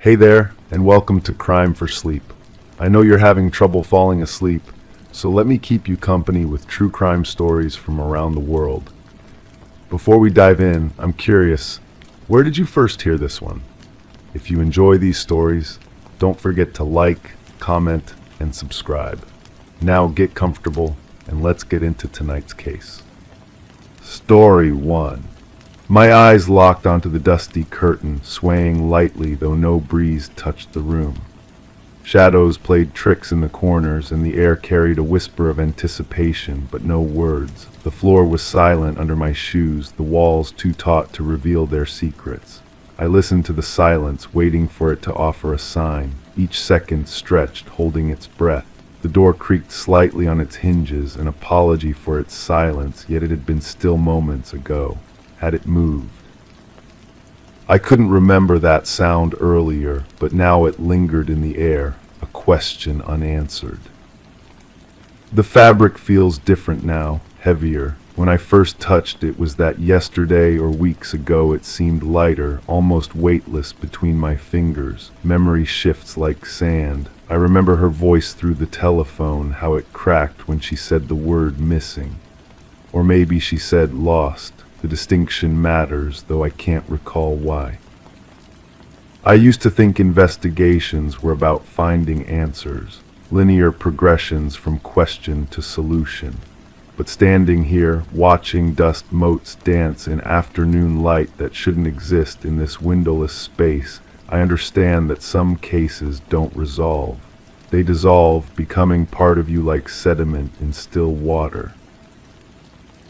Hey there, and welcome to Crime for Sleep. I know you're having trouble falling asleep, so let me keep you company with true crime stories from around the world. Before we dive in, I'm curious, where did you first hear this one? If you enjoy these stories, don't forget to like, comment, and subscribe. Now get comfortable, and let's get into tonight's case. Story 1. My eyes locked onto the dusty curtain, swaying lightly though no breeze touched the room. Shadows played tricks in the corners, and the air carried a whisper of anticipation, but no words. The floor was silent under my shoes, the walls too taut to reveal their secrets. I listened to the silence, waiting for it to offer a sign, each second stretched, holding its breath. The door creaked slightly on its hinges, an apology for its silence, yet it had been still moments ago. Had it moved? I couldn't remember that sound earlier, but now it lingered in the air, a question unanswered. The fabric feels different now, heavier. When I first touched it, was that yesterday or weeks ago it seemed lighter, almost weightless between my fingers. Memory shifts like sand. I remember her voice through the telephone, how it cracked when she said the word missing. Or maybe she said lost. The distinction matters, though I can't recall why. I used to think investigations were about finding answers, linear progressions from question to solution. But standing here, watching dust motes dance in afternoon light that shouldn't exist in this windowless space, I understand that some cases don't resolve. They dissolve, becoming part of you like sediment in still water.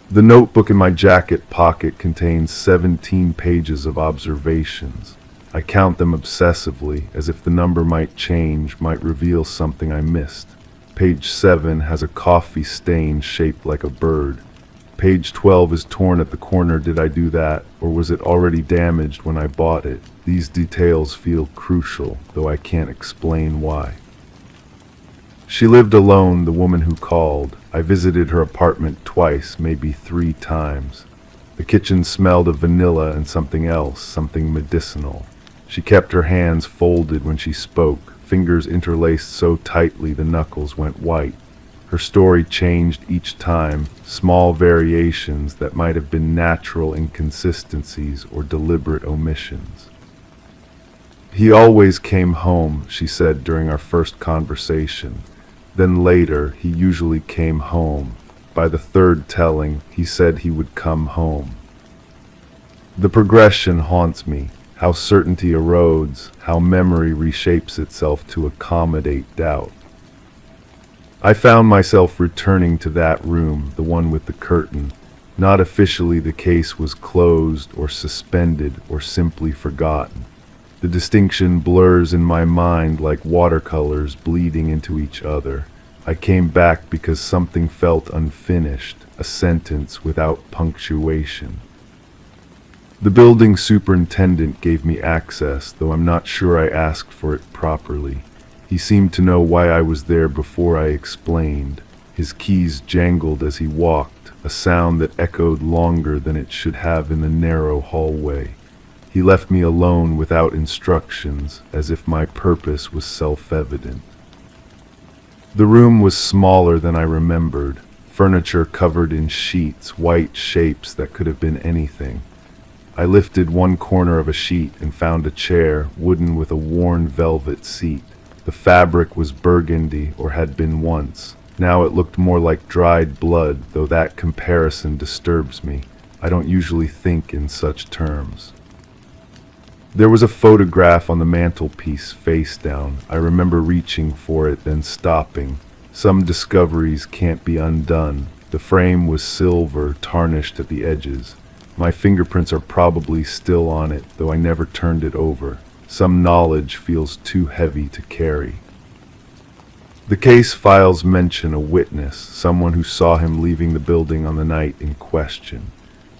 The notebook in my jacket pocket contains 17 pages of observations. I count them obsessively, as if the number might change, might reveal something I missed. Page 7 has a coffee stain shaped like a bird. Page 12 is torn at the corner. Did I do that, or was it already damaged when I bought it? These details feel crucial, though I can't explain why. She lived alone, the woman who called. I visited her apartment twice, maybe 3 times. The kitchen smelled of vanilla and something else, something medicinal. She kept her hands folded when she spoke, fingers interlaced so tightly the knuckles went white. Her story changed each time, small variations that might have been natural inconsistencies or deliberate omissions. He always came home, she said during our first conversation. Then later, he usually came home. By the third telling, he said he would come home. The progression haunts me, how certainty erodes, how memory reshapes itself to accommodate doubt. I found myself returning to that room, the one with the curtain. Not officially the case was closed or suspended or simply forgotten. The distinction blurs in my mind like watercolors bleeding into each other. I came back because something felt unfinished, a sentence without punctuation. The building superintendent gave me access, though I'm not sure I asked for it properly. He seemed to know why I was there before I explained. His keys jangled as he walked, a sound that echoed longer than it should have in the narrow hallway. He left me alone without instructions, as if my purpose was self-evident. The room was smaller than I remembered, furniture covered in sheets, white shapes that could have been anything. I lifted one corner of a sheet and found a chair, wooden with a worn velvet seat. The fabric was burgundy, or had been once. Now it looked more like dried blood, though that comparison disturbs me. I don't usually think in such terms. There was a photograph on the mantelpiece, face down. I remember reaching for it, then stopping. Some discoveries can't be undone. The frame was silver, tarnished at the edges. My fingerprints are probably still on it, though I never turned it over. Some knowledge feels too heavy to carry. The case files mention a witness, someone who saw him leaving the building on the night in question.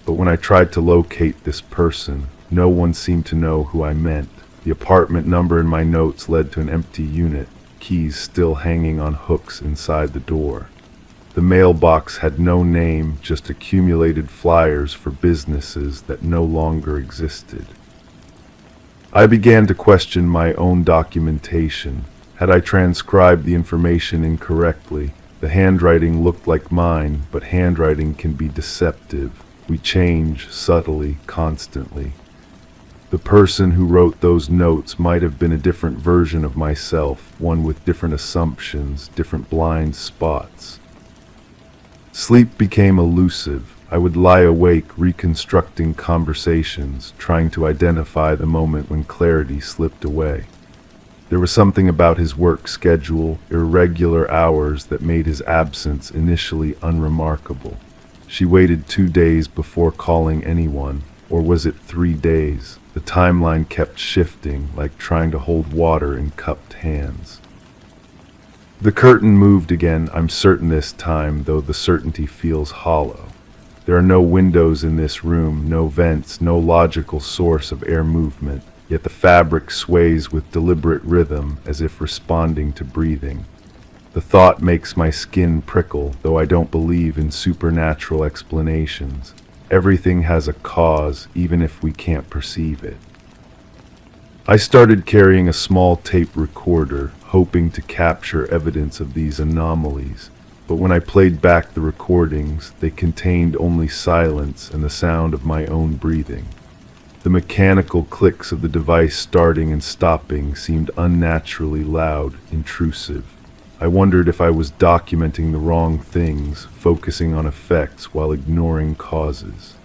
But when I tried to locate this person, no one seemed to know who I meant. The apartment number in my notes led to an empty unit, keys still hanging on hooks inside the door. The mailbox had no name, just accumulated flyers for businesses that no longer existed. I began to question my own documentation. Had I transcribed the information incorrectly? The handwriting looked like mine, but handwriting can be deceptive. We change subtly, constantly. The person who wrote those notes might have been a different version of myself, one with different assumptions, different blind spots. Sleep became elusive. I would lie awake, reconstructing conversations, trying to identify the moment when clarity slipped away. There was something about his work schedule, irregular hours, that made his absence initially unremarkable. She waited 2 days before calling anyone, or was it 3 days? The timeline kept shifting, like trying to hold water in cupped hands. The curtain moved again, I'm certain this time, though the certainty feels hollow. There are no windows in this room, no vents, no logical source of air movement, yet the fabric sways with deliberate rhythm, as if responding to breathing. The thought makes my skin prickle, though I don't believe in supernatural explanations. Everything has a cause, even if we can't perceive it. I started carrying a small tape recorder, hoping to capture evidence of these anomalies. But when I played back the recordings, they contained only silence and the sound of my own breathing. The mechanical clicks of the device starting and stopping seemed unnaturally loud, intrusive. I wondered if I was documenting the wrong things, focusing on effects while ignoring causes.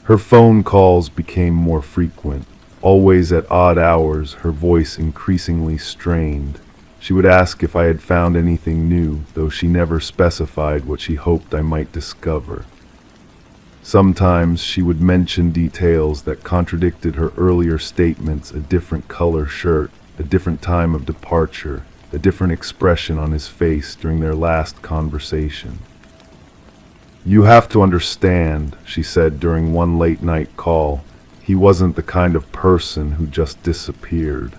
Her phone calls became more frequent. Always at odd hours, her voice increasingly strained. She would ask if I had found anything new, though she never specified what she hoped I might discover. Sometimes she would mention details that contradicted her earlier statements: a different color shirt, a different time of departure, a different expression on his face during their last conversation. "You have to understand," she said during one late-night call, "he wasn't the kind of person who just disappeared."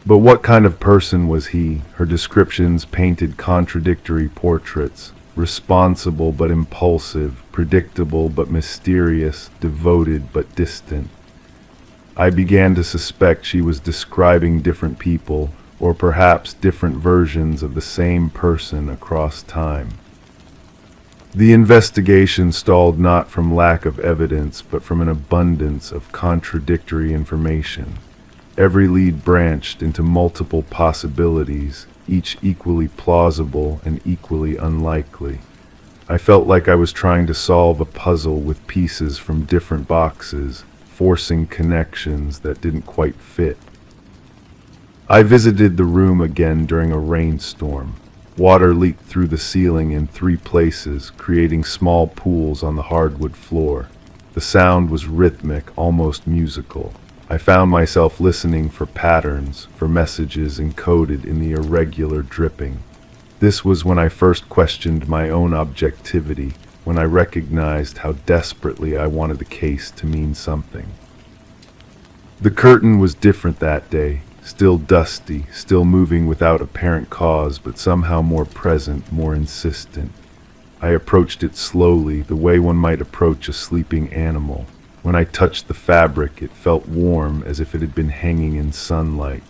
But what kind of person was he? Her descriptions painted contradictory portraits: responsible but impulsive, predictable but mysterious, devoted but distant. I began to suspect she was describing different people, or perhaps different versions of the same person across time. The investigation stalled not from lack of evidence, but from an abundance of contradictory information. Every lead branched into multiple possibilities, each equally plausible and equally unlikely. I felt like I was trying to solve a puzzle with pieces from different boxes, forcing connections that didn't quite fit. I visited the room again during a rainstorm. Water leaked through the ceiling in 3 places, creating small pools on the hardwood floor. The sound was rhythmic, almost musical. I found myself listening for patterns, for messages encoded in the irregular dripping. This was when I first questioned my own objectivity, when I recognized how desperately I wanted the case to mean something. The curtain was different that day. Still dusty, still moving without apparent cause, but somehow more present, more insistent. I approached it slowly, the way one might approach a sleeping animal. When I touched the fabric, it felt warm, as if it had been hanging in sunlight.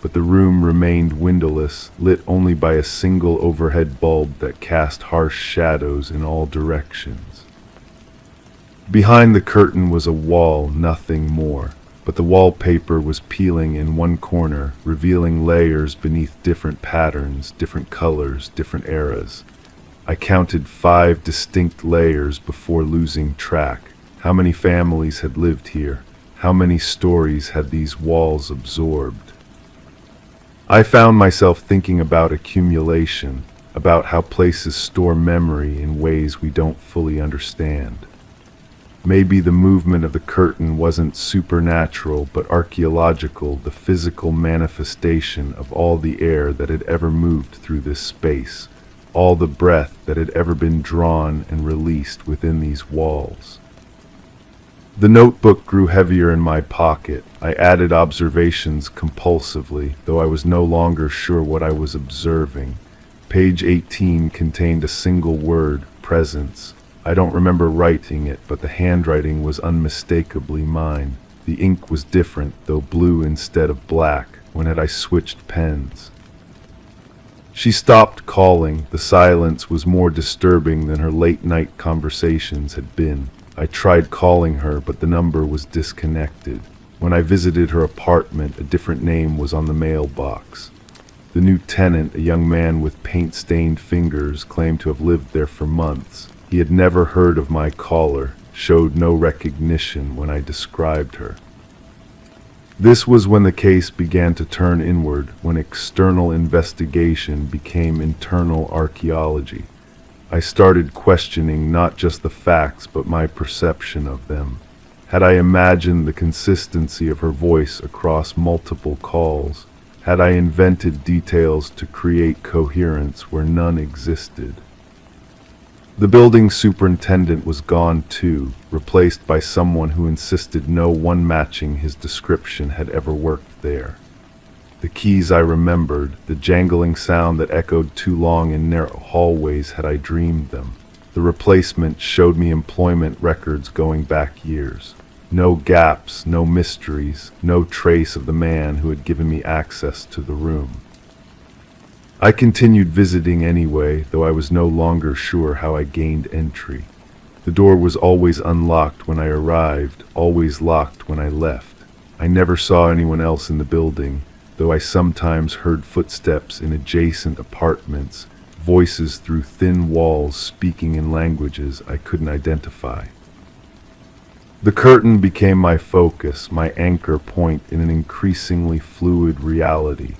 But the room remained windowless, lit only by a single overhead bulb that cast harsh shadows in all directions. Behind the curtain was a wall, nothing more. But the wallpaper was peeling in one corner, revealing layers beneath different patterns, different colors, different eras. I counted 5 distinct layers before losing track. How many families had lived here? How many stories had these walls absorbed? I found myself thinking about accumulation, about how places store memory in ways we don't fully understand. Maybe the movement of the curtain wasn't supernatural, but archaeological, the physical manifestation of all the air that had ever moved through this space, all the breath that had ever been drawn and released within these walls. The notebook grew heavier in my pocket. I added observations compulsively, though I was no longer sure what I was observing. Page 18 contained a single word: presence. I don't remember writing it, but the handwriting was unmistakably mine. The ink was different, though blue instead of black. When had I switched pens? She stopped calling. The silence was more disturbing than her late-night conversations had been. I tried calling her, but the number was disconnected. When I visited her apartment, a different name was on the mailbox. The new tenant, a young man with paint-stained fingers, claimed to have lived there for months. He had never heard of my caller, showed no recognition when I described her. This was when the case began to turn inward, when external investigation became internal archaeology. I started questioning not just the facts, but my perception of them. Had I imagined the consistency of her voice across multiple calls? Had I invented details to create coherence where none existed? The building superintendent was gone too, replaced by someone who insisted no one matching his description had ever worked there. The keys I remembered, the jangling sound that echoed too long in narrow hallways had I dreamed them. The replacement showed me employment records going back years. No gaps, no mysteries, no trace of the man who had given me access to the room. I continued visiting anyway, though I was no longer sure how I gained entry. The door was always unlocked when I arrived, always locked when I left. I never saw anyone else in the building, though I sometimes heard footsteps in adjacent apartments, voices through thin walls speaking in languages I couldn't identify. The curtain became my focus, my anchor point in an increasingly fluid reality.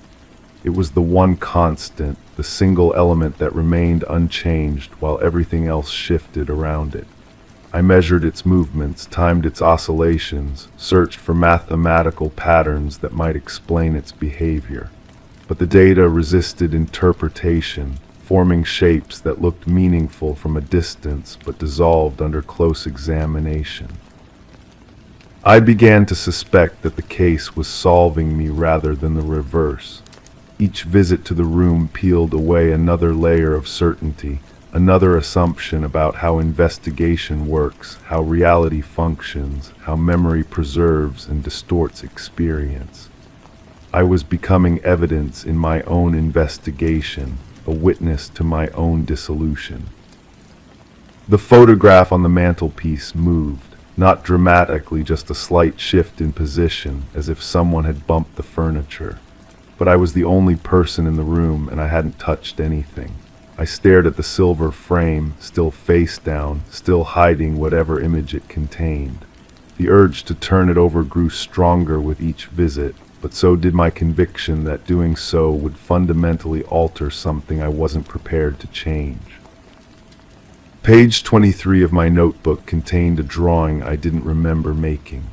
It was the one constant, the single element that remained unchanged while everything else shifted around it. I measured its movements, timed its oscillations, searched for mathematical patterns that might explain its behavior. But the data resisted interpretation, forming shapes that looked meaningful from a distance but dissolved under close examination. I began to suspect that the case was solving me rather than the reverse. Each visit to the room peeled away another layer of certainty, another assumption about how investigation works, how reality functions, how memory preserves and distorts experience. I was becoming evidence in my own investigation, a witness to my own dissolution. The photograph on the mantelpiece moved. Not dramatically, just a slight shift in position, as if someone had bumped the furniture. But I was the only person in the room, and I hadn't touched anything. I stared at the silver frame, still face down, still hiding whatever image it contained. The urge to turn it over grew stronger with each visit, but so did my conviction that doing so would fundamentally alter something I wasn't prepared to change. Page 23 of my notebook contained a drawing I didn't remember making.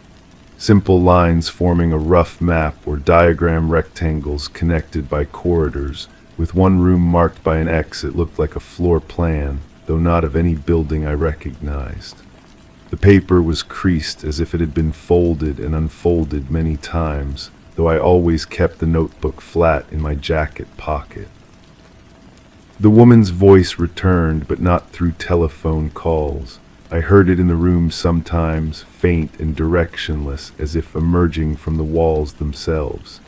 Simple lines forming a rough map or diagram rectangles connected by corridors. With one room marked by an X, it looked like a floor plan, though not of any building I recognized. The paper was creased as if it had been folded and unfolded many times, though I always kept the notebook flat in my jacket pocket. The woman's voice returned, but not through telephone calls. I heard it in the room sometimes, faint and directionless, as if emerging from the walls themselves.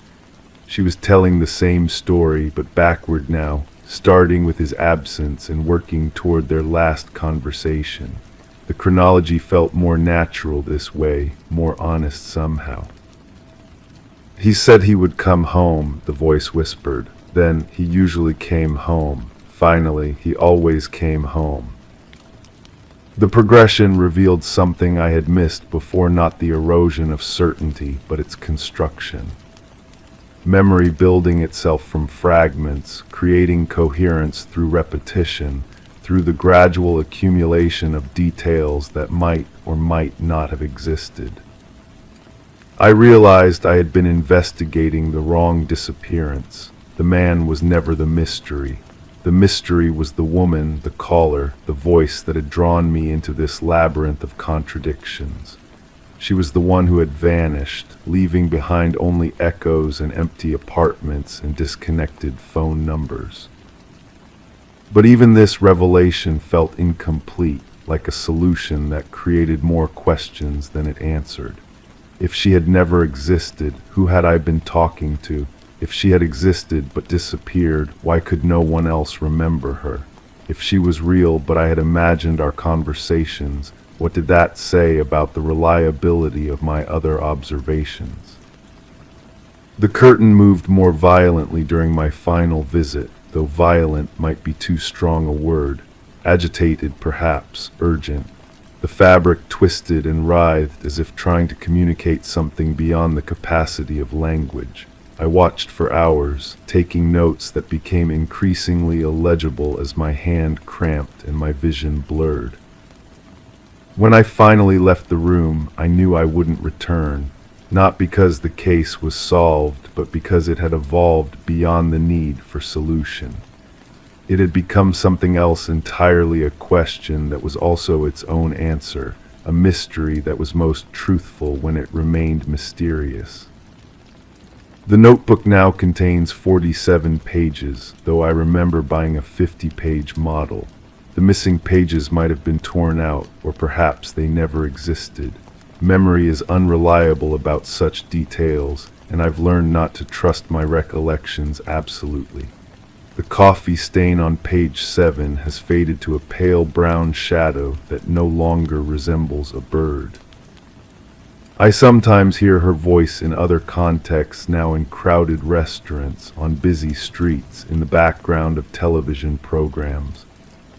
She was telling the same story, but backward now, starting with his absence and working toward their last conversation. The chronology felt more natural this way, more honest somehow. He said he would come home, the voice whispered. Then he usually came home. Finally, he always came home. The progression revealed something I had missed before, not the erosion of certainty, but its construction. Memory building itself from fragments, creating coherence through repetition, through the gradual accumulation of details that might or might not have existed. I realized I had been investigating the wrong disappearance. The man was never the mystery. The mystery was the woman, the caller, the voice that had drawn me into this labyrinth of contradictions. She was the one who had vanished, leaving behind only echoes and empty apartments and disconnected phone numbers. But even this revelation felt incomplete, like a solution that created more questions than it answered. If she had never existed, who had I been talking to? If she had existed but disappeared, why could no one else remember her? If she was real but I had imagined our conversations, what did that say about the reliability of my other observations? The curtain moved more violently during my final visit, though violent might be too strong a word. Agitated, perhaps, urgent. The fabric twisted and writhed as if trying to communicate something beyond the capacity of language. I watched for hours, taking notes that became increasingly illegible as my hand cramped and my vision blurred. When I finally left the room, I knew I wouldn't return, not because the case was solved, but because it had evolved beyond the need for solution. It had become something else entirely, a question that was also its own answer, a mystery that was most truthful when it remained mysterious. The notebook now contains 47 pages, though I remember buying a 50-page model. The missing pages might have been torn out, or perhaps they never existed. Memory is unreliable about such details, and I've learned not to trust my recollections absolutely. The coffee stain on page 7 has faded to a pale brown shadow that no longer resembles a bird. I sometimes hear her voice in other contexts, now in crowded restaurants, on busy streets, in the background of television programs.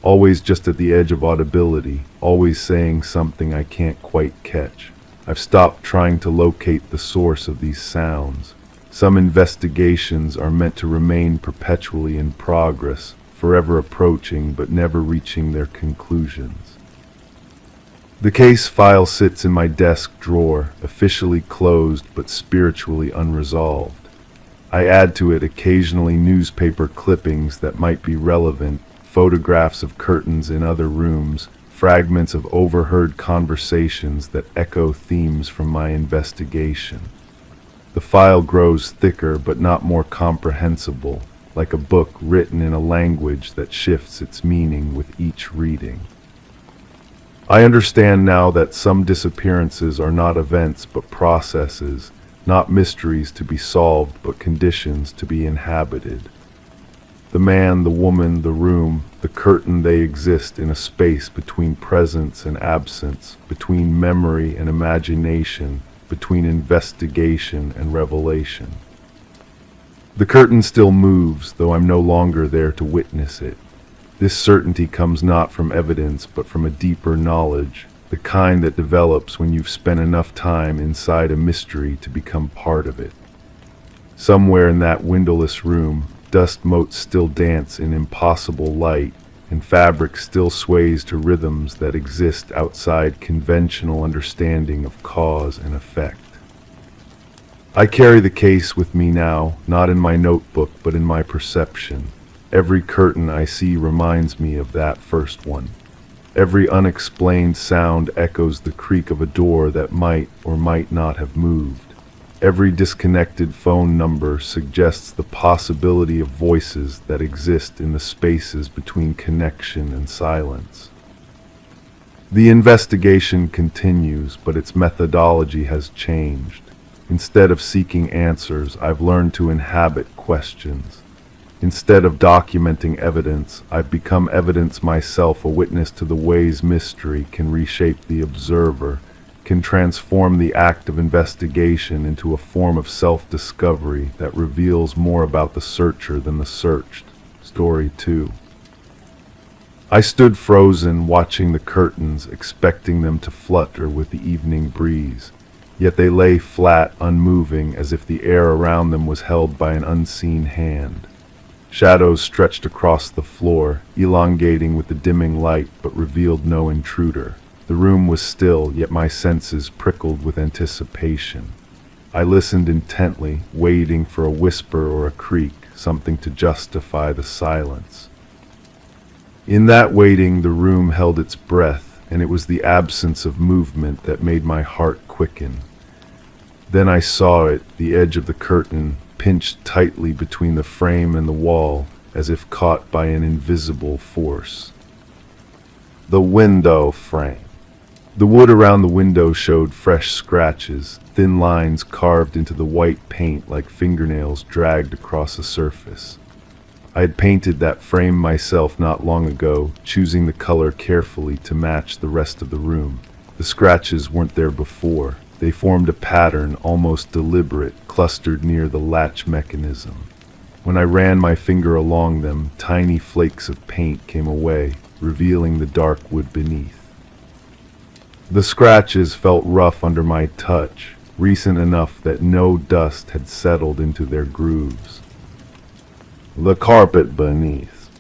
Always just at the edge of audibility, always saying something I can't quite catch. I've stopped trying to locate the source of these sounds. Some investigations are meant to remain perpetually in progress, forever approaching but never reaching their conclusions. The case file sits in my desk drawer, officially closed but spiritually unresolved. I add to it occasionally newspaper clippings that might be relevant, photographs of curtains in other rooms, fragments of overheard conversations that echo themes from my investigation. The file grows thicker but not more comprehensible, like a book written in a language that shifts its meaning with each reading. I understand now that some disappearances are not events but processes, not mysteries to be solved but conditions to be inhabited. The man, the woman, the room, the curtain, they exist in a space between presence and absence, between memory and imagination, between investigation and revelation. The curtain still moves, though I'm no longer there to witness it. This certainty comes not from evidence, but from a deeper knowledge, the kind that develops when you've spent enough time inside a mystery to become part of it. Somewhere in that windowless room, dust motes still dance in impossible light, and fabric still sways to rhythms that exist outside conventional understanding of cause and effect. I carry the case with me now, not in my notebook but in my perception. Every curtain I see reminds me of that first one. Every unexplained sound echoes the creak of a door that might or might not have moved. Every disconnected phone number suggests the possibility of voices that exist in the spaces between connection and silence. The investigation continues, but its methodology has changed. Instead of seeking answers, I've learned to inhabit questions. Instead of documenting evidence, I've become evidence myself, a witness to the ways mystery can reshape the observer, can transform the act of investigation into a form of self-discovery that reveals more about the searcher than the searched. Story 2. I stood frozen, watching the curtains, expecting them to flutter with the evening breeze. Yet they lay flat, unmoving, as if the air around them was held by an unseen hand. Shadows stretched across the floor, elongating with the dimming light, but revealed no intruder. The room was still, yet my senses prickled with anticipation. I listened intently, waiting for a whisper or a creak, something to justify the silence. In that waiting, the room held its breath, and it was the absence of movement that made my heart quicken. Then I saw it, the edge of the curtain, pinched tightly between the frame and the wall, as if caught by an invisible force. The window frame. The wood around the window showed fresh scratches, thin lines carved into the white paint like fingernails dragged across the surface. I had painted that frame myself not long ago, choosing the color carefully to match the rest of the room. The scratches weren't there before. They formed a pattern, almost deliberate, clustered near the latch mechanism. When I ran my finger along them, tiny flakes of paint came away, revealing the dark wood beneath. The scratches felt rough under my touch, recent enough that no dust had settled into their grooves. The carpet beneath.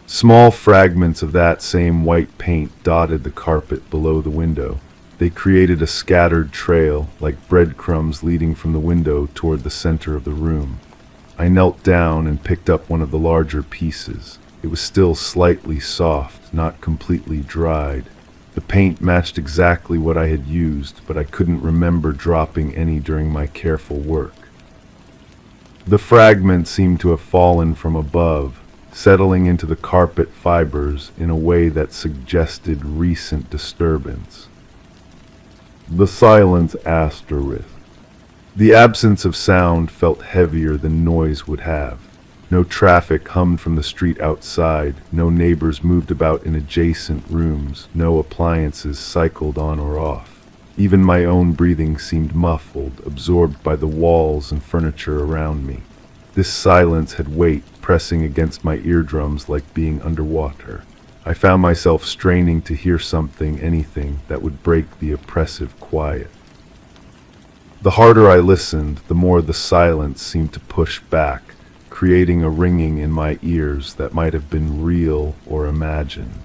Small fragments of that same white paint dotted the carpet below the window. They created a scattered trail, like breadcrumbs leading from the window toward the center of the room. I knelt down and picked up one of the larger pieces. It was still slightly soft, not completely dried. The paint matched exactly what I had used, but I couldn't remember dropping any during my careful work. The fragment seemed to have fallen from above, settling into the carpet fibers in a way that suggested recent disturbance. The silence asterisk. The absence of sound felt heavier than noise would have. No traffic hummed from the street outside, no neighbors moved about in adjacent rooms, no appliances cycled on or off. Even my own breathing seemed muffled, absorbed by the walls and furniture around me. This silence had weight, pressing against my eardrums like being underwater. I found myself straining to hear something, anything, that would break the oppressive quiet. The harder I listened, the more the silence seemed to push back, creating a ringing in my ears that might have been real or imagined.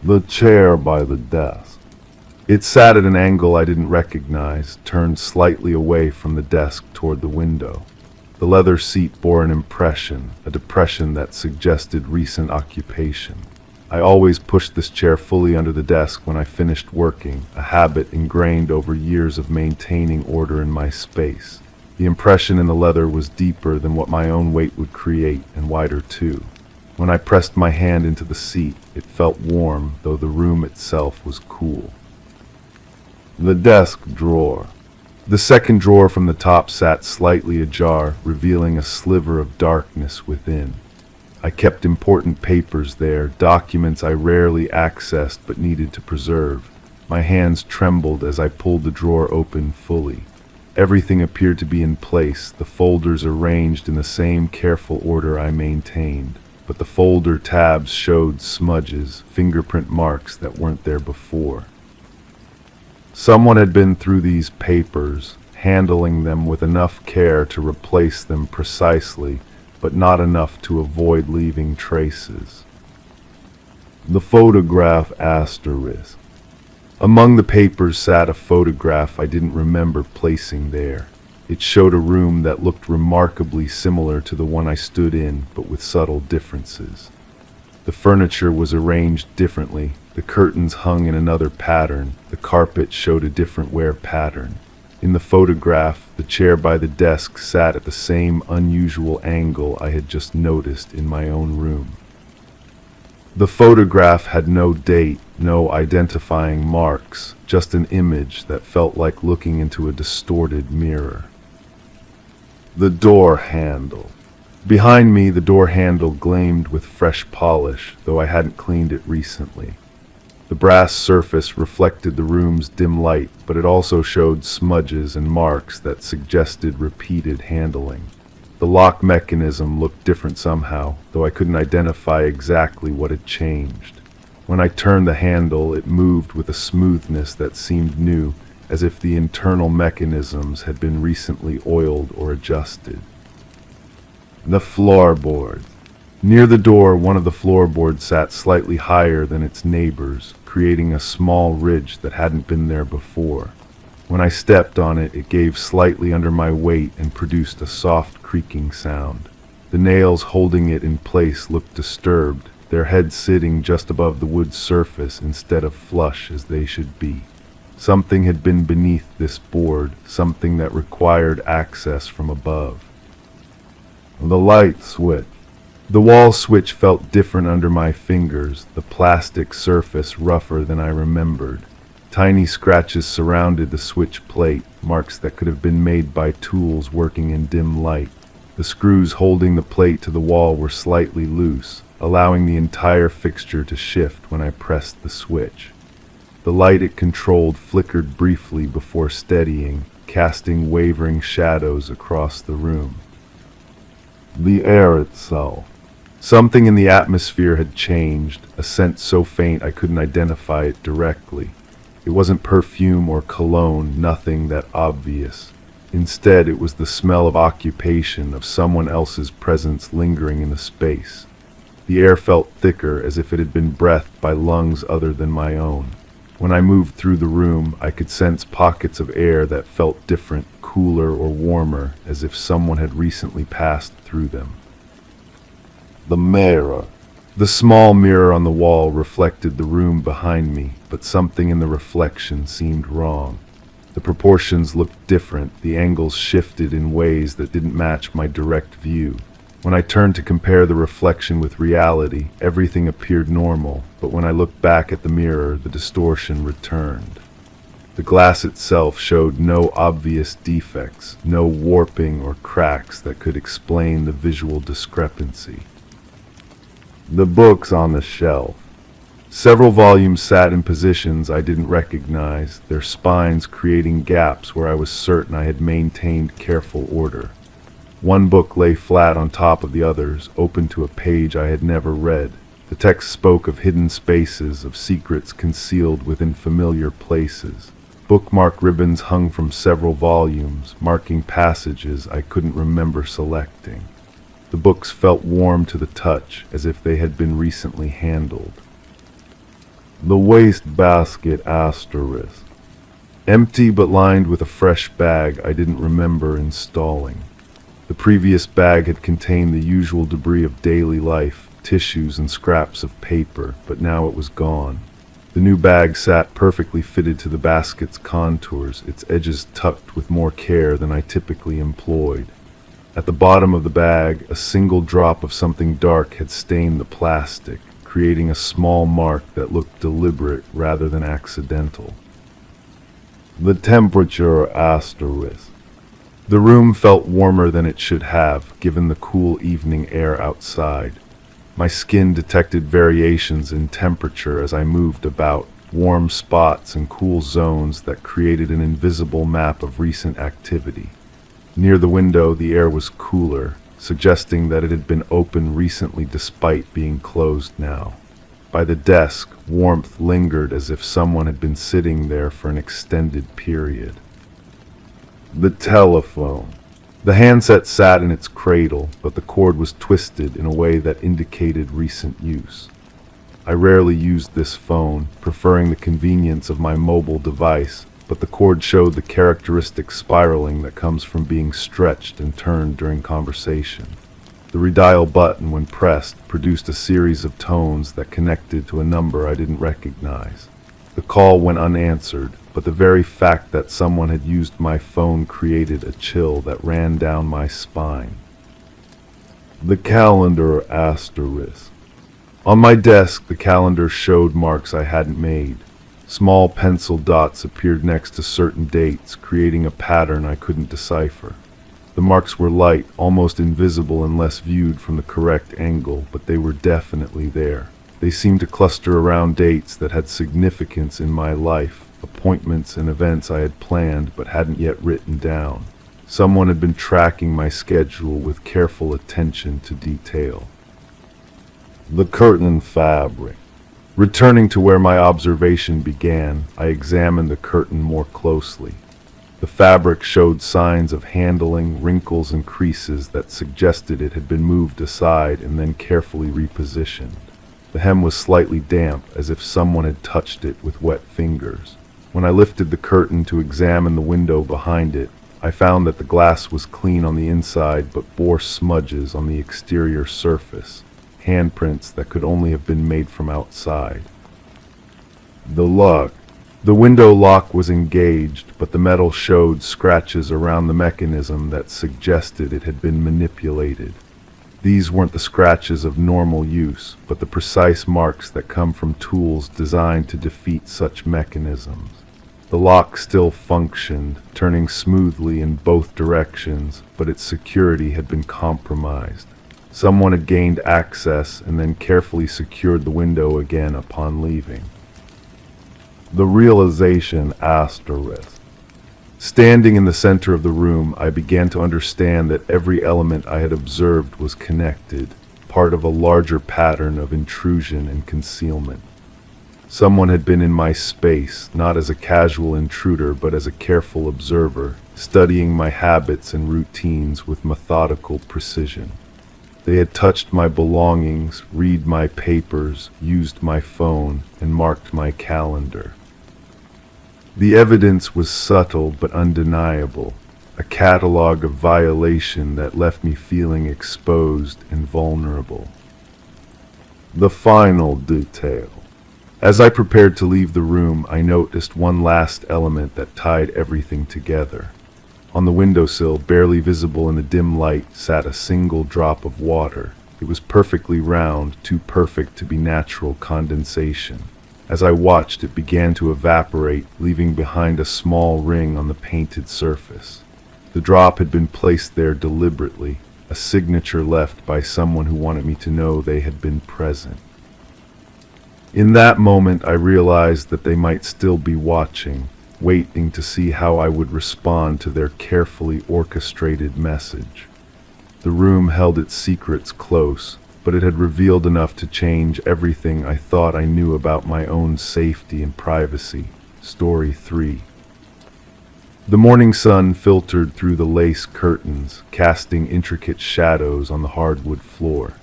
The chair by the desk. It sat at an angle I didn't recognize, turned slightly away from the desk toward the window. The leather seat bore an impression, a depression that suggested recent occupation. I always pushed this chair fully under the desk when I finished working, a habit ingrained over years of maintaining order in my space. The impression in the leather was deeper than what my own weight would create, and wider too. When I pressed my hand into the seat, it felt warm, though the room itself was cool. The desk drawer. The second drawer from the top sat slightly ajar, revealing a sliver of darkness within. I kept important papers there, documents I rarely accessed but needed to preserve. My hands trembled as I pulled the drawer open fully. Everything appeared to be in place, the folders arranged in the same careful order I maintained. But the folder tabs showed smudges, fingerprint marks that weren't there before. Someone had been through these papers, handling them with enough care to replace them precisely, but not enough to avoid leaving traces. The photograph asterisk. Among the papers sat a photograph I didn't remember placing there. It showed a room that looked remarkably similar to the one I stood in, but with subtle differences. The furniture was arranged differently, the curtains hung in another pattern, the carpet showed a different wear pattern. In the photograph, the chair by the desk sat at the same unusual angle I had just noticed in my own room. The photograph had no date, no identifying marks, just an image that felt like looking into a distorted mirror. The door handle. Behind me, the door handle gleamed with fresh polish, though I hadn't cleaned it recently. The brass surface reflected the room's dim light, but it also showed smudges and marks that suggested repeated handling. The lock mechanism looked different somehow, though I couldn't identify exactly what had changed. When I turned the handle, it moved with a smoothness that seemed new, as if the internal mechanisms had been recently oiled or adjusted. The floorboard. Near the door, one of the floorboards sat slightly higher than its neighbors, creating a small ridge that hadn't been there before. When I stepped on it, it gave slightly under my weight and produced a soft creaking sound. The nails holding it in place looked disturbed, their heads sitting just above the wood surface instead of flush as they should be. Something had been beneath this board, something that required access from above. The light switch. The wall switch felt different under my fingers, the plastic surface rougher than I remembered. Tiny scratches surrounded the switch plate, marks that could have been made by tools working in dim light. The screws holding the plate to the wall were slightly loose, allowing the entire fixture to shift when I pressed the switch. The light it controlled flickered briefly before steadying, casting wavering shadows across the room. The air itself. Something in the atmosphere had changed, a scent so faint I couldn't identify it directly. It wasn't perfume or cologne, nothing that obvious. Instead, it was the smell of occupation, of someone else's presence lingering in the space. The air felt thicker, as if it had been breathed by lungs other than my own. When I moved through the room, I could sense pockets of air that felt different, cooler or warmer, as if someone had recently passed through them. The mirror. The small mirror on the wall reflected the room behind me, but something in the reflection seemed wrong. The proportions looked different, the angles shifted in ways that didn't match my direct view. When I turned to compare the reflection with reality, everything appeared normal, but when I looked back at the mirror, the distortion returned. The glass itself showed no obvious defects, no warping or cracks that could explain the visual discrepancy. The books on the shelf. Several volumes sat in positions I didn't recognize, their spines creating gaps where I was certain I had maintained careful order. One book lay flat on top of the others, open to a page I had never read. The text spoke of hidden spaces, of secrets concealed within familiar places. Bookmark ribbons hung from several volumes, marking passages I couldn't remember selecting. The books felt warm to the touch, as if they had been recently handled. The wastebasket asterisk. Empty but lined with a fresh bag I didn't remember installing. The previous bag had contained the usual debris of daily life, tissues and scraps of paper, but now it was gone. The new bag sat perfectly fitted to the basket's contours, its edges tucked with more care than I typically employed. At the bottom of the bag, a single drop of something dark had stained the plastic, creating a small mark that looked deliberate rather than accidental. The temperature asterisk. The room felt warmer than it should have, given the cool evening air outside. My skin detected variations in temperature as I moved about, warm spots and cool zones that created an invisible map of recent activity. Near the window, the air was cooler, suggesting that it had been open recently despite being closed now. By the desk, warmth lingered as if someone had been sitting there for an extended period. The telephone. The handset sat in its cradle, but the cord was twisted in a way that indicated recent use. I rarely used this phone, preferring the convenience of my mobile device, but the cord showed the characteristic spiraling that comes from being stretched and turned during conversation. The redial button, when pressed, produced a series of tones that connected to a number I didn't recognize. The call went unanswered, but the very fact that someone had used my phone created a chill that ran down my spine. The calendar asterisk. On my desk, the calendar showed marks I hadn't made. Small pencil dots appeared next to certain dates, creating a pattern I couldn't decipher. The marks were light, almost invisible unless viewed from the correct angle, but they were definitely there. They seemed to cluster around dates that had significance in my life, appointments and events I had planned but hadn't yet written down. Someone had been tracking my schedule with careful attention to detail. The curtain fabric. Returning to where my observation began, I examined the curtain more closely. The fabric showed signs of handling, wrinkles and creases that suggested it had been moved aside and then carefully repositioned. The hem was slightly damp, as if someone had touched it with wet fingers. When I lifted the curtain to examine the window behind it, I found that the glass was clean on the inside but bore smudges on the exterior surface, handprints that could only have been made from outside. The lock. The window lock was engaged, but the metal showed scratches around the mechanism that suggested it had been manipulated. These weren't the scratches of normal use, but the precise marks that come from tools designed to defeat such mechanisms. The lock still functioned, turning smoothly in both directions, but its security had been compromised. Someone had gained access and then carefully secured the window again upon leaving. The realization asterisk. Standing in the center of the room, I began to understand that every element I had observed was connected, part of a larger pattern of intrusion and concealment. Someone had been in my space, not as a casual intruder, but as a careful observer, studying my habits and routines with methodical precision. They had touched my belongings, read my papers, used my phone, and marked my calendar. The evidence was subtle but undeniable, a catalog of violation that left me feeling exposed and vulnerable. The final detail. As I prepared to leave the room, I noticed one last element that tied everything together. On the windowsill, barely visible in the dim light, sat a single drop of water. It was perfectly round, too perfect to be natural condensation. As I watched, it began to evaporate, leaving behind a small ring on the painted surface. The drop had been placed there deliberately, a signature left by someone who wanted me to know they had been present. In that moment, I realized that they might still be watching, waiting to see how I would respond to their carefully orchestrated message. The room held its secrets close, but it had revealed enough to change everything I thought I knew about my own safety and privacy. Story 3. The morning sun filtered through the lace curtains, casting intricate shadows on the hardwood floor.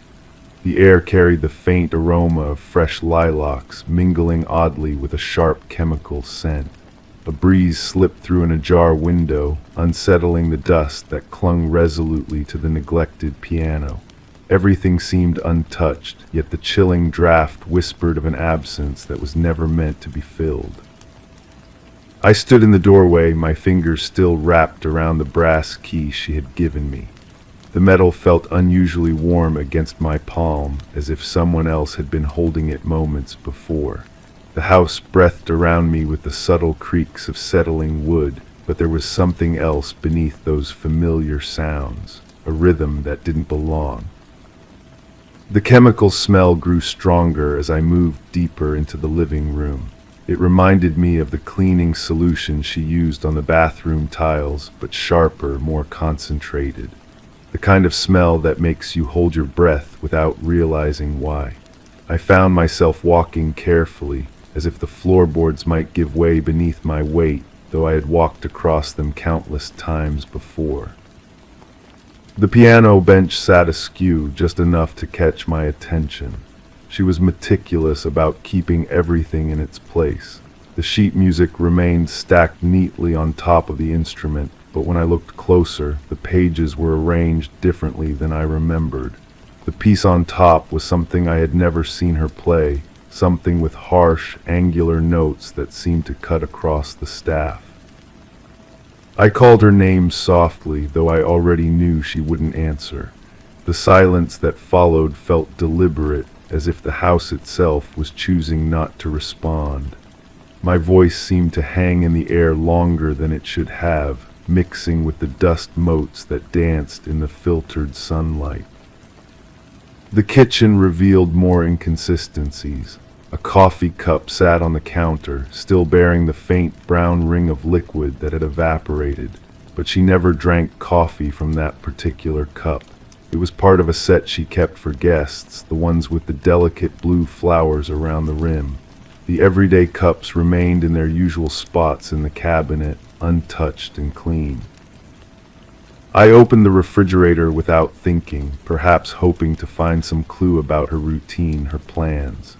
The air carried the faint aroma of fresh lilacs, mingling oddly with a sharp chemical scent. A breeze slipped through an ajar window, unsettling the dust that clung resolutely to the neglected piano. Everything seemed untouched, yet the chilling draft whispered of an absence that was never meant to be filled. I stood in the doorway, my fingers still wrapped around the brass key she had given me. The metal felt unusually warm against my palm, as if someone else had been holding it moments before. The house breathed around me with the subtle creaks of settling wood, but there was something else beneath those familiar sounds, a rhythm that didn't belong. The chemical smell grew stronger as I moved deeper into the living room. It reminded me of the cleaning solution she used on the bathroom tiles, but sharper, more concentrated. The kind of smell that makes you hold your breath without realizing why. I found myself walking carefully, as if the floorboards might give way beneath my weight, though I had walked across them countless times before. The piano bench sat askew, just enough to catch my attention. She was meticulous about keeping everything in its place. The sheet music remained stacked neatly on top of the instrument, but when I looked closer, the pages were arranged differently than I remembered. The piece on top was something I had never seen her play, something with harsh, angular notes that seemed to cut across the staff. I called her name softly, though I already knew she wouldn't answer. The silence that followed felt deliberate, as if the house itself was choosing not to respond. My voice seemed to hang in the air longer than it should have, mixing with the dust motes that danced in the filtered sunlight. The kitchen revealed more inconsistencies. A coffee cup sat on the counter, still bearing the faint brown ring of liquid that had evaporated, but she never drank coffee from that particular cup. It was part of a set she kept for guests, the ones with the delicate blue flowers around the rim. The everyday cups remained in their usual spots in the cabinet, untouched and clean. I opened the refrigerator without thinking, perhaps hoping to find some clue about her routine, her plans.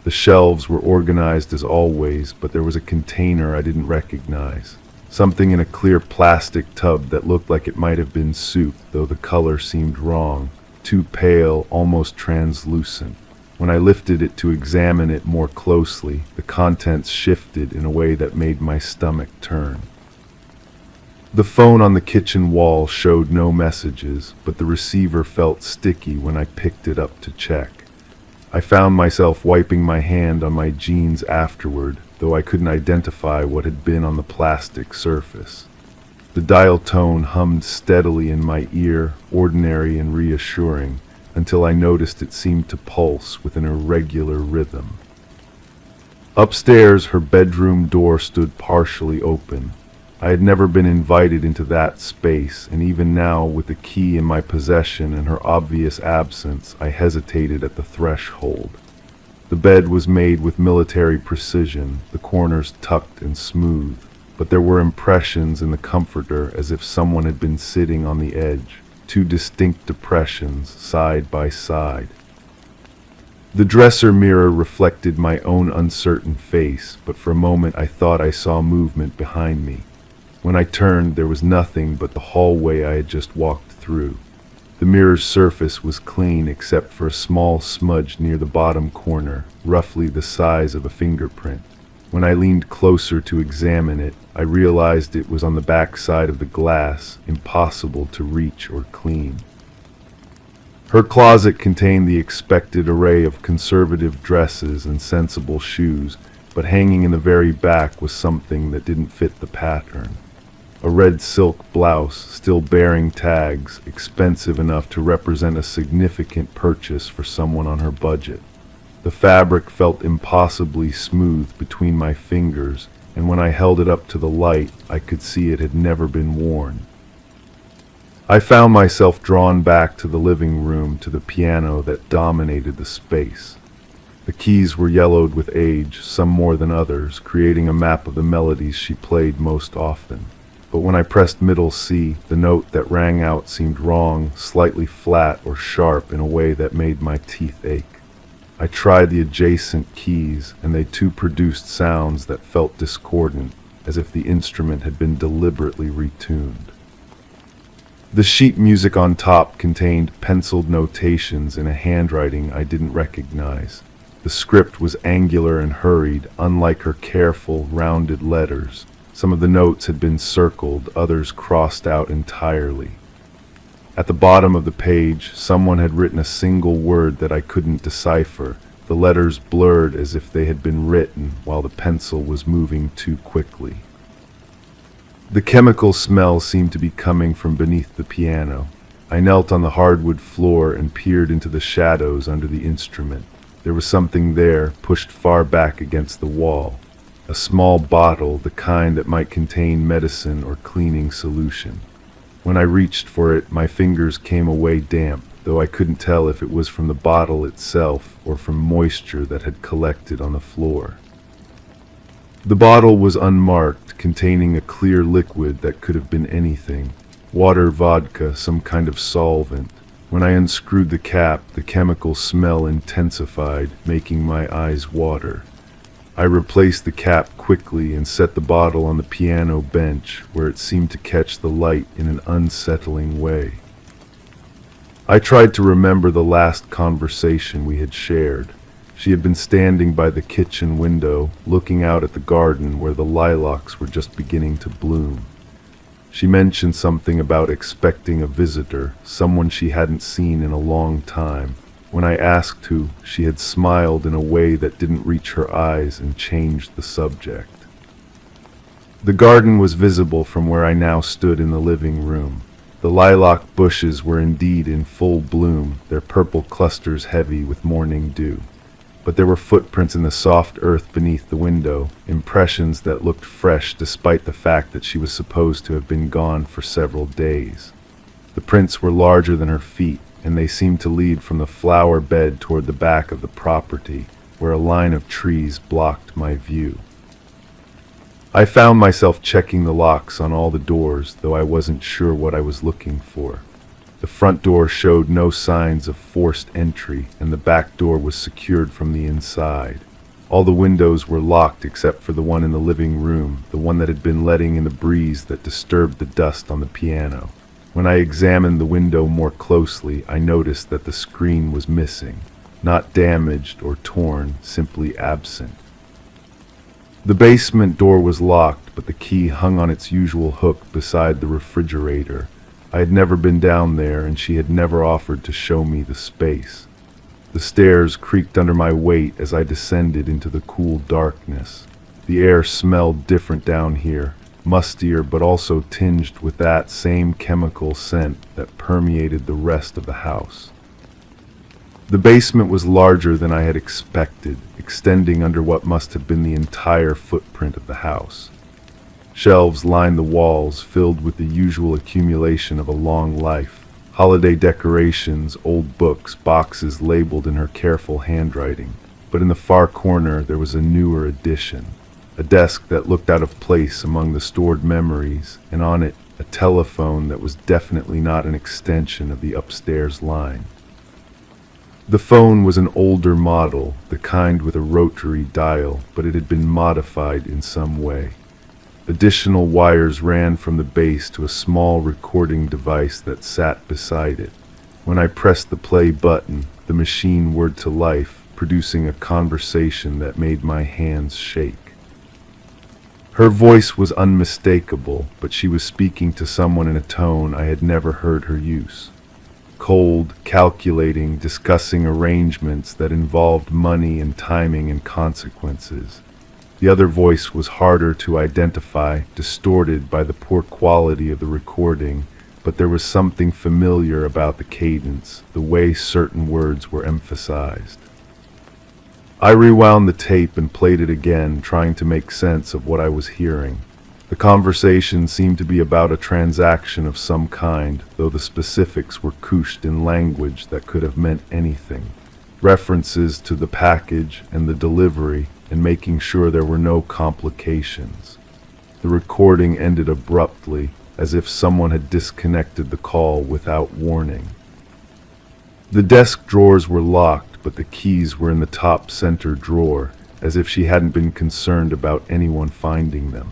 The shelves were organized as always, but there was a container I didn't recognize. Something in a clear plastic tub that looked like it might have been soup, though the color seemed wrong, too pale, almost translucent. When I lifted it to examine it more closely, the contents shifted in a way that made my stomach turn. The phone on the kitchen wall showed no messages, but the receiver felt sticky when I picked it up to check. I found myself wiping my hand on my jeans afterward, though I couldn't identify what had been on the plastic surface. The dial tone hummed steadily in my ear, ordinary and reassuring, until I noticed it seemed to pulse with an irregular rhythm. Upstairs, her bedroom door stood partially open. I had never been invited into that space, and even now, with the key in my possession and her obvious absence, I hesitated at the threshold. The bed was made with military precision, the corners tucked and smooth, but there were impressions in the comforter as if someone had been sitting on the edge, two distinct depressions side by side. The dresser mirror reflected my own uncertain face, but for a moment I thought I saw movement behind me. When I turned, there was nothing but the hallway I had just walked through. The mirror's surface was clean except for a small smudge near the bottom corner, roughly the size of a fingerprint. When I leaned closer to examine it, I realized it was on the back side of the glass, impossible to reach or clean. Her closet contained the expected array of conservative dresses and sensible shoes, but hanging in the very back was something that didn't fit the pattern. A red silk blouse, still bearing tags, expensive enough to represent a significant purchase for someone on her budget. The fabric felt impossibly smooth between my fingers, and when I held it up to the light, I could see it had never been worn. I found myself drawn back to the living room, to the piano that dominated the space. The keys were yellowed with age, some more than others, creating a map of the melodies she played most often. But when I pressed middle C, the note that rang out seemed wrong, slightly flat or sharp in a way that made my teeth ache. I tried the adjacent keys, and they too produced sounds that felt discordant, as if the instrument had been deliberately retuned. The sheet music on top contained penciled notations in a handwriting I didn't recognize. The script was angular and hurried, unlike her careful, rounded letters. Some of the notes had been circled, others crossed out entirely. At the bottom of the page, someone had written a single word that I couldn't decipher, the letters blurred as if they had been written while the pencil was moving too quickly. The chemical smell seemed to be coming from beneath the piano. I knelt on the hardwood floor and peered into the shadows under the instrument. There was something there, pushed far back against the wall. A small bottle, the kind that might contain medicine or cleaning solution. When I reached for it, my fingers came away damp, though I couldn't tell if it was from the bottle itself or from moisture that had collected on the floor. The bottle was unmarked, containing a clear liquid that could have been anything. Water, vodka, some kind of solvent. When I unscrewed the cap, the chemical smell intensified, making my eyes water. I replaced the cap quickly and set the bottle on the piano bench, where it seemed to catch the light in an unsettling way. I tried to remember the last conversation we had shared. She had been standing by the kitchen window, looking out at the garden where the lilacs were just beginning to bloom. She mentioned something about expecting a visitor, someone she hadn't seen in a long time. When I asked who, she had smiled in a way that didn't reach her eyes and changed the subject. The garden was visible from where I now stood in the living room. The lilac bushes were indeed in full bloom, their purple clusters heavy with morning dew. But there were footprints in the soft earth beneath the window, impressions that looked fresh despite the fact that she was supposed to have been gone for several days. The prints were larger than her feet, and they seemed to lead from the flower bed toward the back of the property, where a line of trees blocked my view. I found myself checking the locks on all the doors, though I wasn't sure what I was looking for. The front door showed no signs of forced entry, and the back door was secured from the inside. All the windows were locked except for the one in the living room, the one that had been letting in the breeze that disturbed the dust on the piano. When I examined the window more closely, I noticed that the screen was missing, not damaged or torn, simply absent. The basement door was locked, but the key hung on its usual hook beside the refrigerator. I had never been down there, and she had never offered to show me the space. The stairs creaked under my weight as I descended into the cool darkness. The air smelled different down here, mustier but also tinged with that same chemical scent that permeated the rest of the house. The basement was larger than I had expected, extending under what must have been the entire footprint of the house. Shelves lined the walls, filled with the usual accumulation of a long life. Holiday decorations, old books, boxes labeled in her careful handwriting. But in the far corner there was a newer addition. A desk that looked out of place among the stored memories, and on it a telephone that was definitely not an extension of the upstairs line. The phone was an older model, the kind with a rotary dial, but it had been modified in some way. Additional wires ran from the base to a small recording device that sat beside it. When I pressed the play button, the machine whirred to life, producing a conversation that made my hands shake. Her voice was unmistakable, but she was speaking to someone in a tone I had never heard her use. Cold, calculating, discussing arrangements that involved money and timing and consequences. The other voice was harder to identify, distorted by the poor quality of the recording, but there was something familiar about the cadence, the way certain words were emphasized. I rewound the tape and played it again, trying to make sense of what I was hearing. The conversation seemed to be about a transaction of some kind, though the specifics were couched in language that could have meant anything. References to the package and the delivery, and making sure there were no complications. The recording ended abruptly, as if someone had disconnected the call without warning. The desk drawers were locked, but the keys were in the top center drawer, as if she hadn't been concerned about anyone finding them.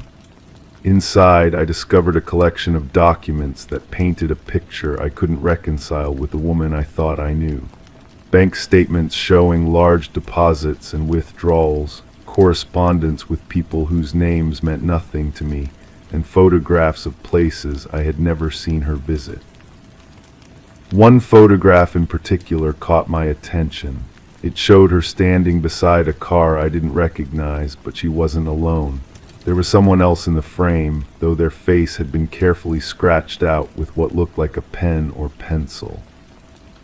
Inside, I discovered a collection of documents that painted a picture I couldn't reconcile with the woman I thought I knew. Bank statements showing large deposits and withdrawals, correspondence with people whose names meant nothing to me, and photographs of places I had never seen her visit. One photograph in particular caught my attention. It showed her standing beside a car I didn't recognize, but she wasn't alone. There was someone else in the frame, though their face had been carefully scratched out with what looked like a pen or pencil.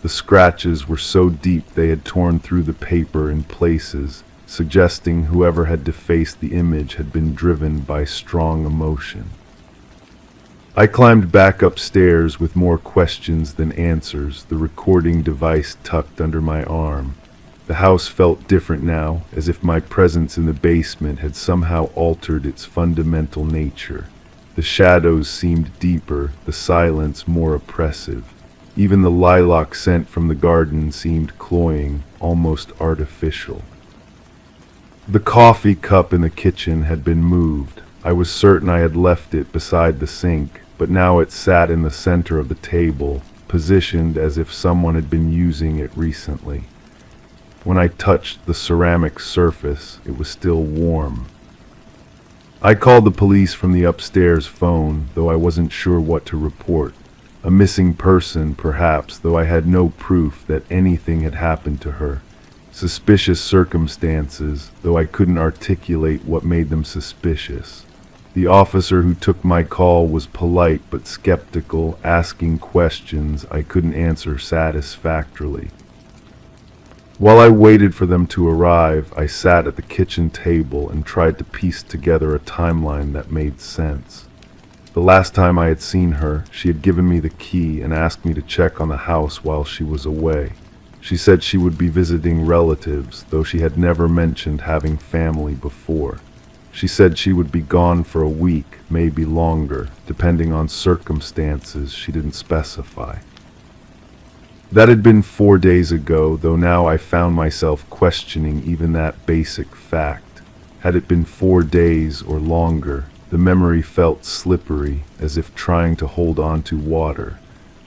The scratches were so deep they had torn through the paper in places, suggesting whoever had defaced the image had been driven by strong emotion. I climbed back upstairs with more questions than answers, the recording device tucked under my arm. The house felt different now, as if my presence in the basement had somehow altered its fundamental nature. The shadows seemed deeper, the silence more oppressive. Even the lilac scent from the garden seemed cloying, almost artificial. The coffee cup in the kitchen had been moved. I was certain I had left it beside the sink, but now it sat in the center of the table, positioned as if someone had been using it recently. When I touched the ceramic surface, it was still warm. I called the police from the upstairs phone, though I wasn't sure what to report. A missing person, perhaps, though I had no proof that anything had happened to her. Suspicious circumstances, though I couldn't articulate what made them suspicious. The officer who took my call was polite but skeptical, asking questions I couldn't answer satisfactorily. While I waited for them to arrive, I sat at the kitchen table and tried to piece together a timeline that made sense. The last time I had seen her, she had given me the key and asked me to check on the house while she was away. She said she would be visiting relatives, though she had never mentioned having family before. She said she would be gone for a week, maybe longer, depending on circumstances she didn't specify. That had been 4 days ago, though now I found myself questioning even that basic fact. Had it been 4 days or longer, the memory felt slippery, as if trying to hold on to water.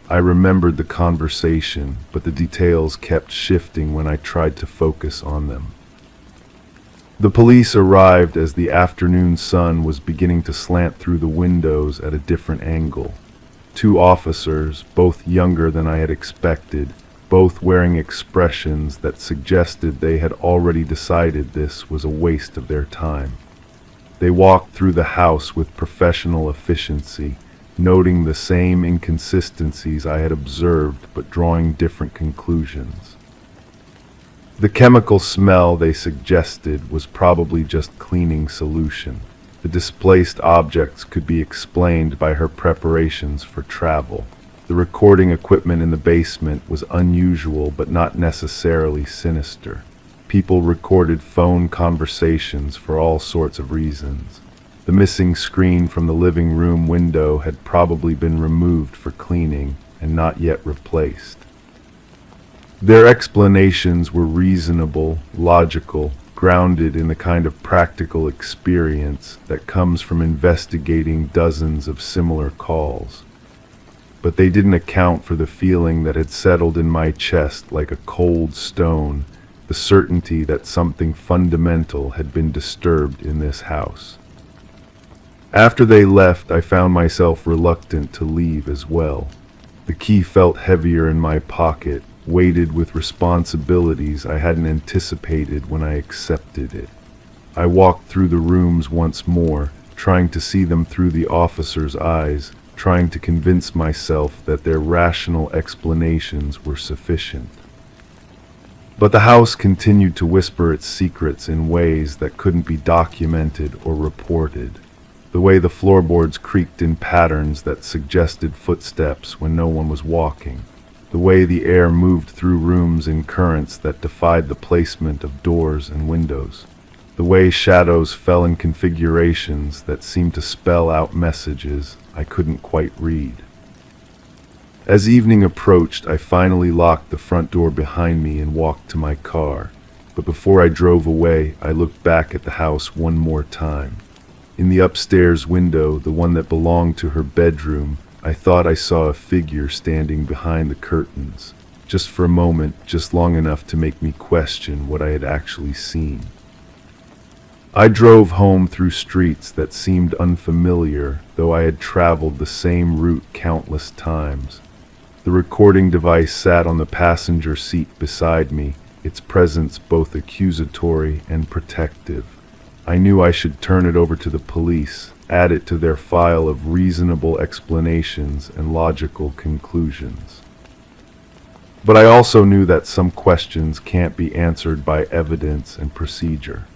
I remembered the conversation, but the details kept shifting when I tried to focus on them. The police arrived as the afternoon sun was beginning to slant through the windows at a different angle. Two officers, both younger than I had expected, both wearing expressions that suggested they had already decided this was a waste of their time. They walked through the house with professional efficiency, noting the same inconsistencies I had observed but drawing different conclusions. The chemical smell they suggested was probably just cleaning solution. The displaced objects could be explained by her preparations for travel. The recording equipment in the basement was unusual but not necessarily sinister. People recorded phone conversations for all sorts of reasons. The missing screen from the living room window had probably been removed for cleaning and not yet replaced. Their explanations were reasonable, logical, grounded in the kind of practical experience that comes from investigating dozens of similar calls. But they didn't account for the feeling that had settled in my chest like a cold stone, the certainty that something fundamental had been disturbed in this house. After they left, I found myself reluctant to leave as well. The key felt heavier in my pocket, weighted with responsibilities I hadn't anticipated when I accepted it. I walked through the rooms once more, trying to see them through the officer's eyes, trying to convince myself that their rational explanations were sufficient. But the house continued to whisper its secrets in ways that couldn't be documented or reported. The way the floorboards creaked in patterns that suggested footsteps when no one was walking. The way the air moved through rooms in currents that defied the placement of doors and windows. The way shadows fell in configurations that seemed to spell out messages I couldn't quite read. As evening approached, I finally locked the front door behind me and walked to my car. But before I drove away, I looked back at the house one more time. In the upstairs window, the one that belonged to her bedroom, I thought I saw a figure standing behind the curtains, just for a moment, just long enough to make me question what I had actually seen. I drove home through streets that seemed unfamiliar, though I had traveled the same route countless times. The recording device sat on the passenger seat beside me, its presence both accusatory and protective. I knew I should turn it over to the police, add it to their file of reasonable explanations and logical conclusions. But I also knew that some questions can't be answered by evidence and procedure.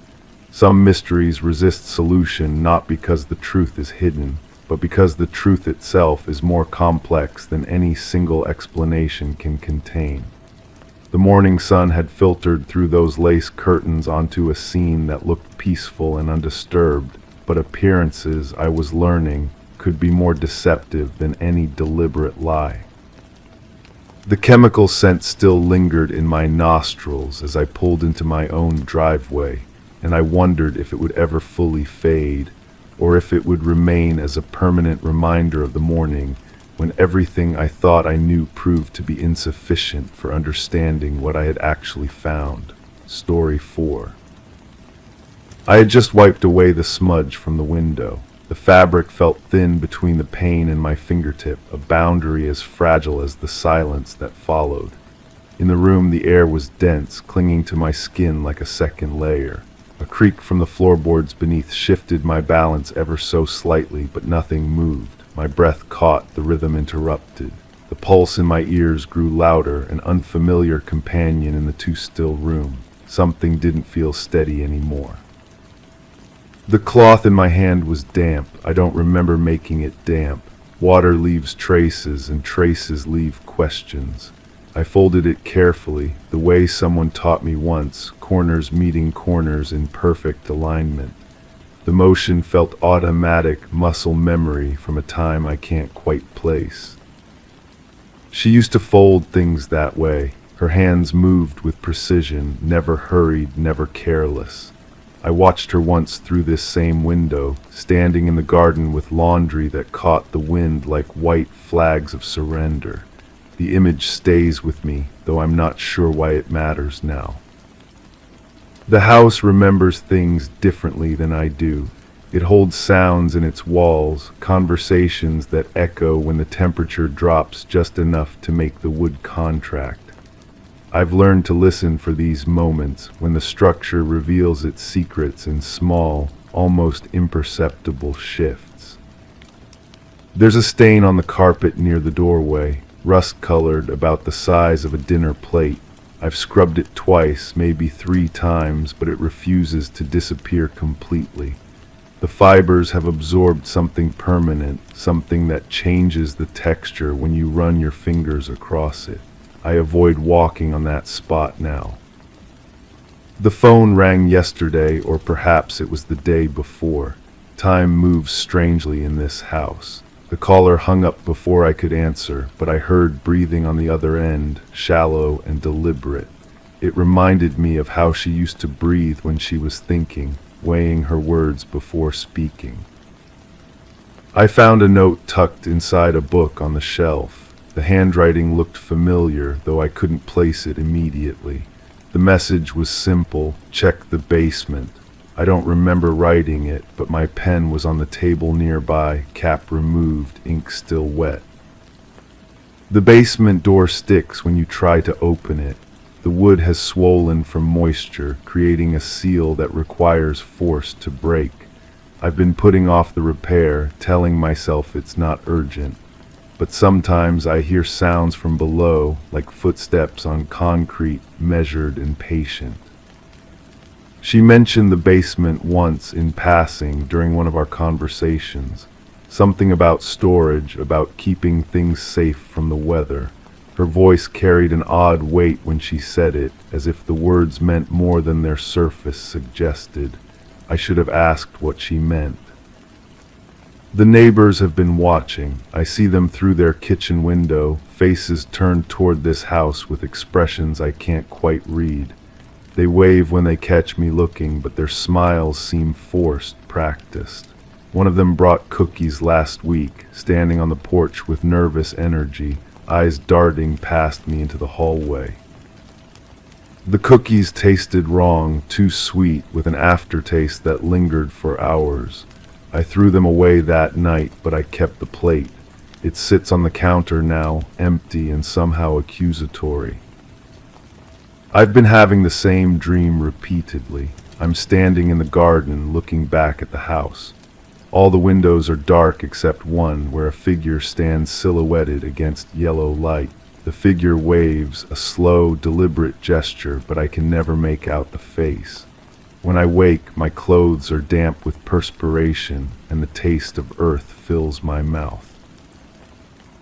Some mysteries resist solution not because the truth is hidden, but because the truth itself is more complex than any single explanation can contain. The morning sun had filtered through those lace curtains onto a scene that looked peaceful and undisturbed, but appearances, I was learning, could be more deceptive than any deliberate lie. The chemical scent still lingered in my nostrils as I pulled into my own driveway, and I wondered if it would ever fully fade, or if it would remain as a permanent reminder of the morning when everything I thought I knew proved to be insufficient for understanding what I had actually found. Story 4. I had just wiped away the smudge from the window. The fabric felt thin between the pane and my fingertip, a boundary as fragile as the silence that followed. In the room, the air was dense, clinging to my skin like a second layer. A creak from the floorboards beneath shifted my balance ever so slightly, but nothing moved. My breath caught, the rhythm interrupted. The pulse in my ears grew louder, an unfamiliar companion in the too-still room. Something didn't feel steady anymore. The cloth in my hand was damp. I don't remember making it damp. Water leaves traces, and traces leave questions. I folded it carefully, the way someone taught me once, corners meeting corners in perfect alignment. The motion felt automatic, muscle memory from a time I can't quite place. She used to fold things that way. Her hands moved with precision, never hurried, never careless. I watched her once through this same window, standing in the garden with laundry that caught the wind like white flags of surrender. The image stays with me, though I'm not sure why it matters now. The house remembers things differently than I do. It holds sounds in its walls, conversations that echo when the temperature drops just enough to make the wood contract. I've learned to listen for these moments when the structure reveals its secrets in small, almost imperceptible shifts. There's a stain on the carpet near the doorway, rust-colored about the size of a dinner plate. I've scrubbed it twice, maybe 3 times, but it refuses to disappear completely. The fibers have absorbed something permanent, something that changes the texture when you run your fingers across it. I avoid walking on that spot now. The phone rang yesterday, or perhaps it was the day before. Time moves strangely in this house. The caller hung up before I could answer, but I heard breathing on the other end, shallow and deliberate. It reminded me of how she used to breathe when she was thinking, weighing her words before speaking. I found a note tucked inside a book on the shelf. The handwriting looked familiar, though I couldn't place it immediately. The message was simple: check the basement. I don't remember writing it, but my pen was on the table nearby, cap removed, ink still wet. The basement door sticks when you try to open it. The wood has swollen from moisture, creating a seal that requires force to break. I've been putting off the repair, telling myself it's not urgent. But sometimes I hear sounds from below, like footsteps on concrete, measured and patient. She mentioned the basement once in passing during one of our conversations. Something about storage, about keeping things safe from the weather. Her voice carried an odd weight when she said it, as if the words meant more than their surface suggested. I should have asked what she meant. The neighbors have been watching. I see them through their kitchen window, faces turned toward this house with expressions I can't quite read. They wave when they catch me looking, but their smiles seem forced, practiced. One of them brought cookies last week, standing on the porch with nervous energy, eyes darting past me into the hallway. The cookies tasted wrong, too sweet, with an aftertaste that lingered for hours. I threw them away that night, but I kept the plate. It sits on the counter now, empty and somehow accusatory. I've been having the same dream repeatedly. I'm standing in the garden, looking back at the house. All the windows are dark except one, where a figure stands silhouetted against yellow light. The figure waves, a slow, deliberate gesture, but I can never make out the face. When I wake, my clothes are damp with perspiration, and the taste of earth fills my mouth.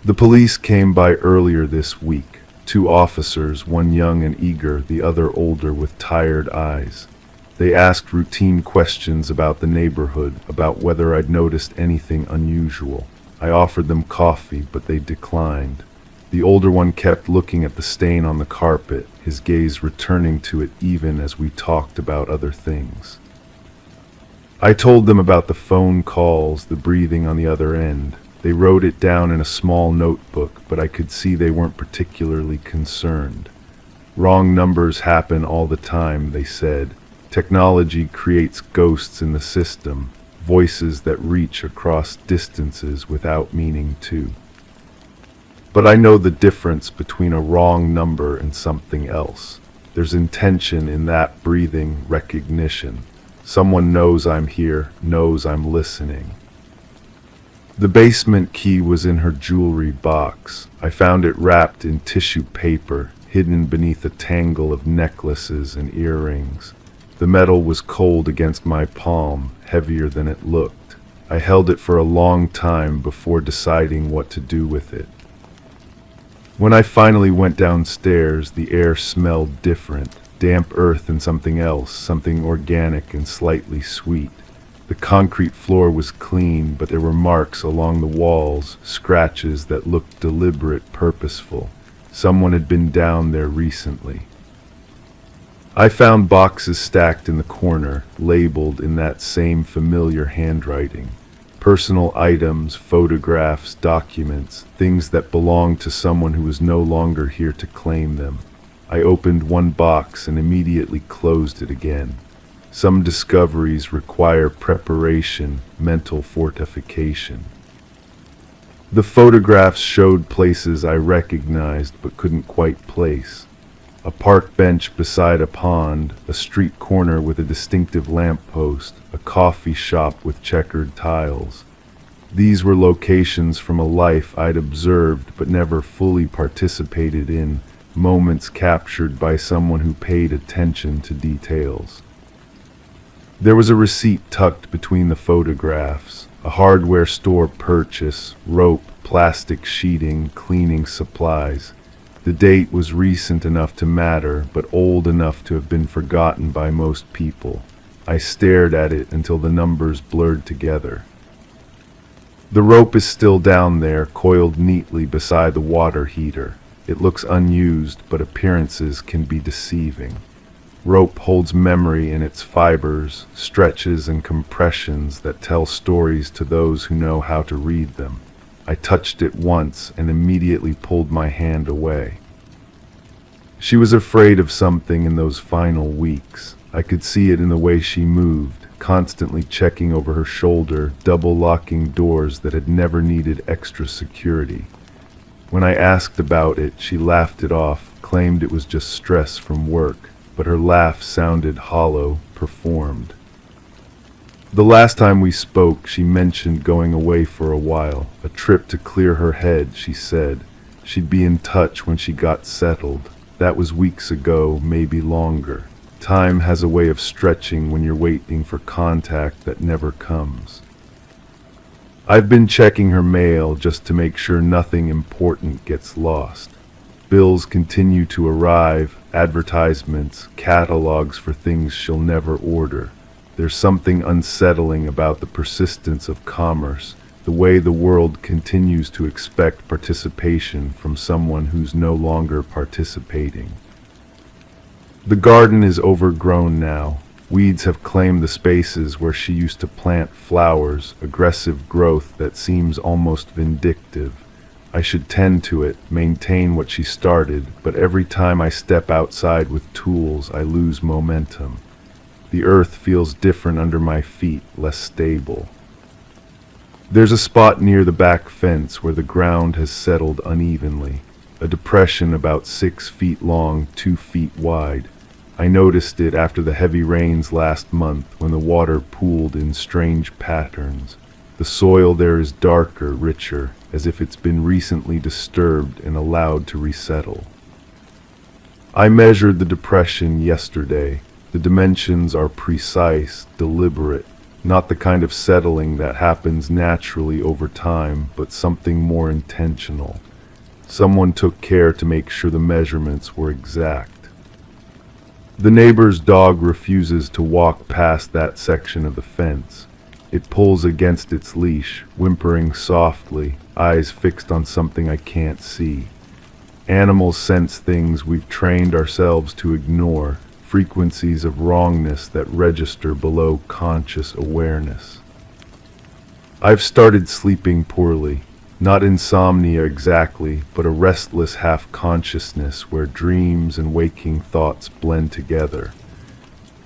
The police came by earlier this week. 2 officers, one young and eager, the other older with tired eyes. They asked routine questions about the neighborhood, about whether I'd noticed anything unusual. I offered them coffee, but they declined. The older one kept looking at the stain on the carpet, his gaze returning to it even as we talked about other things. I told them about the phone calls, the breathing on the other end. They wrote it down in a small notebook, but I could see they weren't particularly concerned. Wrong numbers happen all the time, they said. Technology creates ghosts in the system, voices that reach across distances without meaning to. But I know the difference between a wrong number and something else. There's intention in that breathing recognition. Someone knows I'm here, knows I'm listening. The basement key was in her jewelry box. I found it wrapped in tissue paper, hidden beneath a tangle of necklaces and earrings. The metal was cold against my palm, heavier than it looked. I held it for a long time before deciding what to do with it. When I finally went downstairs, the air smelled different, damp earth and something else, something organic and slightly sweet. The concrete floor was clean, but there were marks along the walls, scratches that looked deliberate, purposeful. Someone had been down there recently. I found boxes stacked in the corner, labeled in that same familiar handwriting. Personal items, photographs, documents, things that belonged to someone who was no longer here to claim them. I opened one box and immediately closed it again. Some discoveries require preparation, mental fortification. The photographs showed places I recognized but couldn't quite place. A park bench beside a pond, a street corner with a distinctive lamppost, a coffee shop with checkered tiles. These were locations from a life I'd observed but never fully participated in, moments captured by someone who paid attention to details. There was a receipt tucked between the photographs, a hardware store purchase, rope, plastic sheeting, cleaning supplies. The date was recent enough to matter, but old enough to have been forgotten by most people. I stared at it until the numbers blurred together. The rope is still down there, coiled neatly beside the water heater. It looks unused, but appearances can be deceiving. Rope holds memory in its fibers, stretches and compressions that tell stories to those who know how to read them. I touched it once and immediately pulled my hand away. She was afraid of something in those final weeks. I could see it in the way she moved, constantly checking over her shoulder, double-locking doors that had never needed extra security. When I asked about it, she laughed it off, claimed it was just stress from work, but her laugh sounded hollow, performed. The last time we spoke, she mentioned going away for a while, a trip to clear her head, she said. She'd be in touch when she got settled. That was weeks ago, maybe longer. Time has a way of stretching when you're waiting for contact that never comes. I've been checking her mail just to make sure nothing important gets lost. Bills continue to arrive, advertisements, catalogs for things she'll never order. There's something unsettling about the persistence of commerce, the way the world continues to expect participation from someone who's no longer participating. The garden is overgrown now. Weeds have claimed the spaces where she used to plant flowers, aggressive growth that seems almost vindictive. I should tend to it, maintain what she started, but every time I step outside with tools, I lose momentum. The earth feels different under my feet, less stable. There's a spot near the back fence where the ground has settled unevenly, a depression about 6 feet long, 2 feet wide. I noticed it after the heavy rains last month when the water pooled in strange patterns. The soil there is darker, richer, as if it's been recently disturbed and allowed to resettle. I measured the depression yesterday. The dimensions are precise, deliberate, not the kind of settling that happens naturally over time, but something more intentional. Someone took care to make sure the measurements were exact. The neighbor's dog refuses to walk past that section of the fence. It pulls against its leash, whimpering softly, eyes fixed on something I can't see. Animals sense things we've trained ourselves to ignore, frequencies of wrongness that register below conscious awareness. I've started sleeping poorly, not insomnia exactly, but a restless half-consciousness where dreams and waking thoughts blend together.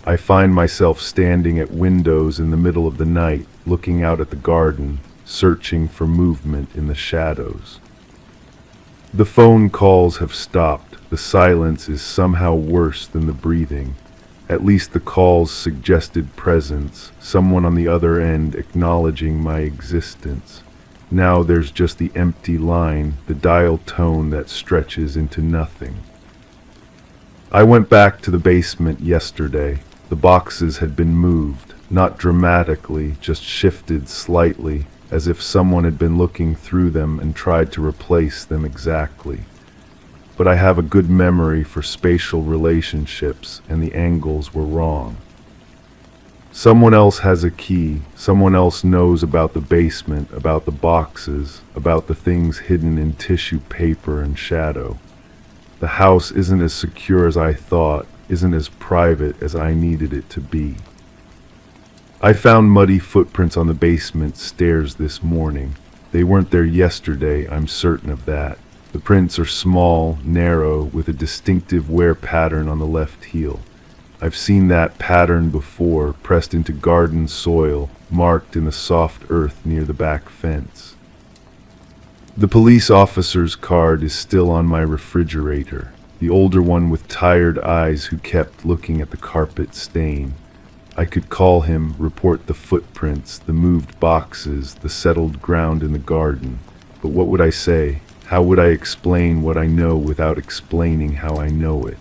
I find myself standing at windows in the middle of the night, looking out at the garden, searching for movement in the shadows. The phone calls have stopped. The silence is somehow worse than the breathing. At least the calls suggested presence, someone on the other end acknowledging my existence. Now there's just the empty line, the dial tone that stretches into nothing. I went back to the basement yesterday. The boxes had been moved, not dramatically, just shifted slightly, as if someone had been looking through them and tried to replace them exactly. But I have a good memory for spatial relationships, and the angles were wrong. Someone else has a key, someone else knows about the basement, about the boxes, about the things hidden in tissue paper and shadow. The house isn't as secure as I thought, isn't as private as I needed it to be. I found muddy footprints on the basement stairs this morning. They weren't there yesterday, I'm certain of that. The prints are small, narrow, with a distinctive wear pattern on the left heel. I've seen that pattern before, pressed into garden soil, marked in the soft earth near the back fence. The police officer's card is still on my refrigerator, the older one with tired eyes who kept looking at the carpet stain. I could call him, report the footprints, the moved boxes, the settled ground in the garden. But what would I say? How would I explain what I know without explaining how I know it?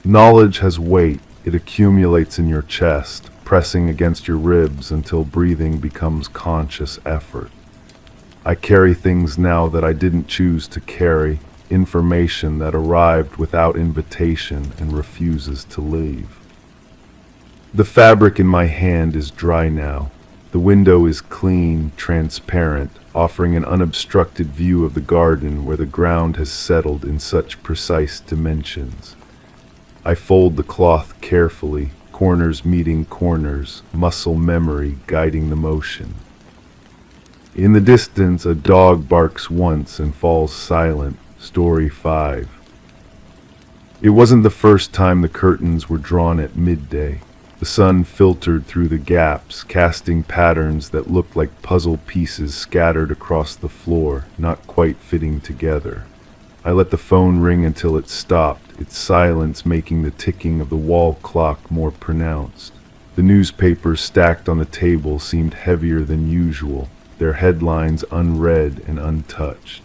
Knowledge has weight. It accumulates in your chest, pressing against your ribs until breathing becomes conscious effort. I carry things now that I didn't choose to carry, information that arrived without invitation and refuses to leave. The fabric in my hand is dry now. The window is clean, transparent, offering an unobstructed view of the garden where the ground has settled in such precise dimensions. I fold the cloth carefully, corners meeting corners, muscle memory guiding the motion. In the distance, a dog barks once and falls silent. Story 5. It wasn't the first time the curtains were drawn at midday. The sun filtered through the gaps, casting patterns that looked like puzzle pieces scattered across the floor, not quite fitting together. I let the phone ring until it stopped, its silence making the ticking of the wall clock more pronounced. The newspapers stacked on the table seemed heavier than usual, their headlines unread and untouched.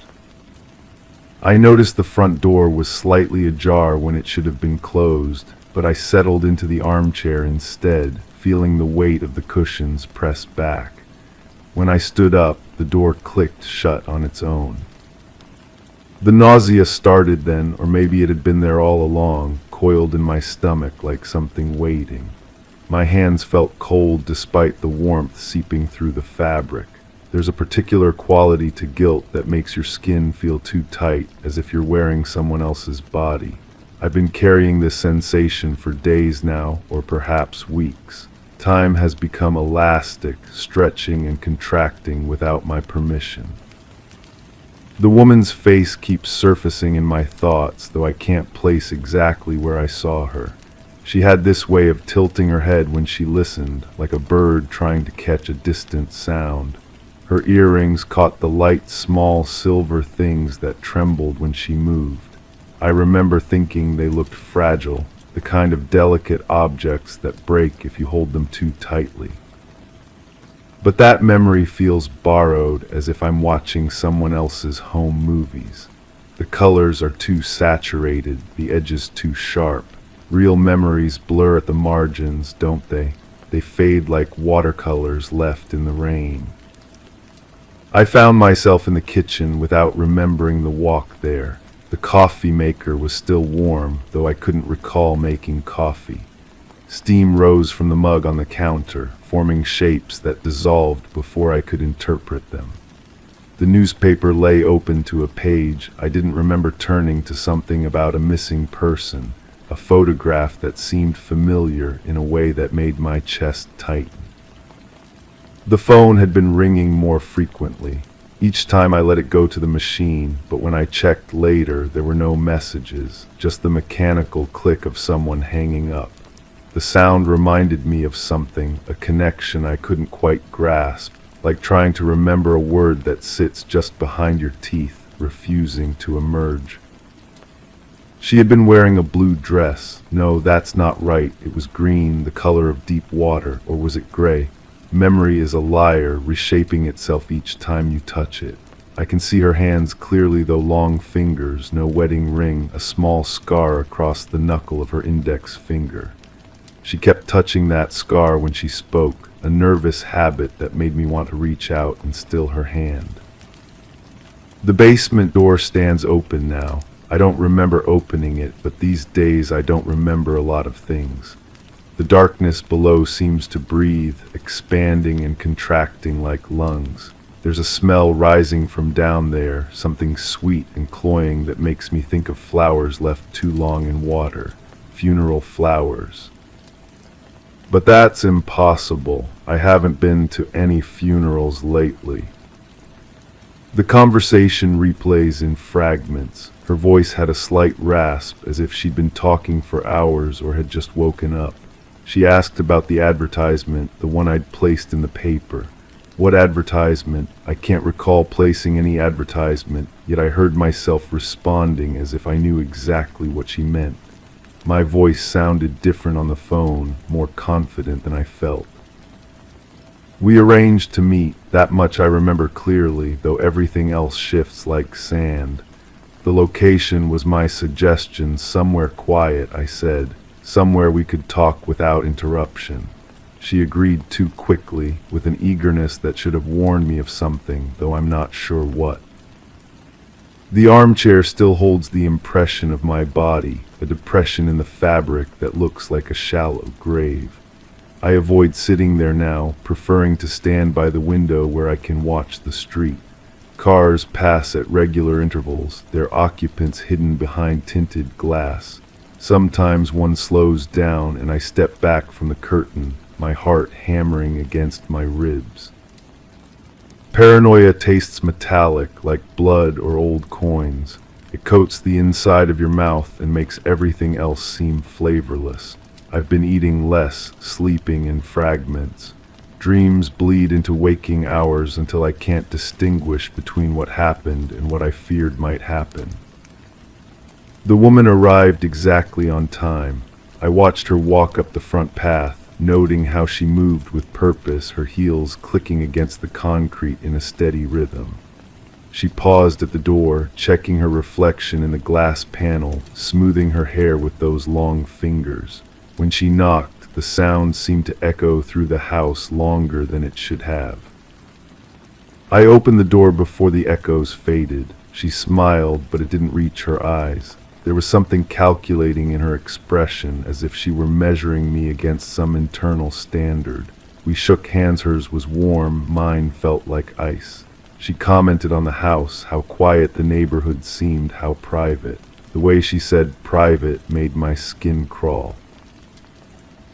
I noticed the front door was slightly ajar when it should have been closed, but I settled into the armchair instead, feeling the weight of the cushions pressed back. When I stood up, the door clicked shut on its own. The nausea started then, or maybe it had been there all along, coiled in my stomach like something waiting. My hands felt cold despite the warmth seeping through the fabric. There's a particular quality to guilt that makes your skin feel too tight, as if you're wearing someone else's body. I've been carrying this sensation for days now, or perhaps weeks. Time has become elastic, stretching and contracting without my permission. The woman's face keeps surfacing in my thoughts, though I can't place exactly where I saw her. She had this way of tilting her head when she listened, like a bird trying to catch a distant sound. Her earrings caught the light, small silver things that trembled when she moved. I remember thinking they looked fragile, the kind of delicate objects that break if you hold them too tightly. But that memory feels borrowed, as if I'm watching someone else's home movies. The colors are too saturated, the edges too sharp. Real memories blur at the margins, don't they? They fade like watercolors left in the rain. I found myself in the kitchen without remembering the walk there. The coffee maker was still warm, though I couldn't recall making coffee. Steam rose from the mug on the counter, forming shapes that dissolved before I could interpret them. The newspaper lay open to a page. I didn't remember turning to something about a missing person, a photograph that seemed familiar in a way that made my chest tighten. The phone had been ringing more frequently. Each time I let it go to the machine, but when I checked later, there were no messages, just the mechanical click of someone hanging up. The sound reminded me of something, a connection I couldn't quite grasp, like trying to remember a word that sits just behind your teeth, refusing to emerge. She had been wearing a blue dress. No, that's not right. It was green, the color of deep water, or was it gray? Memory is a liar, reshaping itself each time you touch it. I can see her hands clearly, though long fingers, no wedding ring, a small scar across the knuckle of her index finger. She kept touching that scar when she spoke, a nervous habit that made me want to reach out and still her hand. The basement door stands open now. I don't remember opening it, but these days I don't remember a lot of things. The darkness below seems to breathe, expanding and contracting like lungs. There's a smell rising from down there, something sweet and cloying that makes me think of flowers left too long in water, funeral flowers. But that's impossible. I haven't been to any funerals lately. The conversation replays in fragments. Her voice had a slight rasp, as if she'd been talking for hours or had just woken up. She asked about the advertisement, the one I'd placed in the paper. What advertisement? I can't recall placing any advertisement, yet I heard myself responding as if I knew exactly what she meant. My voice sounded different on the phone, more confident than I felt. We arranged to meet, that much I remember clearly, though everything else shifts like sand. The location was my suggestion, somewhere quiet, I said, somewhere we could talk without interruption. She agreed too quickly, with an eagerness that should have warned me of something, though I'm not sure what. The armchair still holds the impression of my body, a depression in the fabric that looks like a shallow grave. I avoid sitting there now, preferring to stand by the window where I can watch the street. Cars pass at regular intervals, their occupants hidden behind tinted glass. Sometimes one slows down and I step back from the curtain, my heart hammering against my ribs. Paranoia tastes metallic, like blood or old coins. It coats the inside of your mouth and makes everything else seem flavorless. I've been eating less, sleeping in fragments. Dreams bleed into waking hours until I can't distinguish between what happened and what I feared might happen. The woman arrived exactly on time. I watched her walk up the front path, noting how she moved with purpose, her heels clicking against the concrete in a steady rhythm. She paused at the door, checking her reflection in the glass panel, smoothing her hair with those long fingers. When she knocked, the sound seemed to echo through the house longer than it should have. I opened the door before the echoes faded. She smiled, but it didn't reach her eyes. There was something calculating in her expression, as if she were measuring me against some internal standard. We shook hands. Hers was warm, mine felt like ice. She commented on the house, how quiet the neighborhood seemed, how private. The way she said private made my skin crawl.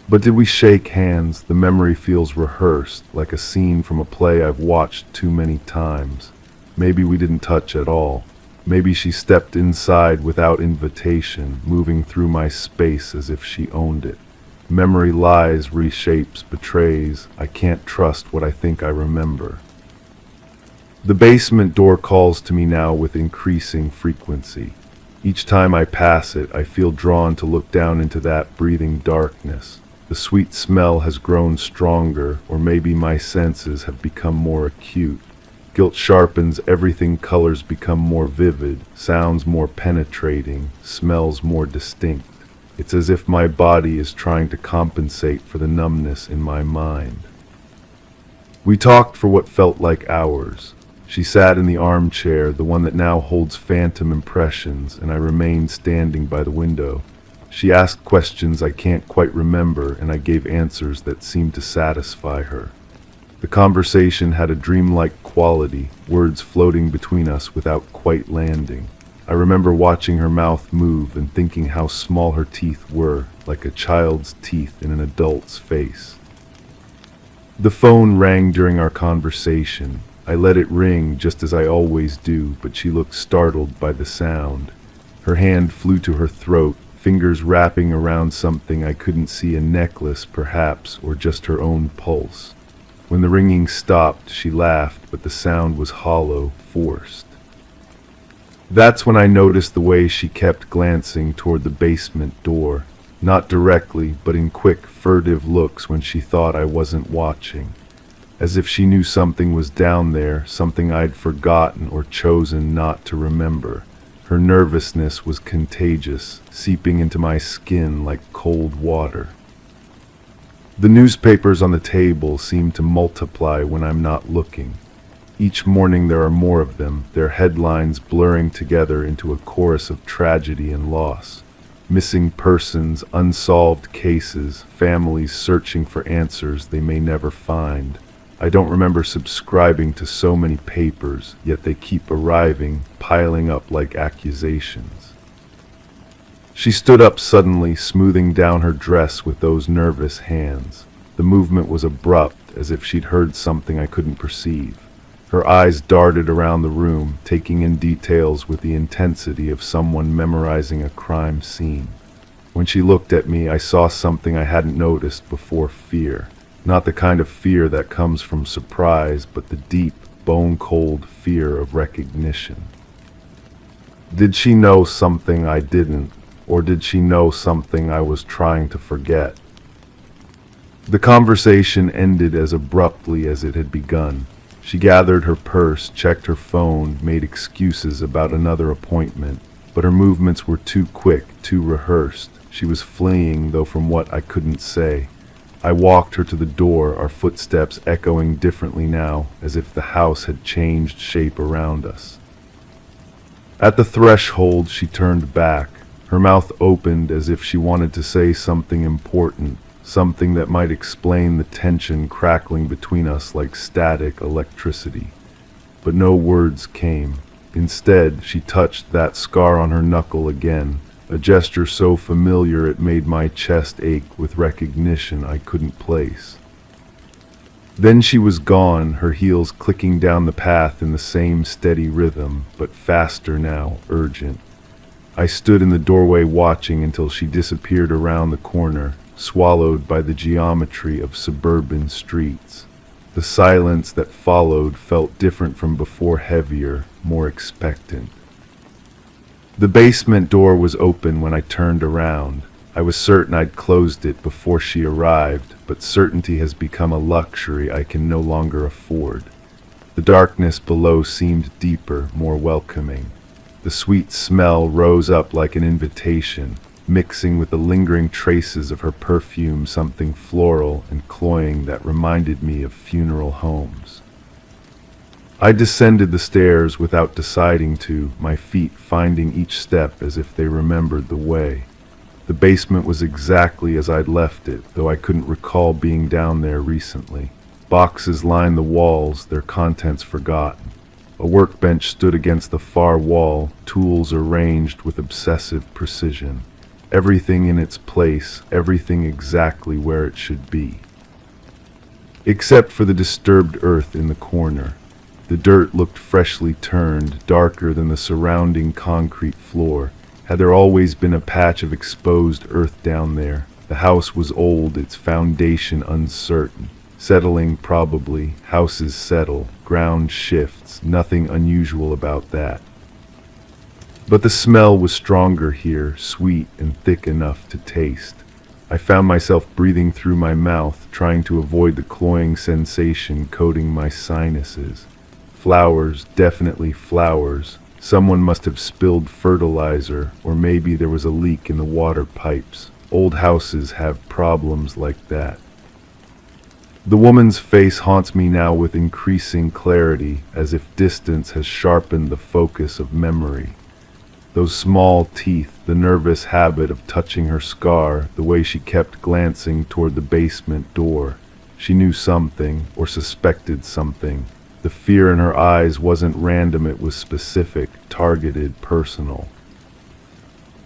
But did we shake hands? The memory feels rehearsed, like a scene from a play I've watched too many times. Maybe we didn't touch at all. Maybe she stepped inside without invitation, moving through my space as if she owned it. Memory lies, reshapes, betrays. I can't trust what I think I remember. The basement door calls to me now with increasing frequency. Each time I pass it, I feel drawn to look down into that breathing darkness. The sweet smell has grown stronger, or maybe my senses have become more acute. Guilt sharpens everything, colors become more vivid, sounds more penetrating, smells more distinct. It's as if my body is trying to compensate for the numbness in my mind. We talked for what felt like hours. She sat in the armchair, the one that now holds phantom impressions, and I remained standing by the window. She asked questions I can't quite remember, and I gave answers that seemed to satisfy her. The conversation had a dreamlike quality, words floating between us without quite landing. I remember watching her mouth move and thinking how small her teeth were, like a child's teeth in an adult's face. The phone rang during our conversation. I let it ring just as I always do, but she looked startled by the sound. Her hand flew to her throat, fingers wrapping around something I couldn't see, a necklace perhaps, or just her own pulse. When the ringing stopped, she laughed, but the sound was hollow, forced. That's when I noticed the way she kept glancing toward the basement door, not directly, but in quick, furtive looks when she thought I wasn't watching, as if she knew something was down there, something I'd forgotten or chosen not to remember. Her nervousness was contagious, seeping into my skin like cold water. The newspapers on the table seem to multiply when I'm not looking. Each morning there are more of them, their headlines blurring together into a chorus of tragedy and loss. Missing persons, unsolved cases, families searching for answers they may never find. I don't remember subscribing to so many papers, yet they keep arriving, piling up like accusations. She stood up suddenly, smoothing down her dress with those nervous hands. The movement was abrupt, as if she'd heard something I couldn't perceive. Her eyes darted around the room, taking in details with the intensity of someone memorizing a crime scene. When she looked at me, I saw something I hadn't noticed before: fear. Not the kind of fear that comes from surprise, but the deep, bone-cold fear of recognition. Did she know something I didn't, or did she know something I was trying to forget? The conversation ended as abruptly as it had begun. She gathered her purse, checked her phone, made excuses about another appointment, but her movements were too quick, too rehearsed. She was fleeing, though from what I couldn't say. I walked her to the door, our footsteps echoing differently now, as if the house had changed shape around us. At the threshold, she turned back. Her mouth opened as if she wanted to say something important, something that might explain the tension crackling between us like static electricity. But no words came. Instead, she touched that scar on her knuckle again, a gesture so familiar it made my chest ache with recognition I couldn't place. Then she was gone, her heels clicking down the path in the same steady rhythm, but faster now, urgent. I stood in the doorway watching until she disappeared around the corner, swallowed by the geometry of suburban streets. The silence that followed felt different from before, heavier, more expectant. The basement door was open when I turned around. I was certain I'd closed it before she arrived, but certainty has become a luxury I can no longer afford. The darkness below seemed deeper, more welcoming. The sweet smell rose up like an invitation, mixing with the lingering traces of her perfume, something floral and cloying that reminded me of funeral homes. I descended the stairs without deciding to, my feet finding each step as if they remembered the way. The basement was exactly as I'd left it, though I couldn't recall being down there recently. Boxes lined the walls, their contents forgotten. A workbench stood against the far wall, tools arranged with obsessive precision. Everything in its place, everything exactly where it should be. Except for the disturbed earth in the corner. The dirt looked freshly turned, darker than the surrounding concrete floor. Had there always been a patch of exposed earth down there? The house was old, its foundation uncertain. Settling, probably. Houses settle. Ground shifts. Nothing unusual about that. But the smell was stronger here, sweet and thick enough to taste. I found myself breathing through my mouth, trying to avoid the cloying sensation coating my sinuses. Flowers, definitely flowers. Someone must have spilled fertilizer, or maybe there was a leak in the water pipes. Old houses have problems like that. The woman's face haunts me now with increasing clarity, as if distance has sharpened the focus of memory. Those small teeth, the nervous habit of touching her scar, the way she kept glancing toward the basement door. She knew something, or suspected something. The fear in her eyes wasn't random, it was specific, targeted, personal.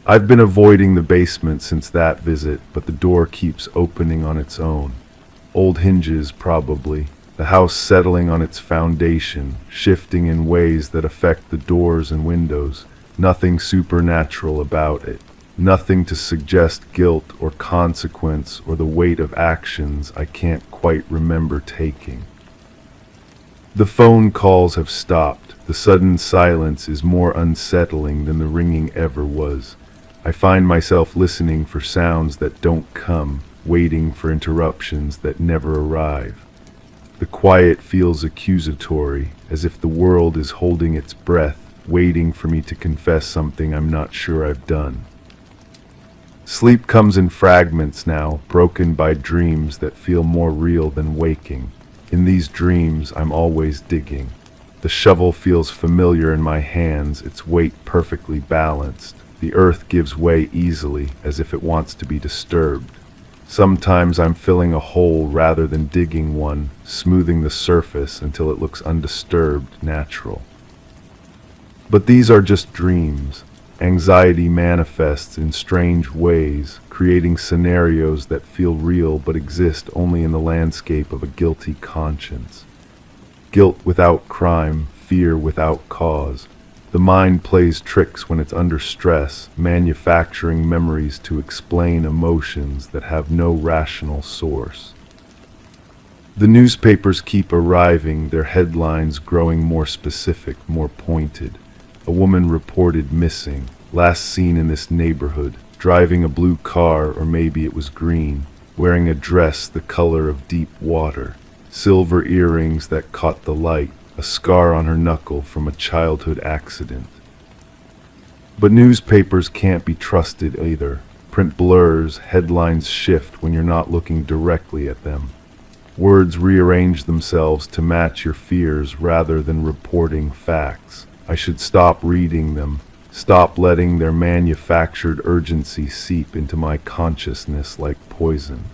I've been avoiding the basement since that visit, but the door keeps opening on its own. Old hinges, probably. The house settling on its foundation, shifting in ways that affect the doors and windows. Nothing supernatural about it. Nothing to suggest guilt or consequence or the weight of actions I can't quite remember taking. The phone calls have stopped. The sudden silence is more unsettling than the ringing ever was. I find myself listening for sounds that don't come, waiting for interruptions that never arrive. The quiet feels accusatory, as if the world is holding its breath, waiting for me to confess something I'm not sure I've done. Sleep comes in fragments now, broken by dreams that feel more real than waking. In these dreams, I'm always digging. The shovel feels familiar in my hands, its weight perfectly balanced. The earth gives way easily, as if it wants to be disturbed. Sometimes I'm filling a hole rather than digging one, smoothing the surface until it looks undisturbed, natural. But these are just dreams. Anxiety manifests in strange ways, creating scenarios that feel real but exist only in the landscape of a guilty conscience. Guilt without crime, fear without cause. The mind plays tricks when it's under stress, manufacturing memories to explain emotions that have no rational source. The newspapers keep arriving, their headlines growing more specific, more pointed. A woman reported missing, last seen in this neighborhood, driving a blue car, or maybe it was green, wearing a dress the color of deep water, silver earrings that caught the light, a scar on her knuckle from a childhood accident. But newspapers can't be trusted either. Print blurs, headlines shift when you're not looking directly at them. Words rearrange themselves to match your fears rather than reporting facts. I should stop reading them, stop letting their manufactured urgency seep into my consciousness like poison.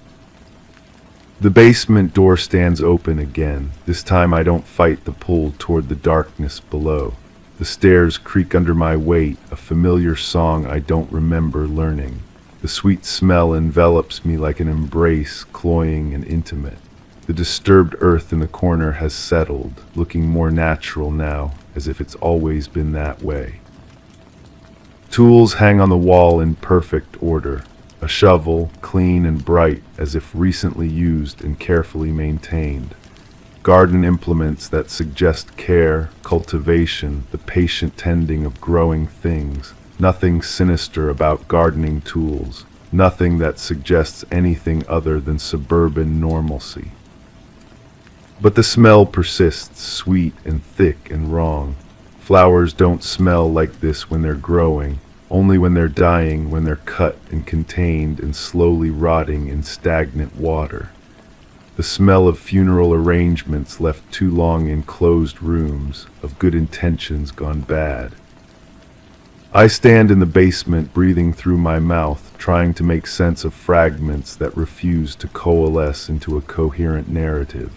The basement door stands open again. This time I don't fight the pull toward the darkness below. The stairs creak under my weight, a familiar song I don't remember learning. The sweet smell envelops me like an embrace, cloying and intimate. The disturbed earth in the corner has settled, looking more natural now, as if it's always been that way. Tools hang on the wall in perfect order. A shovel, clean and bright, as if recently used and carefully maintained. Garden implements that suggest care, cultivation, the patient tending of growing things. Nothing sinister about gardening tools. Nothing that suggests anything other than suburban normalcy. But the smell persists, sweet and thick and wrong. Flowers don't smell like this when they're growing. Only when they're dying, when they're cut and contained and slowly rotting in stagnant water. The smell of funeral arrangements left too long in closed rooms, of good intentions gone bad. I stand in the basement, breathing through my mouth, trying to make sense of fragments that refuse to coalesce into a coherent narrative.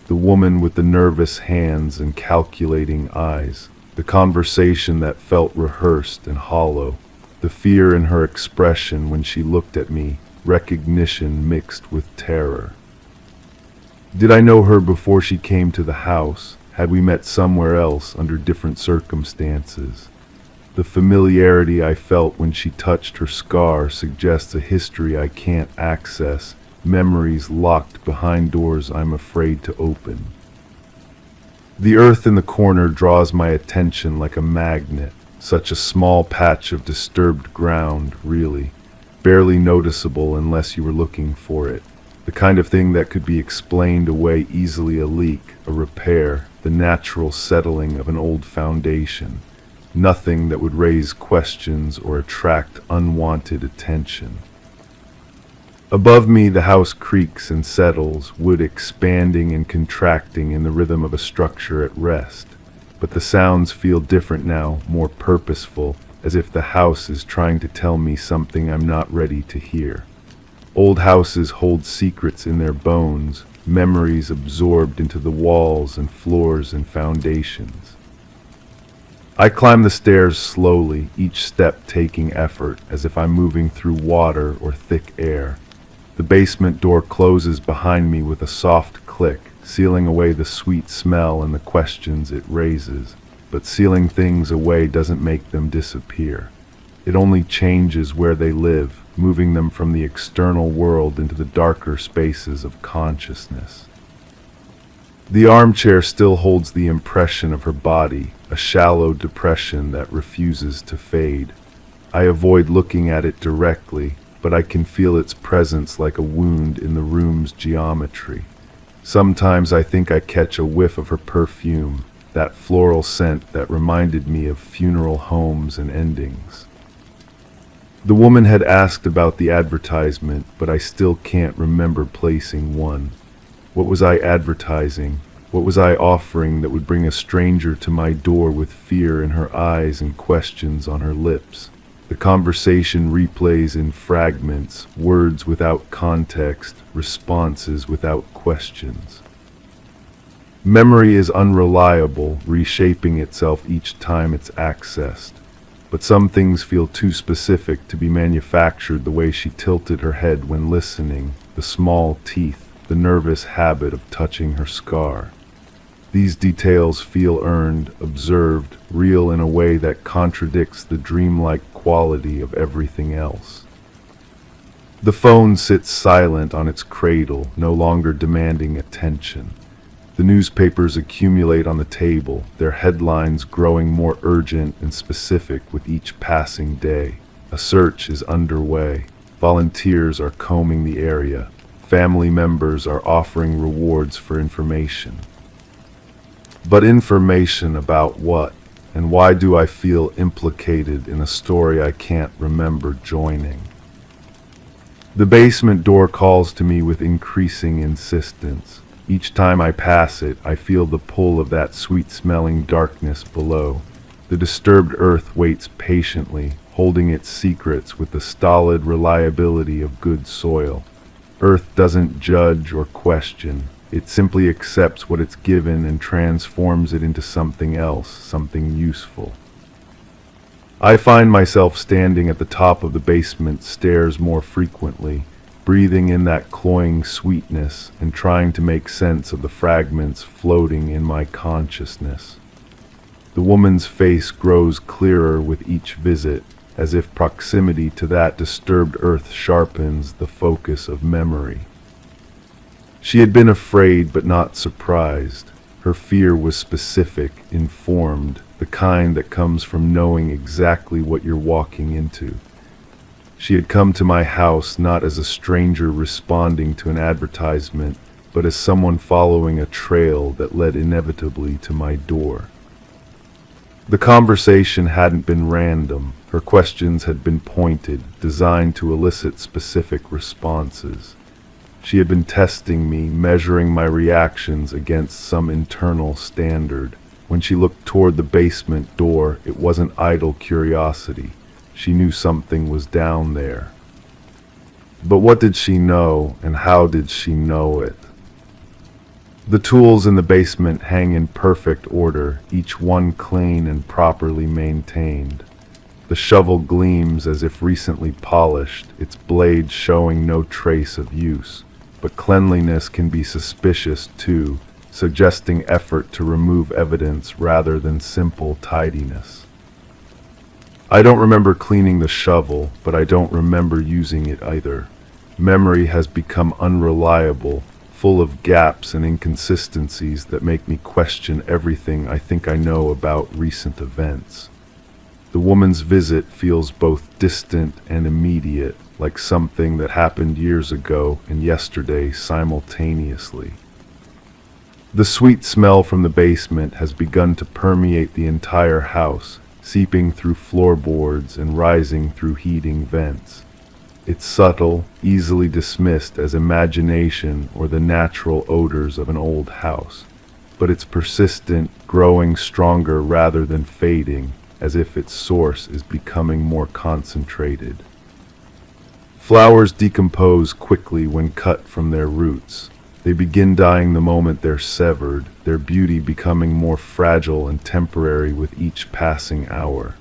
The woman with the nervous hands and calculating eyes. The conversation that felt rehearsed and hollow, the fear in her expression when she looked at me, recognition mixed with terror. Did I know her before she came to the house? Had we met somewhere else under different circumstances? The familiarity I felt when she touched her scar suggests a history I can't access, memories locked behind doors I'm afraid to open. The earth in the corner draws my attention like a magnet, such a small patch of disturbed ground, really, barely noticeable unless you were looking for it. The kind of thing that could be explained away easily, a leak, a repair, the natural settling of an old foundation. Nothing that would raise questions or attract unwanted attention. Above me, the house creaks and settles, wood expanding and contracting in the rhythm of a structure at rest. But the sounds feel different now, more purposeful, as if the house is trying to tell me something I'm not ready to hear. Old houses hold secrets in their bones, memories absorbed into the walls and floors and foundations. I climb the stairs slowly, each step taking effort, as if I'm moving through water or thick air. The basement door closes behind me with a soft click, sealing away the sweet smell and the questions it raises. But sealing things away doesn't make them disappear. It only changes where they live, moving them from the external world into the darker spaces of consciousness. The armchair still holds the impression of her body, a shallow depression that refuses to fade. I avoid looking at it directly, but I can feel its presence like a wound in the room's geometry. Sometimes I think I catch a whiff of her perfume, that floral scent that reminded me of funeral homes and endings. The woman had asked about the advertisement, but I still can't remember placing one. What was I advertising? What was I offering that would bring a stranger to my door with fear in her eyes and questions on her lips? The conversation replays in fragments, words without context, responses without questions. Memory is unreliable, reshaping itself each time it's accessed. But some things feel too specific to be manufactured, the way she tilted her head when listening, the small teeth, the nervous habit of touching her scar. These details feel earned, observed, real in a way that contradicts the dreamlike quality of everything else. The phone sits silent on its cradle, no longer demanding attention. The newspapers accumulate on the table, their headlines growing more urgent and specific with each passing day. A search is underway. Volunteers are combing the area. Family members are offering rewards for information. But information about what? And why do I feel implicated in a story I can't remember joining? The basement door calls to me with increasing insistence. Each time I pass it, I feel the pull of that sweet-smelling darkness below. The disturbed earth waits patiently, holding its secrets with the stolid reliability of good soil. Earth doesn't judge or question. It simply accepts what it's given and transforms it into something else, something useful. I find myself standing at the top of the basement stairs more frequently, breathing in that cloying sweetness and trying to make sense of the fragments floating in my consciousness. The woman's face grows clearer with each visit, as if proximity to that disturbed earth sharpens the focus of memory. She had been afraid but not surprised. Her fear was specific, informed, the kind that comes from knowing exactly what you're walking into. She had come to my house not as a stranger responding to an advertisement, but as someone following a trail that led inevitably to my door. The conversation hadn't been random. Her questions had been pointed, designed to elicit specific responses. She had been testing me, measuring my reactions against some internal standard. When she looked toward the basement door, it wasn't idle curiosity. She knew something was down there. But what did she know, and how did she know it? The tools in the basement hang in perfect order, each one clean and properly maintained. The shovel gleams as if recently polished, its blade showing no trace of use. But cleanliness can be suspicious too, suggesting effort to remove evidence rather than simple tidiness. I don't remember cleaning the shovel, but I don't remember using it either. Memory has become unreliable, full of gaps and inconsistencies that make me question everything I think I know about recent events. The woman's visit feels both distant and immediate, like something that happened years ago and yesterday simultaneously. The sweet smell from the basement has begun to permeate the entire house, seeping through floorboards and rising through heating vents. It's subtle, easily dismissed as imagination or the natural odors of an old house, but it's persistent, growing stronger rather than fading, as if its source is becoming more concentrated. Flowers decompose quickly when cut from their roots. They begin dying the moment they're severed, their beauty becoming more fragile and temporary with each passing hour.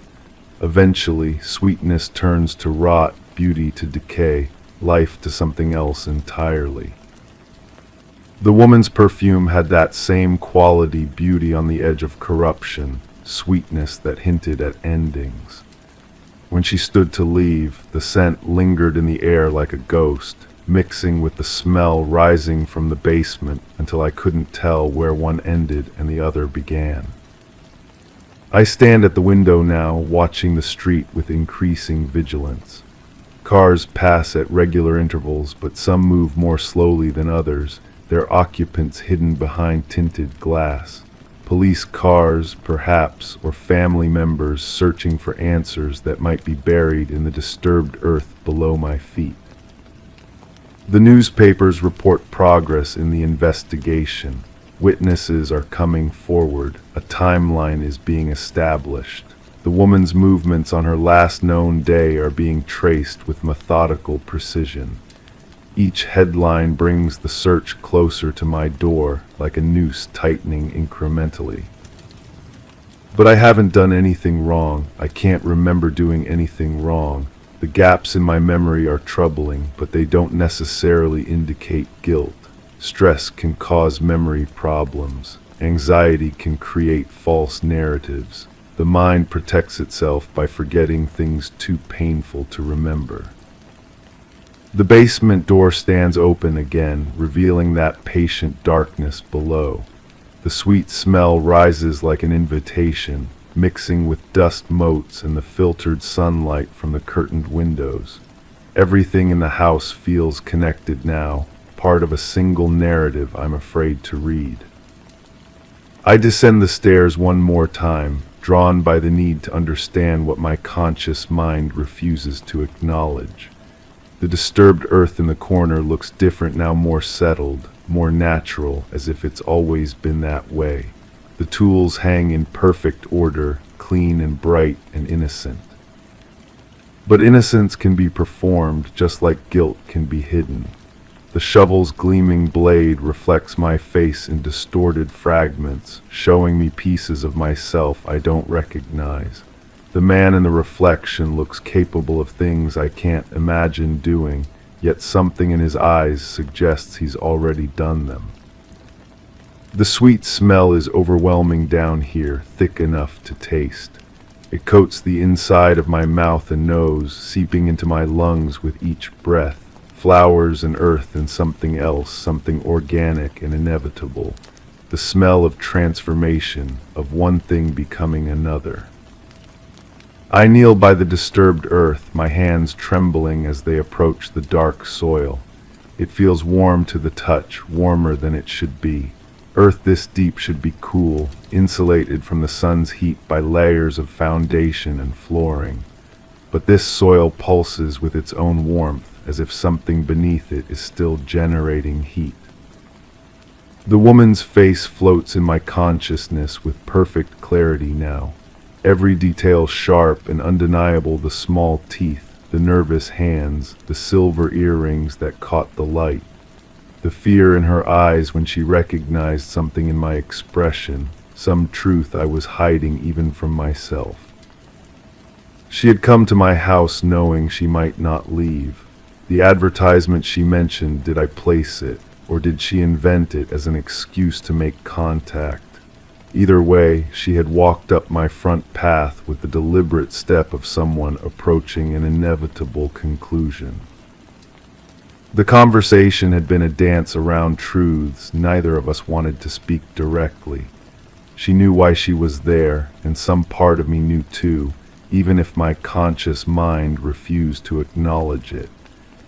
Eventually, sweetness turns to rot, beauty to decay, life to something else entirely. The woman's perfume had that same quality, beauty on the edge of corruption, sweetness that hinted at endings. When she stood to leave, the scent lingered in the air like a ghost, mixing with the smell rising from the basement until I couldn't tell where one ended and the other began. I stand at the window now, watching the street with increasing vigilance. Cars pass at regular intervals, but some move more slowly than others, their occupants hidden behind tinted glass. Police cars, perhaps, or family members searching for answers that might be buried in the disturbed earth below my feet. The newspapers report progress in the investigation. Witnesses are coming forward. A timeline is being established. The woman's movements on her last known day are being traced with methodical precision. Each headline brings the search closer to my door, like a noose tightening incrementally. But I haven't done anything wrong. I can't remember doing anything wrong. The gaps in my memory are troubling, but they don't necessarily indicate guilt. Stress can cause memory problems. Anxiety can create false narratives. The mind protects itself by forgetting things too painful to remember. The basement door stands open again, revealing that patient darkness below. The sweet smell rises like an invitation, mixing with dust motes and the filtered sunlight from the curtained windows. Everything in the house feels connected now, part of a single narrative I'm afraid to read. I descend the stairs one more time, drawn by the need to understand what my conscious mind refuses to acknowledge. The disturbed earth in the corner looks different now, more settled, more natural, as if it's always been that way. The tools hang in perfect order, clean and bright and innocent. But innocence can be performed just like guilt can be hidden. The shovel's gleaming blade reflects my face in distorted fragments, showing me pieces of myself I don't recognize. The man in the reflection looks capable of things I can't imagine doing, yet something in his eyes suggests he's already done them. The sweet smell is overwhelming down here, thick enough to taste. It coats the inside of my mouth and nose, seeping into my lungs with each breath. Flowers and earth and something else, something organic and inevitable. The smell of transformation, of one thing becoming another. I kneel by the disturbed earth, my hands trembling as they approach the dark soil. It feels warm to the touch, warmer than it should be. Earth this deep should be cool, insulated from the sun's heat by layers of foundation and flooring. But this soil pulses with its own warmth, as if something beneath it is still generating heat. The woman's face floats in my consciousness with perfect clarity now. Every detail sharp and undeniable, the small teeth, the nervous hands, the silver earrings that caught the light. The fear in her eyes when she recognized something in my expression, some truth I was hiding even from myself. She had come to my house knowing she might not leave. The advertisement she mentioned, did I place it, or did she invent it as an excuse to make contact? Either way, she had walked up my front path with the deliberate step of someone approaching an inevitable conclusion. The conversation had been a dance around truths neither of us wanted to speak directly. She knew why she was there, and some part of me knew too, even if my conscious mind refused to acknowledge it.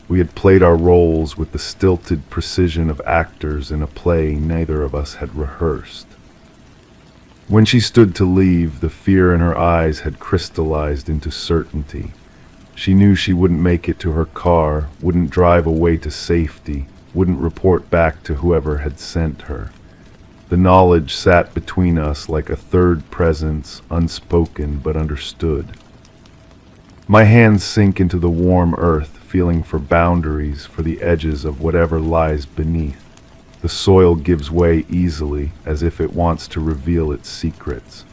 We had played our roles with the stilted precision of actors in a play neither of us had rehearsed. When she stood to leave, the fear in her eyes had crystallized into certainty. She knew she wouldn't make it to her car, wouldn't drive away to safety, wouldn't report back to whoever had sent her. The knowledge sat between us like a third presence, unspoken but understood. My hands sink into the warm earth, feeling for boundaries, for the edges of whatever lies beneath. The soil gives way easily, as if it wants to reveal its secrets.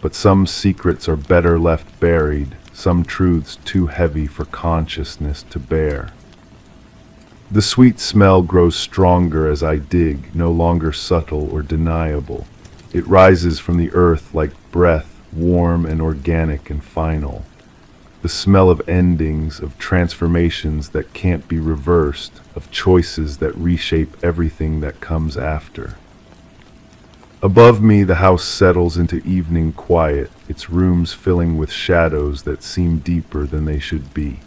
But some secrets are better left buried, some truths too heavy for consciousness to bear. The sweet smell grows stronger as I dig, no longer subtle or deniable. It rises from the earth like breath, warm and organic and final. The smell of endings, of transformations that can't be reversed, of choices that reshape everything that comes after. Above me, the house settles into evening quiet, its rooms filling with shadows that seem deeper than they should be.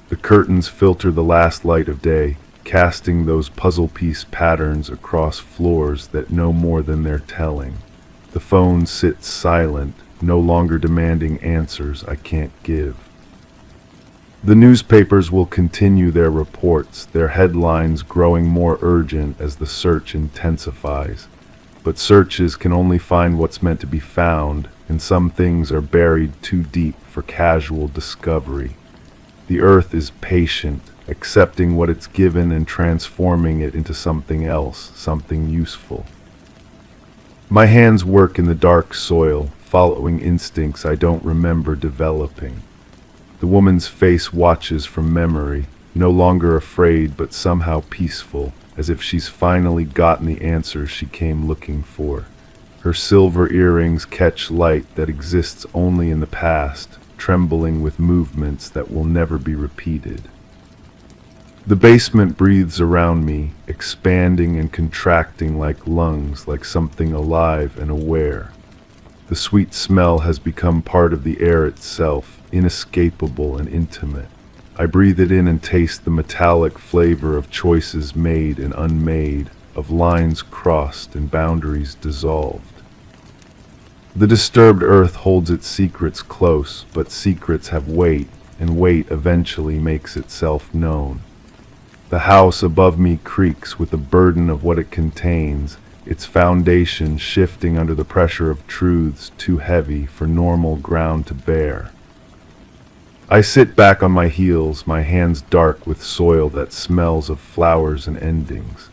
The curtains filter the last light of day, casting those puzzle piece patterns across floors that know more than they're telling. The phone sits silent, no longer demanding answers I can't give. The newspapers will continue their reports, their headlines growing more urgent as the search intensifies. But searches can only find what's meant to be found, and some things are buried too deep for casual discovery. The earth is patient, accepting what it's given and transforming it into something else, something useful. My hands work in the dark soil, following instincts I don't remember developing. The woman's face watches from memory, no longer afraid but somehow peaceful, as if she's finally gotten the answers she came looking for. Her silver earrings catch light that exists only in the past, trembling with movements that will never be repeated. The basement breathes around me, expanding and contracting like lungs, like something alive and aware. The sweet smell has become part of the air itself, inescapable and intimate. I breathe it in and taste the metallic flavor of choices made and unmade, of lines crossed and boundaries dissolved. The disturbed earth holds its secrets close, but secrets have weight, and weight eventually makes itself known. The house above me creaks with the burden of what it contains, its foundation shifting under the pressure of truths too heavy for normal ground to bear. I sit back on my heels, my hands dark with soil that smells of flowers and endings.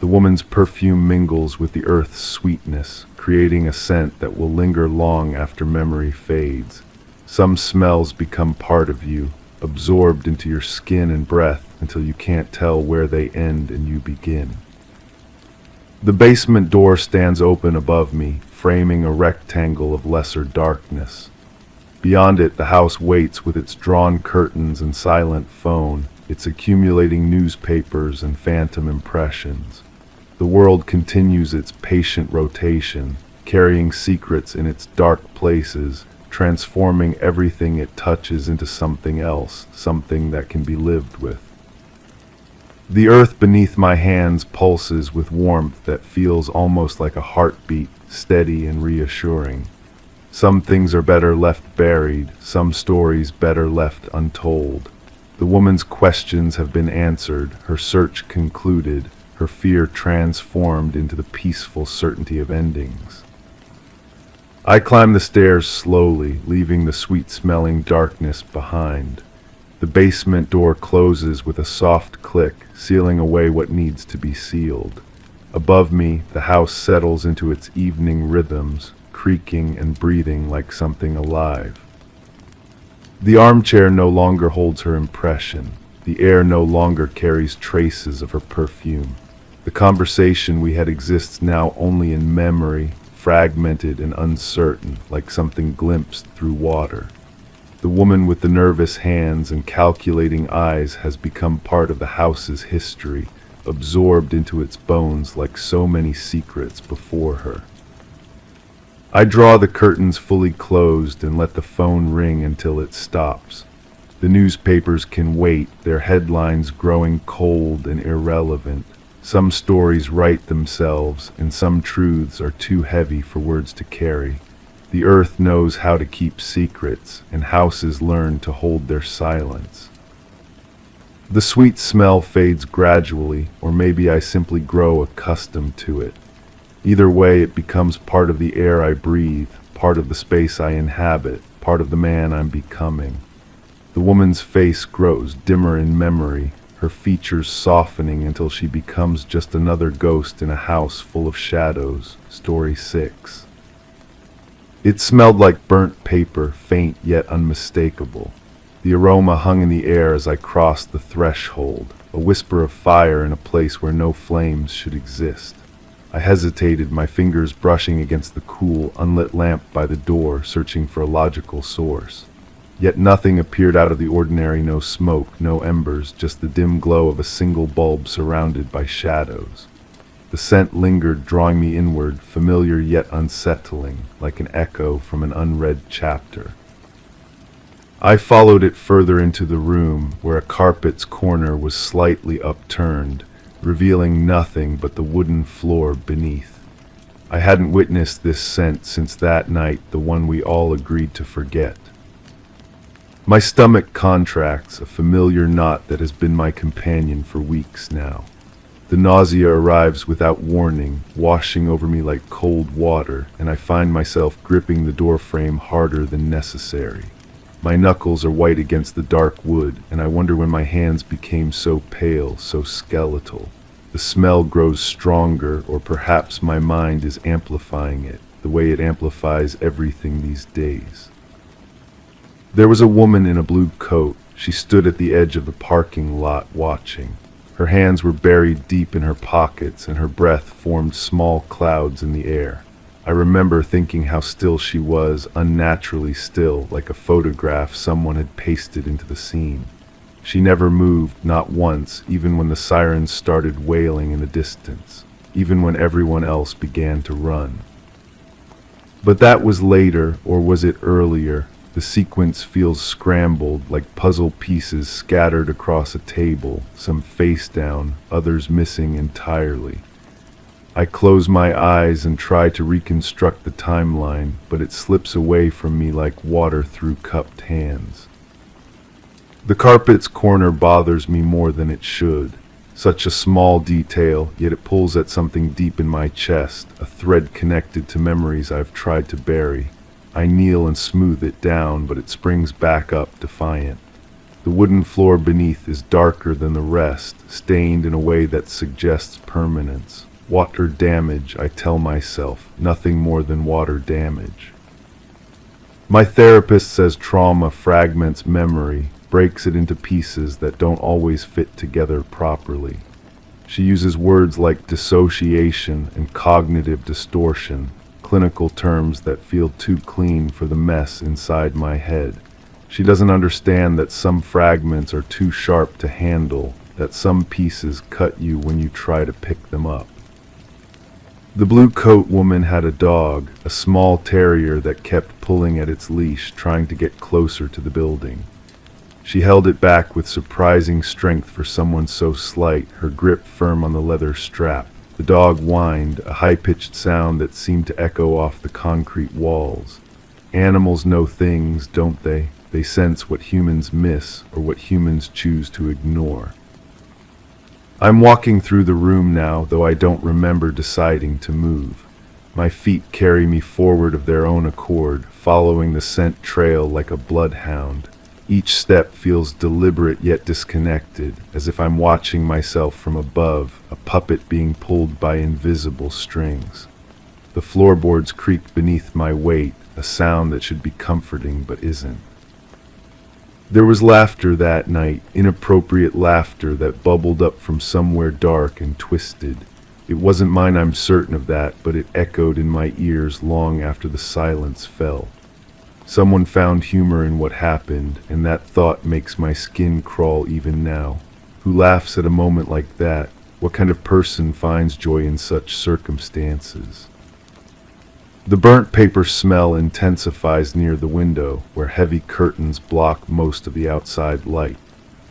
The woman's perfume mingles with the earth's sweetness, creating a scent that will linger long after memory fades. Some smells become part of you, absorbed into your skin and breath until you can't tell where they end and you begin. The basement door stands open above me, framing a rectangle of lesser darkness. Beyond it, the house waits with its drawn curtains and silent phone, its accumulating newspapers and phantom impressions. The world continues its patient rotation, carrying secrets in its dark places, transforming everything it touches into something else, something that can be lived with. The earth beneath my hands pulses with warmth that feels almost like a heartbeat, steady and reassuring. Some things are better left buried, some stories better left untold. The woman's questions have been answered, her search concluded, her fear transformed into the peaceful certainty of endings. I climb the stairs slowly, leaving the sweet-smelling darkness behind. The basement door closes with a soft click, sealing away what needs to be sealed. Above me, the house settles into its evening rhythms, creaking and breathing like something alive. The armchair no longer holds her impression. The air no longer carries traces of her perfume. The conversation we had exists now only in memory, fragmented and uncertain, like something glimpsed through water. The woman with the nervous hands and calculating eyes has become part of the house's history, absorbed into its bones like so many secrets before her. I draw the curtains fully closed and let the phone ring until it stops. The newspapers can wait, their headlines growing cold and irrelevant. Some stories write themselves, and some truths are too heavy for words to carry. The earth knows how to keep secrets, and houses learn to hold their silence. The sweet smell fades gradually, or maybe I simply grow accustomed to it. Either way, it becomes part of the air I breathe, part of the space I inhabit, part of the man I'm becoming. The woman's face grows dimmer in memory, her features softening until she becomes just another ghost in a house full of shadows. Story 6. It smelled like burnt paper, faint yet unmistakable. The aroma hung in the air as I crossed the threshold, a whisper of fire in a place where no flames should exist. I hesitated, my fingers brushing against the cool, unlit lamp by the door, searching for a logical source. Yet nothing appeared out of the ordinary, no smoke, no embers, just the dim glow of a single bulb surrounded by shadows. The scent lingered, drawing me inward, familiar yet unsettling, like an echo from an unread chapter. I followed it further into the room, where a carpet's corner was slightly upturned, revealing nothing but the wooden floor beneath. I hadn't witnessed this scent since that night, the one we all agreed to forget. My stomach contracts, a familiar knot that has been my companion for weeks now. The nausea arrives without warning, washing over me like cold water, and I find myself gripping the doorframe harder than necessary. My knuckles are white against the dark wood, and I wonder when my hands became so pale, so skeletal. The smell grows stronger, or perhaps my mind is amplifying it, the way it amplifies everything these days. There was a woman in a blue coat. She stood at the edge of the parking lot watching. Her hands were buried deep in her pockets, and her breath formed small clouds in the air. I remember thinking how still she was, unnaturally still, like a photograph someone had pasted into the scene. She never moved, not once, even when the sirens started wailing in the distance, even when everyone else began to run. But that was later, or was it earlier? The sequence feels scrambled, like puzzle pieces scattered across a table, some face down, others missing entirely. I close my eyes and try to reconstruct the timeline, but it slips away from me like water through cupped hands. The carpet's corner bothers me more than it should. Such a small detail, yet it pulls at something deep in my chest, a thread connected to memories I've tried to bury. I kneel and smooth it down, but it springs back up defiant. The wooden floor beneath is darker than the rest, stained in a way that suggests permanence. Water damage, I tell myself, nothing more than water damage. My therapist says trauma fragments memory, breaks it into pieces that don't always fit together properly. She uses words like dissociation and cognitive distortion, clinical terms that feel too clean for the mess inside my head. She doesn't understand that some fragments are too sharp to handle, that some pieces cut you when you try to pick them up. The blue coat woman had a dog, a small terrier that kept pulling at its leash, trying to get closer to the building. She held it back with surprising strength for someone so slight, her grip firm on the leather strap. The dog whined, a high-pitched sound that seemed to echo off the concrete walls. Animals know things, don't they? They sense what humans miss or what humans choose to ignore. I'm walking through the room now, though I don't remember deciding to move. My feet carry me forward of their own accord, following the scent trail like a bloodhound. Each step feels deliberate yet disconnected, as if I'm watching myself from above, a puppet being pulled by invisible strings. The floorboards creak beneath my weight, a sound that should be comforting but isn't. There was laughter that night, inappropriate laughter that bubbled up from somewhere dark and twisted. It wasn't mine, I'm certain of that, but it echoed in my ears long after the silence fell. Someone found humor in what happened, and that thought makes my skin crawl even now. Who laughs at a moment like that? What kind of person finds joy in such circumstances? The burnt paper smell intensifies near the window, where heavy curtains block most of the outside light.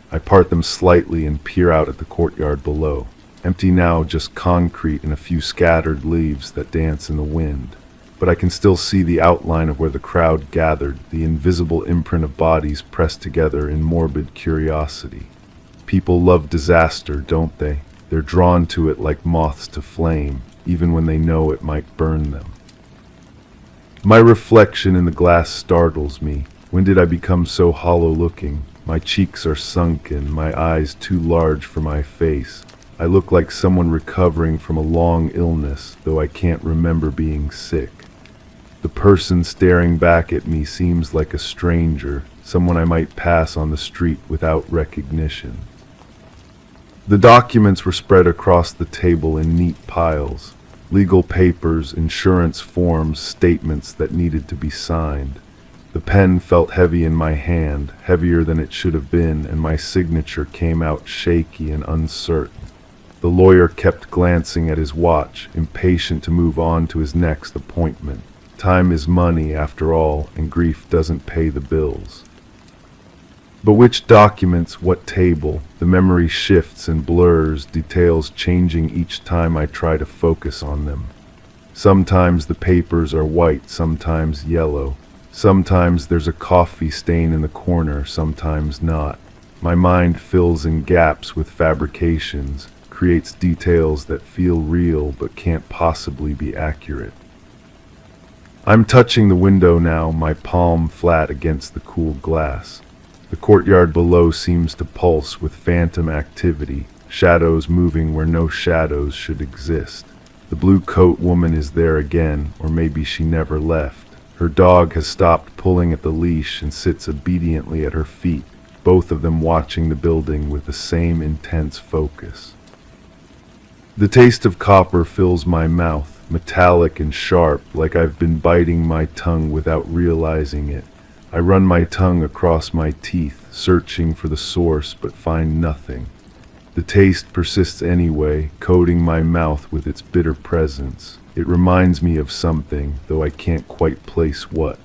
I part them slightly and peer out at the courtyard below. Empty now, just concrete and a few scattered leaves that dance in the wind. But I can still see the outline of where the crowd gathered, the invisible imprint of bodies pressed together in morbid curiosity. People love disaster, don't they? They're drawn to it like moths to flame, even when they know it might burn them. My reflection in the glass startles me. When did I become so hollow-looking? My cheeks are sunken, my eyes too large for my face. I look like someone recovering from a long illness, though I can't remember being sick. The person staring back at me seems like a stranger, someone I might pass on the street without recognition. The documents were spread across the table in neat piles. Legal papers, insurance forms, statements that needed to be signed. The pen felt heavy in my hand, heavier than it should have been, and my signature came out shaky and uncertain. The lawyer kept glancing at his watch, impatient to move on to his next appointment. Time is money, after all, and grief doesn't pay the bills. But which documents, what table? The memory shifts and blurs, details changing each time I try to focus on them. Sometimes the papers are white, sometimes yellow. Sometimes there's a coffee stain in the corner, sometimes not. My mind fills in gaps with fabrications, creates details that feel real but can't possibly be accurate. I'm touching the window now, my palm flat against the cool glass. The courtyard below seems to pulse with phantom activity, shadows moving where no shadows should exist. The blue coat woman is there again, or maybe she never left. Her dog has stopped pulling at the leash and sits obediently at her feet, both of them watching the building with the same intense focus. The taste of copper fills my mouth. metallic and sharp, like I've been biting my tongue without realizing it. I run my tongue across my teeth, searching for the source, but find nothing. The taste persists anyway, coating my mouth with its bitter presence. It reminds me of something, though I can't quite place what.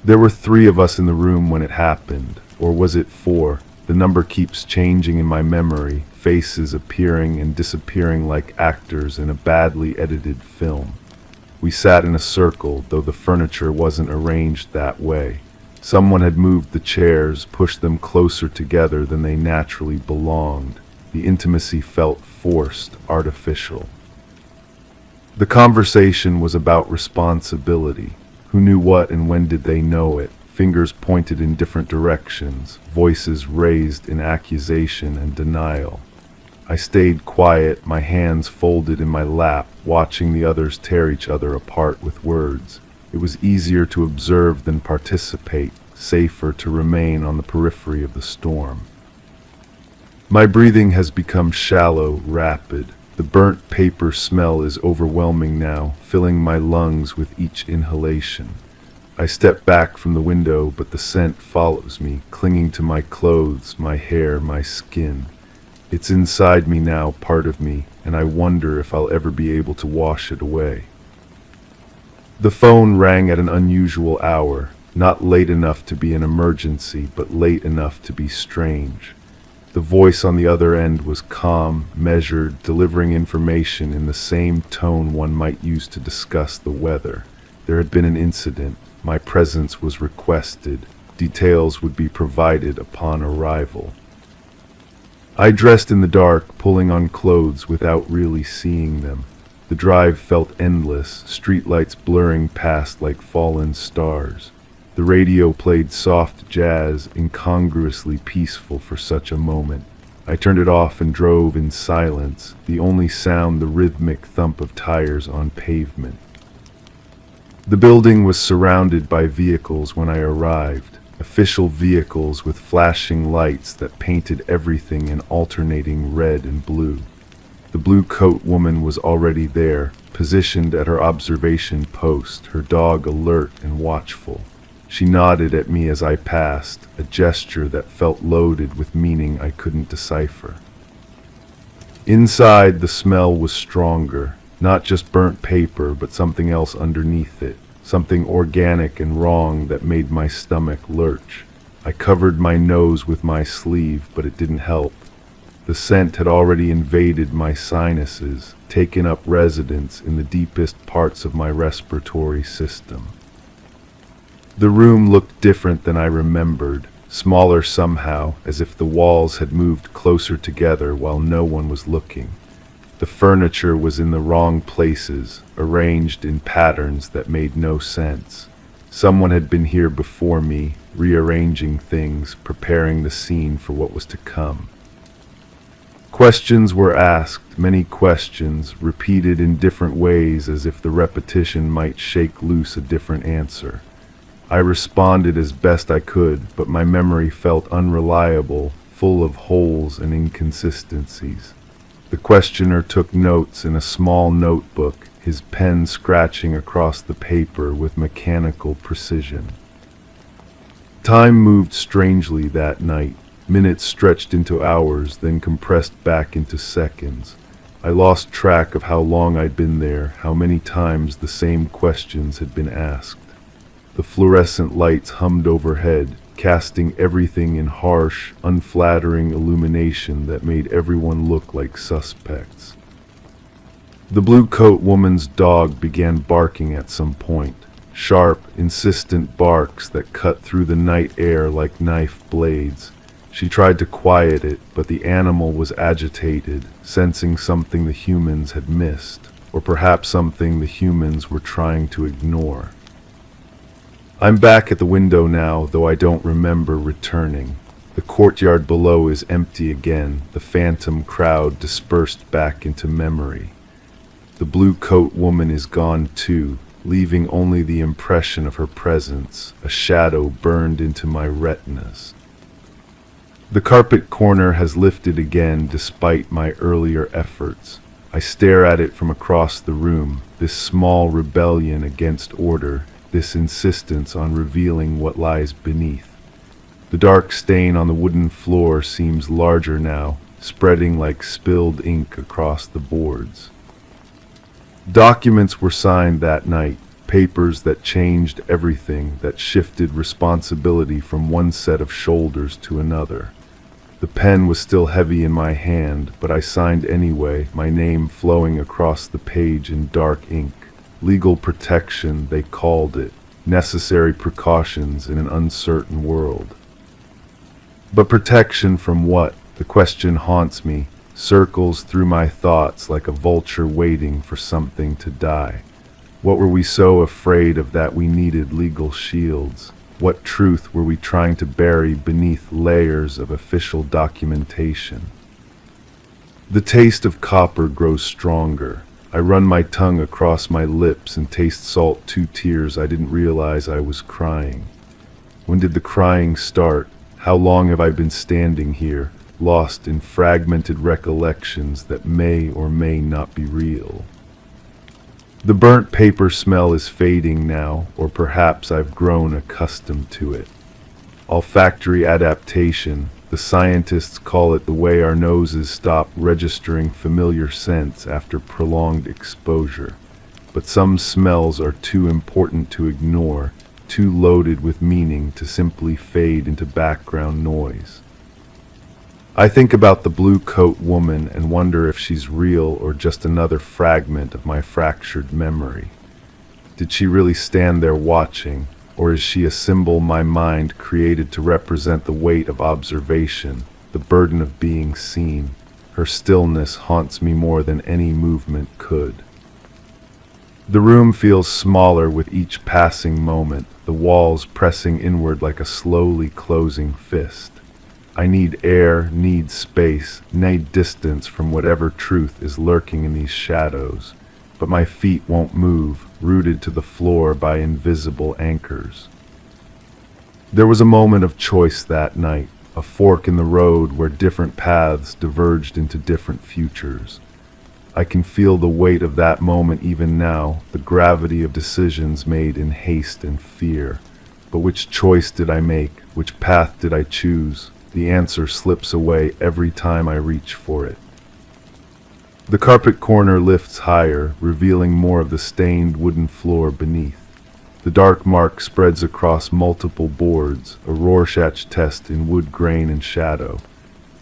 There were 3 of us in the room when it happened, or was it 4? The number keeps changing in my memory, faces appearing and disappearing like actors in a badly edited film. We sat in a circle, though the furniture wasn't arranged that way. Someone had moved the chairs, pushed them closer together than they naturally belonged. The intimacy felt forced, artificial. The conversation was about responsibility. Who knew what and when did they know it? Fingers pointed in different directions, voices raised in accusation and denial. I stayed quiet, my hands folded in my lap, watching the others tear each other apart with words. It was easier to observe than participate, safer to remain on the periphery of the storm. My breathing has become shallow, rapid. The burnt paper smell is overwhelming now, filling my lungs with each inhalation. I step back from the window, but the scent follows me, clinging to my clothes, my hair, my skin. It's inside me now, part of me, and I wonder if I'll ever be able to wash it away. The phone rang at an unusual hour, not late enough to be an emergency, but late enough to be strange. The voice on the other end was calm, measured, delivering information in the same tone one might use to discuss the weather. There had been an incident. My presence was requested. Details would be provided upon arrival. I dressed in the dark, pulling on clothes without really seeing them. The drive felt endless, streetlights blurring past like fallen stars. The radio played soft jazz, incongruously peaceful for such a moment. I turned it off and drove in silence, the only sound the rhythmic thump of tires on pavement. The building was surrounded by vehicles when I arrived, official vehicles with flashing lights that painted everything in alternating red and blue. The blue coat woman was already there, positioned at her observation post, her dog alert and watchful. She nodded at me as I passed, a gesture that felt loaded with meaning I couldn't decipher. Inside, the smell was stronger, not just burnt paper, but something else underneath it, something organic and wrong that made my stomach lurch. I covered my nose with my sleeve, but it didn't help. The scent had already invaded my sinuses, taken up residence in the deepest parts of my respiratory system. The room looked different than I remembered, smaller somehow, as if the walls had moved closer together while no one was looking. The furniture was in the wrong places, arranged in patterns that made no sense. Someone had been here before me, rearranging things, preparing the scene for what was to come. Questions were asked, many questions, repeated in different ways as if the repetition might shake loose a different answer. I responded as best I could, but my memory felt unreliable, full of holes and inconsistencies. The questioner took notes in a small notebook, his pen scratching across the paper with mechanical precision. Time moved strangely that night. Minutes stretched into hours, then compressed back into seconds. I lost track of how long I'd been there, how many times the same questions had been asked. The fluorescent lights hummed overhead, casting everything in harsh, unflattering illumination that made everyone look like suspects. The blue coat woman's dog began barking at some point, sharp, insistent barks that cut through the night air like knife blades. She tried to quiet it, but the animal was agitated, sensing something the humans had missed, or perhaps something the humans were trying to ignore. I'm back at the window now, though I don't remember returning. The courtyard below is empty again, the phantom crowd dispersed back into memory. The blue coat woman is gone too, leaving only the impression of her presence, a shadow burned into my retinas. The carpet corner has lifted again despite my earlier efforts. I stare at it from across the room, this small rebellion against order, this insistence on revealing what lies beneath. The dark stain on the wooden floor seems larger now, spreading like spilled ink across the boards. Documents were signed that night, papers that changed everything, that shifted responsibility from one set of shoulders to another. The pen was still heavy in my hand, but I signed anyway, my name flowing across the page in dark ink. Legal protection, they called it. Necessary precautions in an uncertain world. But protection from what? The question haunts me, circles through my thoughts like a vulture waiting for something to die. What were we so afraid of that we needed legal shields? What truth were we trying to bury beneath layers of official documentation? The taste of copper grows stronger. I run my tongue across my lips and taste salt 2 tears I didn't realize I was crying. When did the crying start? How long have I been standing here, lost in fragmented recollections that may or may not be real? The burnt paper smell is fading now, or perhaps I've grown accustomed to it. Olfactory adaptation, the scientists call it the way our noses stop registering familiar scents after prolonged exposure. But some smells are too important to ignore, too loaded with meaning to simply fade into background noise. I think about the blue coat woman and wonder if she's real or just another fragment of my fractured memory. Did she really stand there watching, or is she a symbol my mind created to represent the weight of observation, the burden of being seen? Her stillness haunts me more than any movement could. The room feels smaller with each passing moment, the walls pressing inward like a slowly closing fist. I need air, need space, need distance from whatever truth is lurking in these shadows, but my feet won't move, rooted to the floor by invisible anchors. There was a moment of choice that night, a fork in the road where different paths diverged into different futures. I can feel the weight of that moment even now, the gravity of decisions made in haste and fear. But which choice did I make? Which path did I choose? The answer slips away every time I reach for it. The carpet corner lifts higher, revealing more of the stained wooden floor beneath. The dark mark spreads across multiple boards, a Rorschach test in wood grain and shadow.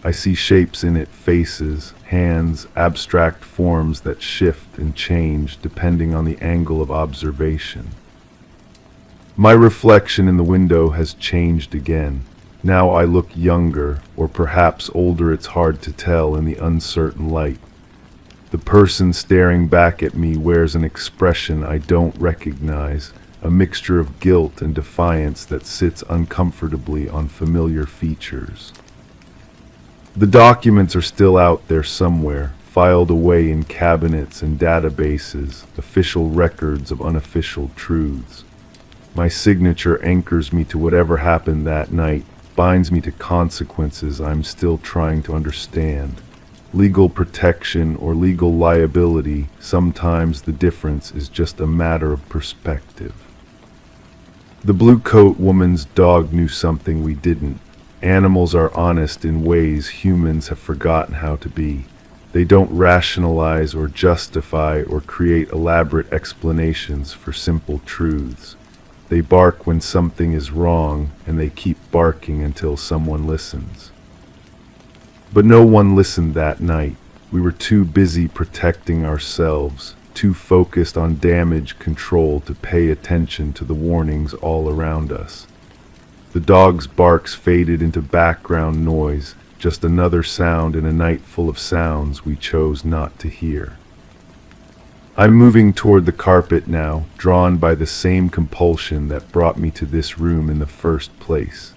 I see shapes in it, faces, hands, abstract forms that shift and change depending on the angle of observation. My reflection in the window has changed again. Now I look younger, or perhaps older, it's hard to tell in the uncertain light. The person staring back at me wears an expression I don't recognize, a mixture of guilt and defiance that sits uncomfortably on familiar features. The documents are still out there somewhere, filed away in cabinets and databases, official records of unofficial truths. My signature anchors me to whatever happened that night, binds me to consequences I'm still trying to understand. Legal protection or legal liability, sometimes the difference is just a matter of perspective. The blue coat woman's dog knew something we didn't. Animals are honest in ways humans have forgotten how to be. They don't rationalize or justify or create elaborate explanations for simple truths. They bark when something is wrong, and they keep barking until someone listens. But no one listened that night. We were too busy protecting ourselves, too focused on damage control to pay attention to the warnings all around us. The dog's barks faded into background noise, just another sound in a night full of sounds we chose not to hear. I'm moving toward the carpet now, drawn by the same compulsion that brought me to this room in the first place.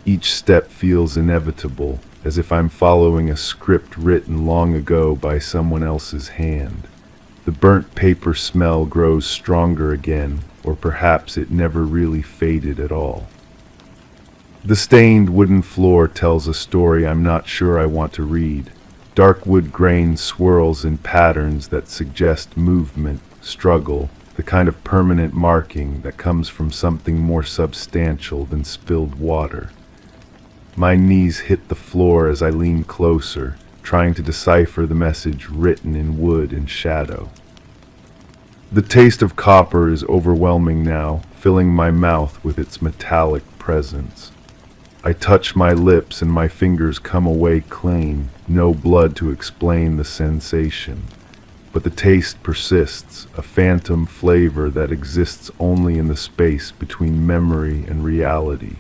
Each step feels inevitable, as if I'm following a script written long ago by someone else's hand. The burnt paper smell grows stronger again, or perhaps it never really faded at all. The stained wooden floor tells a story I'm not sure I want to read. Dark wood grain swirls in patterns that suggest movement, struggle, the kind of permanent marking that comes from something more substantial than spilled water. My knees hit the floor as I lean closer, trying to decipher the message written in wood and shadow. The taste of copper is overwhelming now, filling my mouth with its metallic presence. I touch my lips and my fingers come away clean, no blood to explain the sensation. But the taste persists, a phantom flavor that exists only in the space between memory and reality.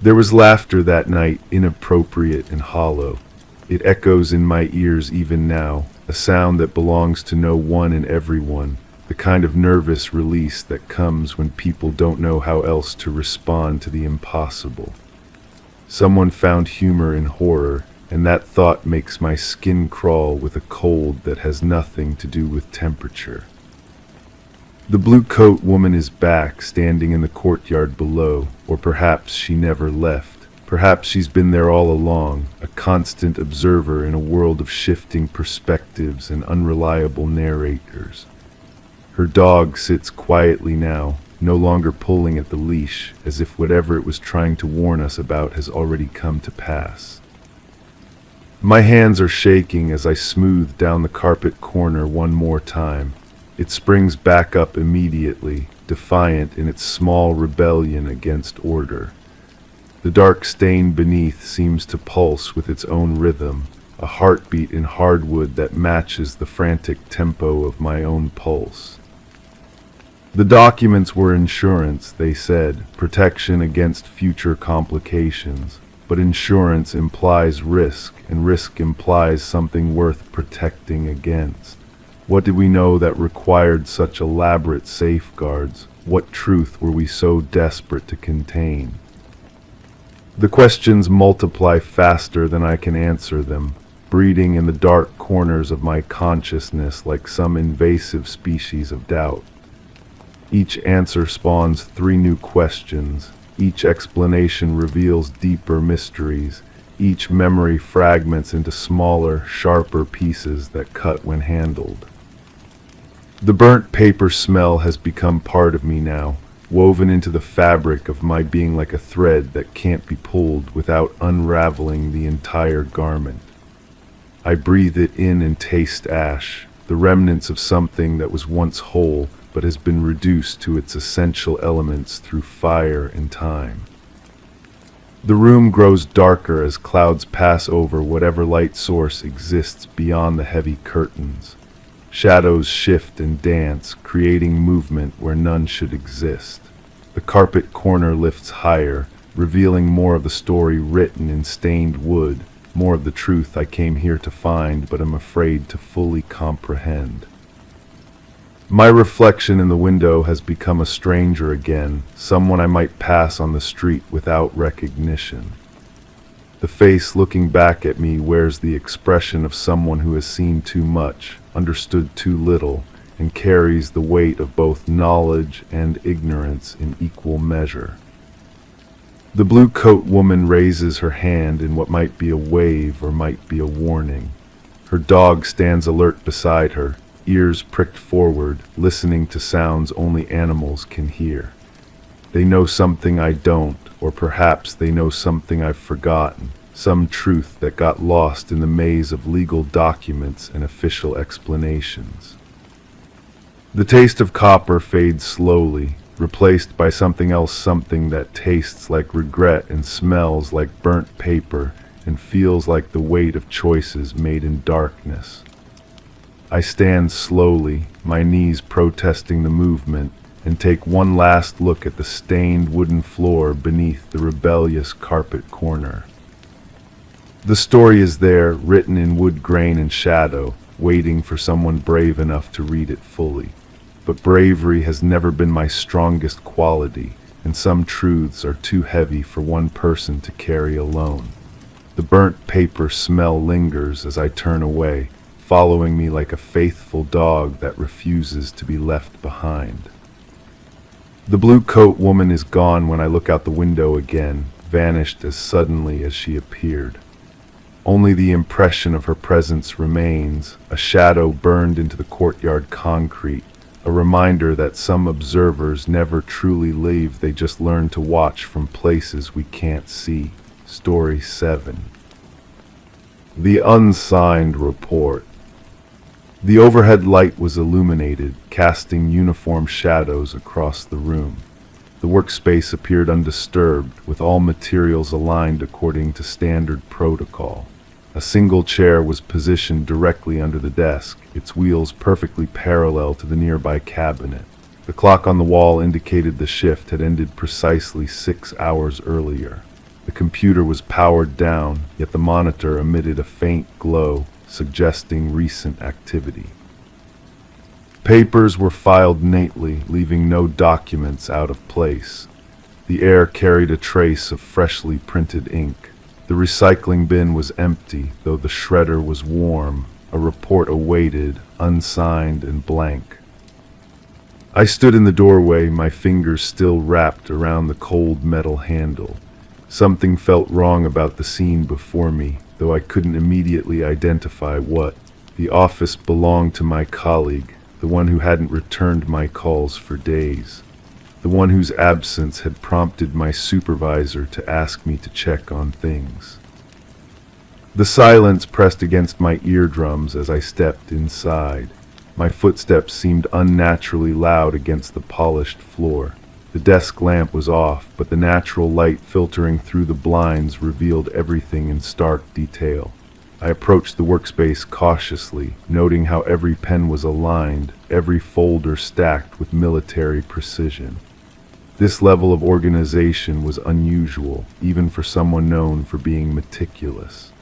There was laughter that night, inappropriate and hollow. It echoes in my ears even now, a sound that belongs to no one and everyone, the kind of nervous release that comes when people don't know how else to respond to the impossible. Someone found humor in horror, and that thought makes my skin crawl with a cold that has nothing to do with temperature. The blue coat woman is back, standing in the courtyard below, or perhaps she never left. Perhaps she's been there all along, a constant observer in a world of shifting perspectives and unreliable narrators. Her dog sits quietly now, no longer pulling at the leash, as if whatever it was trying to warn us about has already come to pass. My hands are shaking as I smooth down the carpet corner one more time. It springs back up immediately, defiant in its small rebellion against order. The dark stain beneath seems to pulse with its own rhythm, a heartbeat in hardwood that matches the frantic tempo of my own pulse. The documents were insurance, they said, protection against future complications. But insurance implies risk, and risk implies something worth protecting against. What did we know that required such elaborate safeguards? What truth were we so desperate to contain? The questions multiply faster than I can answer them, breeding in the dark corners of my consciousness like some invasive species of doubt. Each answer spawns 3 new questions. Each explanation reveals deeper mysteries. Each memory fragments into smaller, sharper pieces that cut when handled. The burnt paper smell has become part of me now, woven into the fabric of my being like a thread that can't be pulled without unraveling the entire garment. I breathe it in and taste ash, the remnants of something that was once whole but has been reduced to its essential elements through fire and time. The room grows darker as clouds pass over whatever light source exists beyond the heavy curtains. Shadows shift and dance, creating movement where none should exist. The carpet corner lifts higher, revealing more of the story written in stained wood, more of the truth I came here to find but am afraid to fully comprehend. My reflection in the window has become a stranger again, someone I might pass on the street without recognition. The face looking back at me wears the expression of someone who has seen too much, understood too little, and carries the weight of both knowledge and ignorance in equal measure. The blue coat woman raises her hand in what might be a wave or might be a warning. Her dog stands alert beside her, ears pricked forward, listening to sounds only animals can hear. They know something I don't, or perhaps they know something I've forgotten, some truth that got lost in the maze of legal documents and official explanations. The taste of copper fades slowly, replaced by something else, something that tastes like regret and smells like burnt paper and feels like the weight of choices made in darkness. I stand slowly, my knees protesting the movement, and take one last look at the stained wooden floor beneath the rebellious carpet corner. The story is there, written in wood grain and shadow, waiting for someone brave enough to read it fully. But bravery has never been my strongest quality, and some truths are too heavy for one person to carry alone. The burnt paper smell lingers as I turn away, following me like a faithful dog that refuses to be left behind. The blue coat woman is gone when I look out the window again, vanished as suddenly as she appeared. Only the impression of her presence remains, a shadow burned into the courtyard concrete, a reminder that some observers never truly leave, they just learn to watch from places we can't see. Story 7. The Unsigned Report. The overhead light was illuminated, casting uniform shadows across the room. The workspace appeared undisturbed, with all materials aligned according to standard protocol. A single chair was positioned directly under the desk, its wheels perfectly parallel to the nearby cabinet. The clock on the wall indicated the shift had ended precisely 6 hours earlier. The computer was powered down, yet the monitor emitted a faint glow, suggesting recent activity. Papers were filed neatly, leaving no documents out of place. The air carried a trace of freshly printed ink. The recycling bin was empty, though the shredder was warm. A report awaited, unsigned and blank. I stood in the doorway, my fingers still wrapped around the cold metal handle. Something felt wrong about the scene before me, though I couldn't immediately identify what. The office belonged to my colleague, the one who hadn't returned my calls for days. The one whose absence had prompted my supervisor to ask me to check on things. The silence pressed against my eardrums as I stepped inside. My footsteps seemed unnaturally loud against the polished floor. The desk lamp was off, but the natural light filtering through the blinds revealed everything in stark detail. I approached the workspace cautiously, noting how every pen was aligned, every folder stacked with military precision. This level of organization was unusual, even for someone known for being meticulous.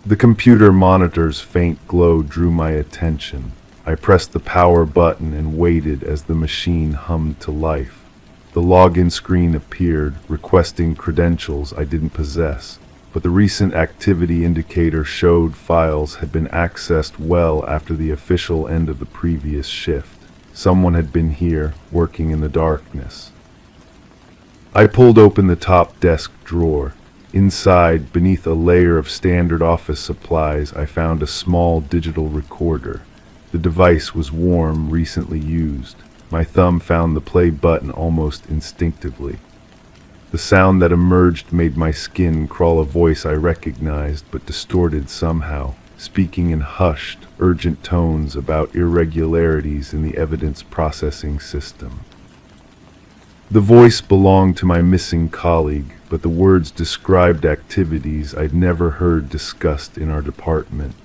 The computer monitor's faint glow drew my attention. I pressed the power button and waited as the machine hummed to life. The login screen appeared, requesting credentials I didn't possess, but the recent activity indicator showed files had been accessed well after the official end of the previous shift. Someone had been here, working in the darkness. I pulled open the top desk drawer. Inside, beneath a layer of standard office supplies, I found a small digital recorder. The device was warm, recently used. My thumb found the play button almost instinctively. The sound that emerged made my skin crawl, a voice I recognized but distorted somehow, speaking in hushed, urgent tones about irregularities in the evidence processing system. The voice belonged to my missing colleague, but the words described activities I'd never heard discussed in our department.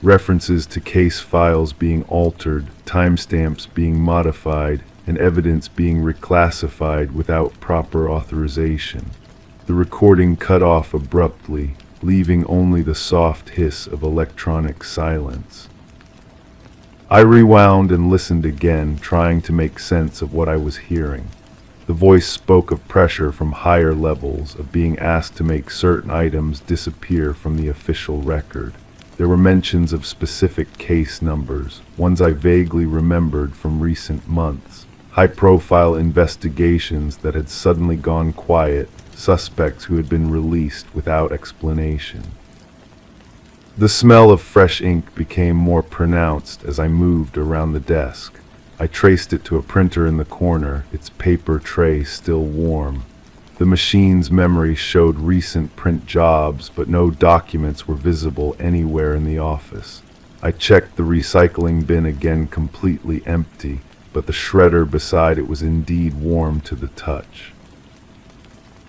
References to case files being altered, timestamps being modified, and evidence being reclassified without proper authorization. The recording cut off abruptly, leaving only the soft hiss of electronic silence. I rewound and listened again, trying to make sense of what I was hearing. The voice spoke of pressure from higher levels, of being asked to make certain items disappear from the official record. There were mentions of specific case numbers, ones I vaguely remembered from recent months. High-profile investigations that had suddenly gone quiet, suspects who had been released without explanation. The smell of fresh ink became more pronounced as I moved around the desk. I traced it to a printer in the corner, its paper tray still warm. The machine's memory showed recent print jobs, but no documents were visible anywhere in the office. I checked the recycling bin again, completely empty, but the shredder beside it was indeed warm to the touch.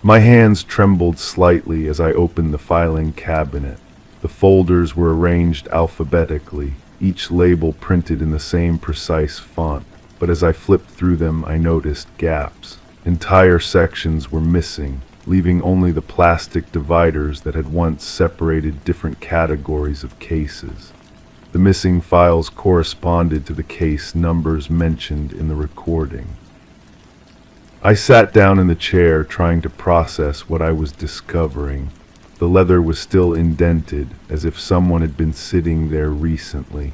My hands trembled slightly as I opened the filing cabinet. The folders were arranged alphabetically, each label printed in the same precise font, but as I flipped through them I noticed gaps. Entire sections were missing, leaving only the plastic dividers that had once separated different categories of cases. The missing files corresponded to the case numbers mentioned in the recording. I sat down in the chair, trying to process what I was discovering. The leather was still indented, as if someone had been sitting there recently.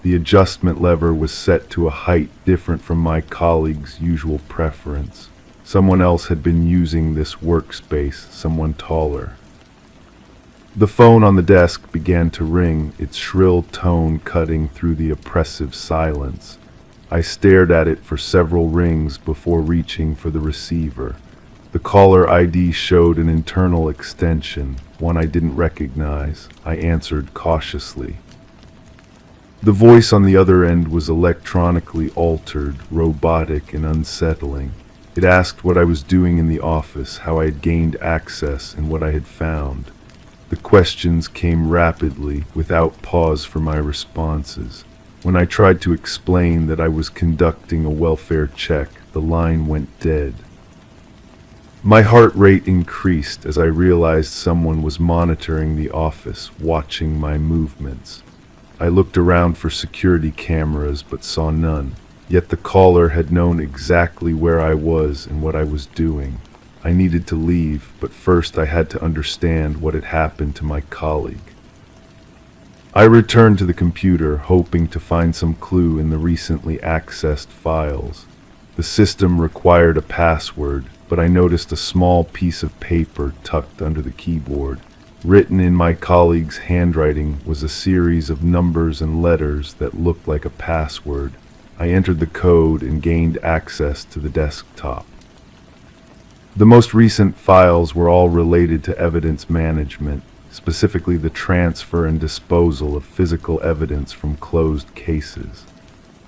The adjustment lever was set to a height different from my colleague's usual preference. Someone else had been using this workspace, someone taller. The phone on the desk began to ring, its shrill tone cutting through the oppressive silence. I stared at it for several rings before reaching for the receiver. The caller ID showed an internal extension, one I didn't recognize. I answered cautiously. The voice on the other end was electronically altered, robotic, and unsettling. It asked what I was doing in the office, how I had gained access, and what I had found. The questions came rapidly, without pause for my responses. When I tried to explain that I was conducting a welfare check, the line went dead. My heart rate increased as I realized someone was monitoring the office, watching my movements. I looked around for security cameras but saw none, yet the caller had known exactly where I was and what I was doing. I needed to leave, but first I had to understand what had happened to my colleague. I returned to the computer, hoping to find some clue in the recently accessed files. The system required a password, but I noticed a small piece of paper tucked under the keyboard. Written in my colleague's handwriting was a series of numbers and letters that looked like a password. I entered the code and gained access to the desktop. The most recent files were all related to evidence management, specifically the transfer and disposal of physical evidence from closed cases.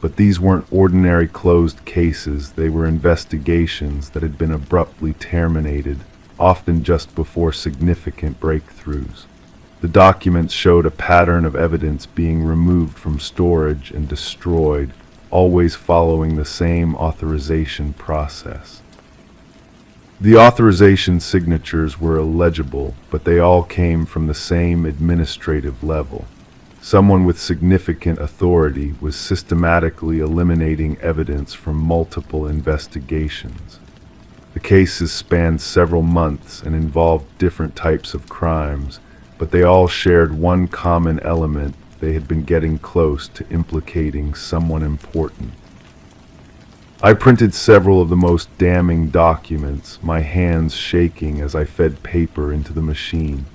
But these weren't ordinary closed cases, they were investigations that had been abruptly terminated, often just before significant breakthroughs. The documents showed a pattern of evidence being removed from storage and destroyed, always following the same authorization process. The authorization signatures were illegible, but they all came from the same administrative level. Someone with significant authority was systematically eliminating evidence from multiple investigations. The cases spanned several months and involved different types of crimes, but they all shared one common element: they had been getting close to implicating someone important. I printed several of the most damning documents, my hands shaking as I fed paper into the machine.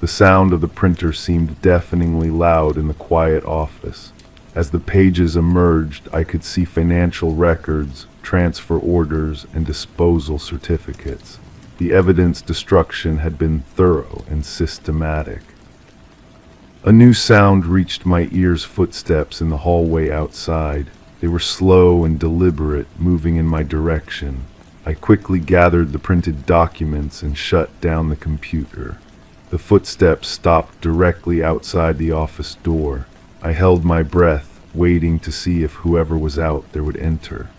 The sound of the printer seemed deafeningly loud in the quiet office. As the pages emerged, I could see financial records, transfer orders, and disposal certificates. The evidence destruction had been thorough and systematic. A new sound reached my ears: footsteps in the hallway outside. They were slow and deliberate, moving in my direction. I quickly gathered the printed documents and shut down the computer. The footsteps stopped directly outside the office door. I held my breath, waiting to see if whoever was out there would enter.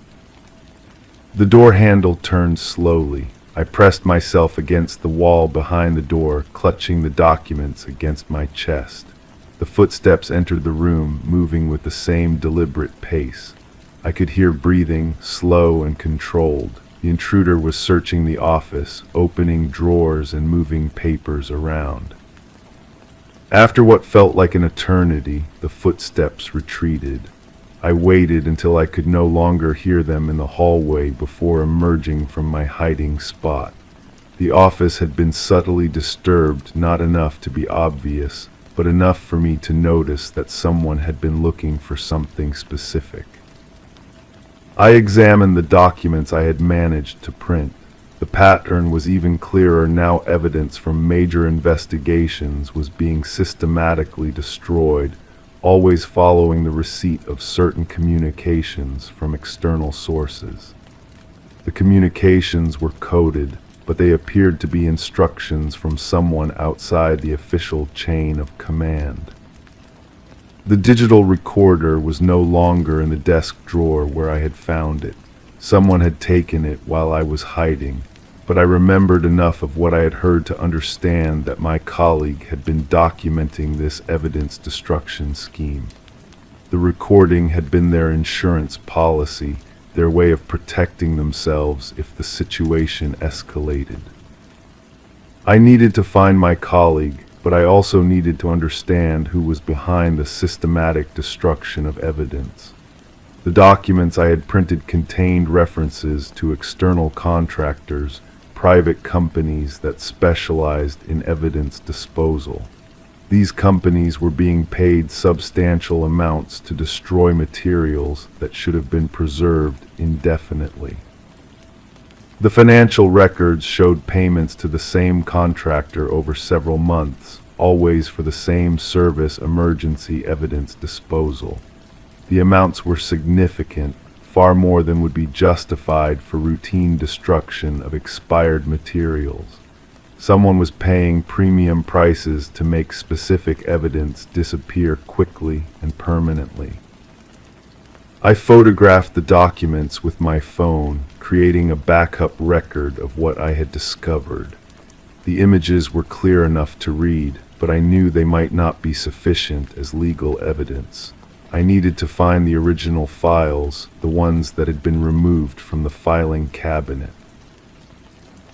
The door handle turned slowly. I pressed myself against the wall behind the door, clutching the documents against my chest. The footsteps entered the room, moving with the same deliberate pace. I could hear breathing, slow and controlled. The intruder was searching the office, opening drawers and moving papers around. After what felt like an eternity, the footsteps retreated. I waited until I could no longer hear them in the hallway before emerging from my hiding spot. The office had been subtly disturbed, not enough to be obvious, but enough for me to notice that someone had been looking for something specific. I examined the documents I had managed to print. The pattern was even clearer now. Evidence from major investigations was being systematically destroyed, always following the receipt of certain communications from external sources. The communications were coded, but they appeared to be instructions from someone outside the official chain of command. The digital recorder was no longer in the desk drawer where I had found it. Someone had taken it while I was hiding, but I remembered enough of what I had heard to understand that my colleague had been documenting this evidence destruction scheme. The recording had been their insurance policy, their way of protecting themselves if the situation escalated. I needed to find my colleague, but I also needed to understand who was behind the systematic destruction of evidence. The documents I had printed contained references to external contractors, private companies that specialized in evidence disposal. These companies were being paid substantial amounts to destroy materials that should have been preserved indefinitely. The financial records showed payments to the same contractor over several months, always for the same service: emergency evidence disposal. The amounts were significant, far more than would be justified for routine destruction of expired materials. Someone was paying premium prices to make specific evidence disappear quickly and permanently. I photographed the documents with my phone, creating a backup record of what I had discovered. The images were clear enough to read, but I knew they might not be sufficient as legal evidence. I needed to find the original files, the ones that had been removed from the filing cabinet.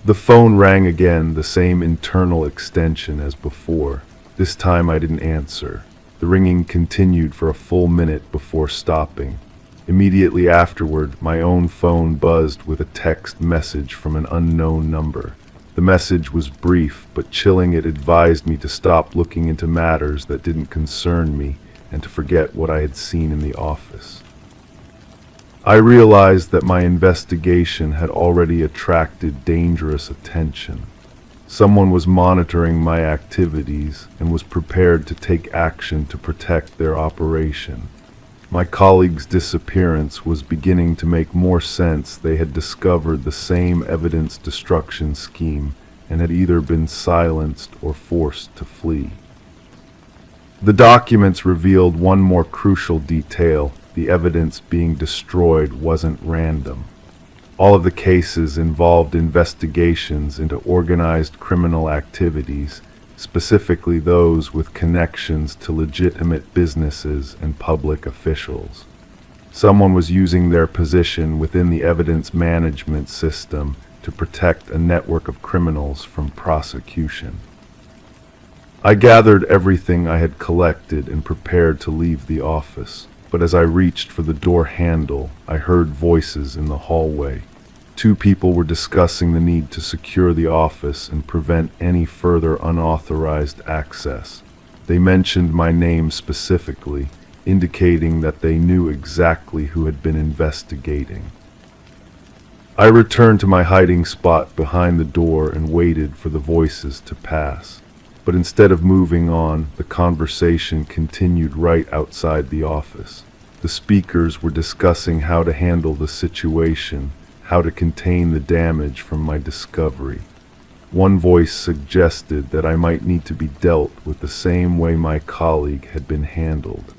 The phone rang again, the same internal extension as before. This time I didn't answer. The ringing continued for a full minute before stopping. Immediately afterward, my own phone buzzed with a text message from an unknown number. The message was brief but chilling. It advised me to stop looking into matters that didn't concern me and to forget what I had seen in the office. I realized that my investigation had already attracted dangerous attention. Someone was monitoring my activities and was prepared to take action to protect their operation. My colleague's disappearance was beginning to make more sense. They had discovered the same evidence destruction scheme and had either been silenced or forced to flee. The documents revealed one more crucial detail: the evidence being destroyed wasn't random. All of the cases involved investigations into organized criminal activities, specifically those with connections to legitimate businesses and public officials. Someone was using their position within the evidence management system to protect a network of criminals from prosecution. I gathered everything I had collected and prepared to leave the office, but as I reached for the door handle, I heard voices in the hallway. Two people were discussing the need to secure the office and prevent any further unauthorized access. They mentioned my name specifically, indicating that they knew exactly who had been investigating. I returned to my hiding spot behind the door and waited for the voices to pass. But instead of moving on, the conversation continued right outside the office. The speakers were discussing how to handle the situation, how to contain the damage from my discovery. One voice suggested that I might need to be dealt with the same way my colleague had been handled.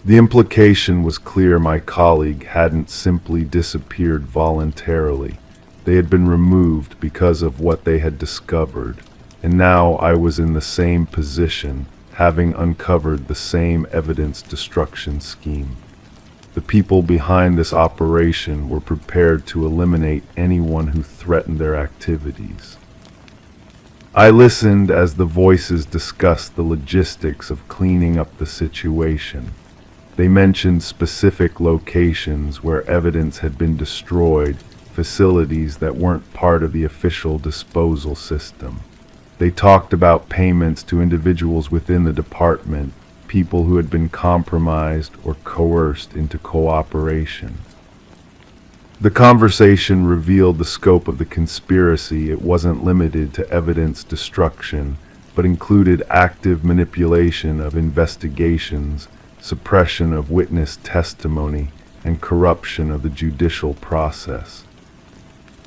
The implication was clear: my colleague hadn't simply disappeared voluntarily. They had been removed because of what they had discovered. And now I was in the same position, having uncovered the same evidence destruction scheme. The people behind this operation were prepared to eliminate anyone who threatened their activities. I listened as the voices discussed the logistics of cleaning up the situation. They mentioned specific locations where evidence had been destroyed, facilities that weren't part of the official disposal system. They talked about payments to individuals within the department, people who had been compromised or coerced into cooperation. The conversation revealed the scope of the conspiracy. It wasn't limited to evidence destruction, but included active manipulation of investigations, suppression of witness testimony, and corruption of the judicial process.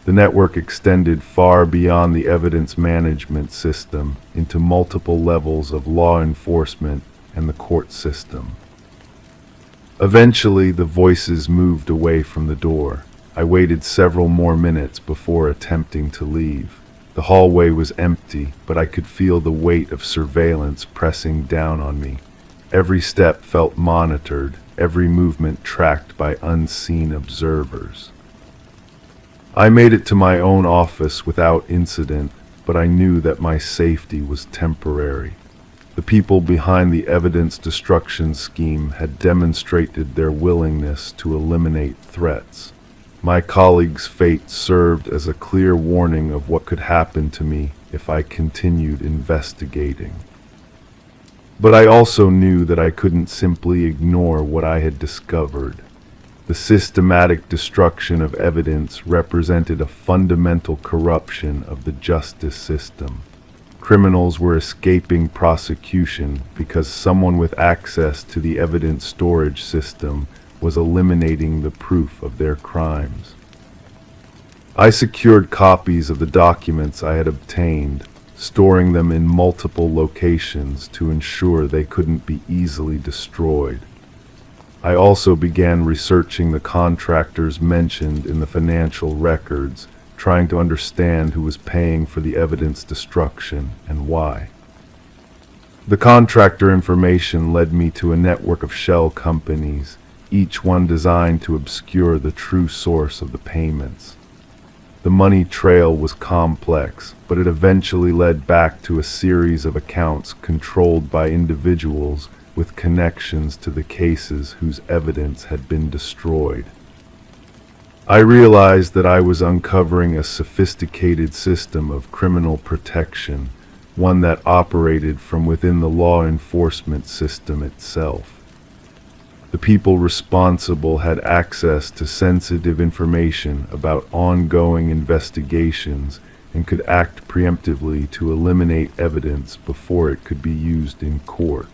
The network extended far beyond the evidence management system into multiple levels of law enforcement and the court system. Eventually, the voices moved away from the door. I waited several more minutes before attempting to leave. The hallway was empty, but I could feel the weight of surveillance pressing down on me. Every step felt monitored, every movement tracked by unseen observers. I made it to my own office without incident, but I knew that my safety was temporary. The people behind the evidence destruction scheme had demonstrated their willingness to eliminate threats. My colleague's fate served as a clear warning of what could happen to me if I continued investigating. But I also knew that I couldn't simply ignore what I had discovered. The systematic destruction of evidence represented a fundamental corruption of the justice system. Criminals were escaping prosecution because someone with access to the evidence storage system was eliminating the proof of their crimes. I secured copies of the documents I had obtained, storing them in multiple locations to ensure they couldn't be easily destroyed. I also began researching the contractors mentioned in the financial records, trying to understand who was paying for the evidence destruction and why. The contractor information led me to a network of shell companies, each one designed to obscure the true source of the payments. The money trail was complex, but it eventually led back to a series of accounts controlled by individuals with connections to the cases whose evidence had been destroyed. I realized that I was uncovering a sophisticated system of criminal protection, one that operated from within the law enforcement system itself. The people responsible had access to sensitive information about ongoing investigations and could act preemptively to eliminate evidence before it could be used in court.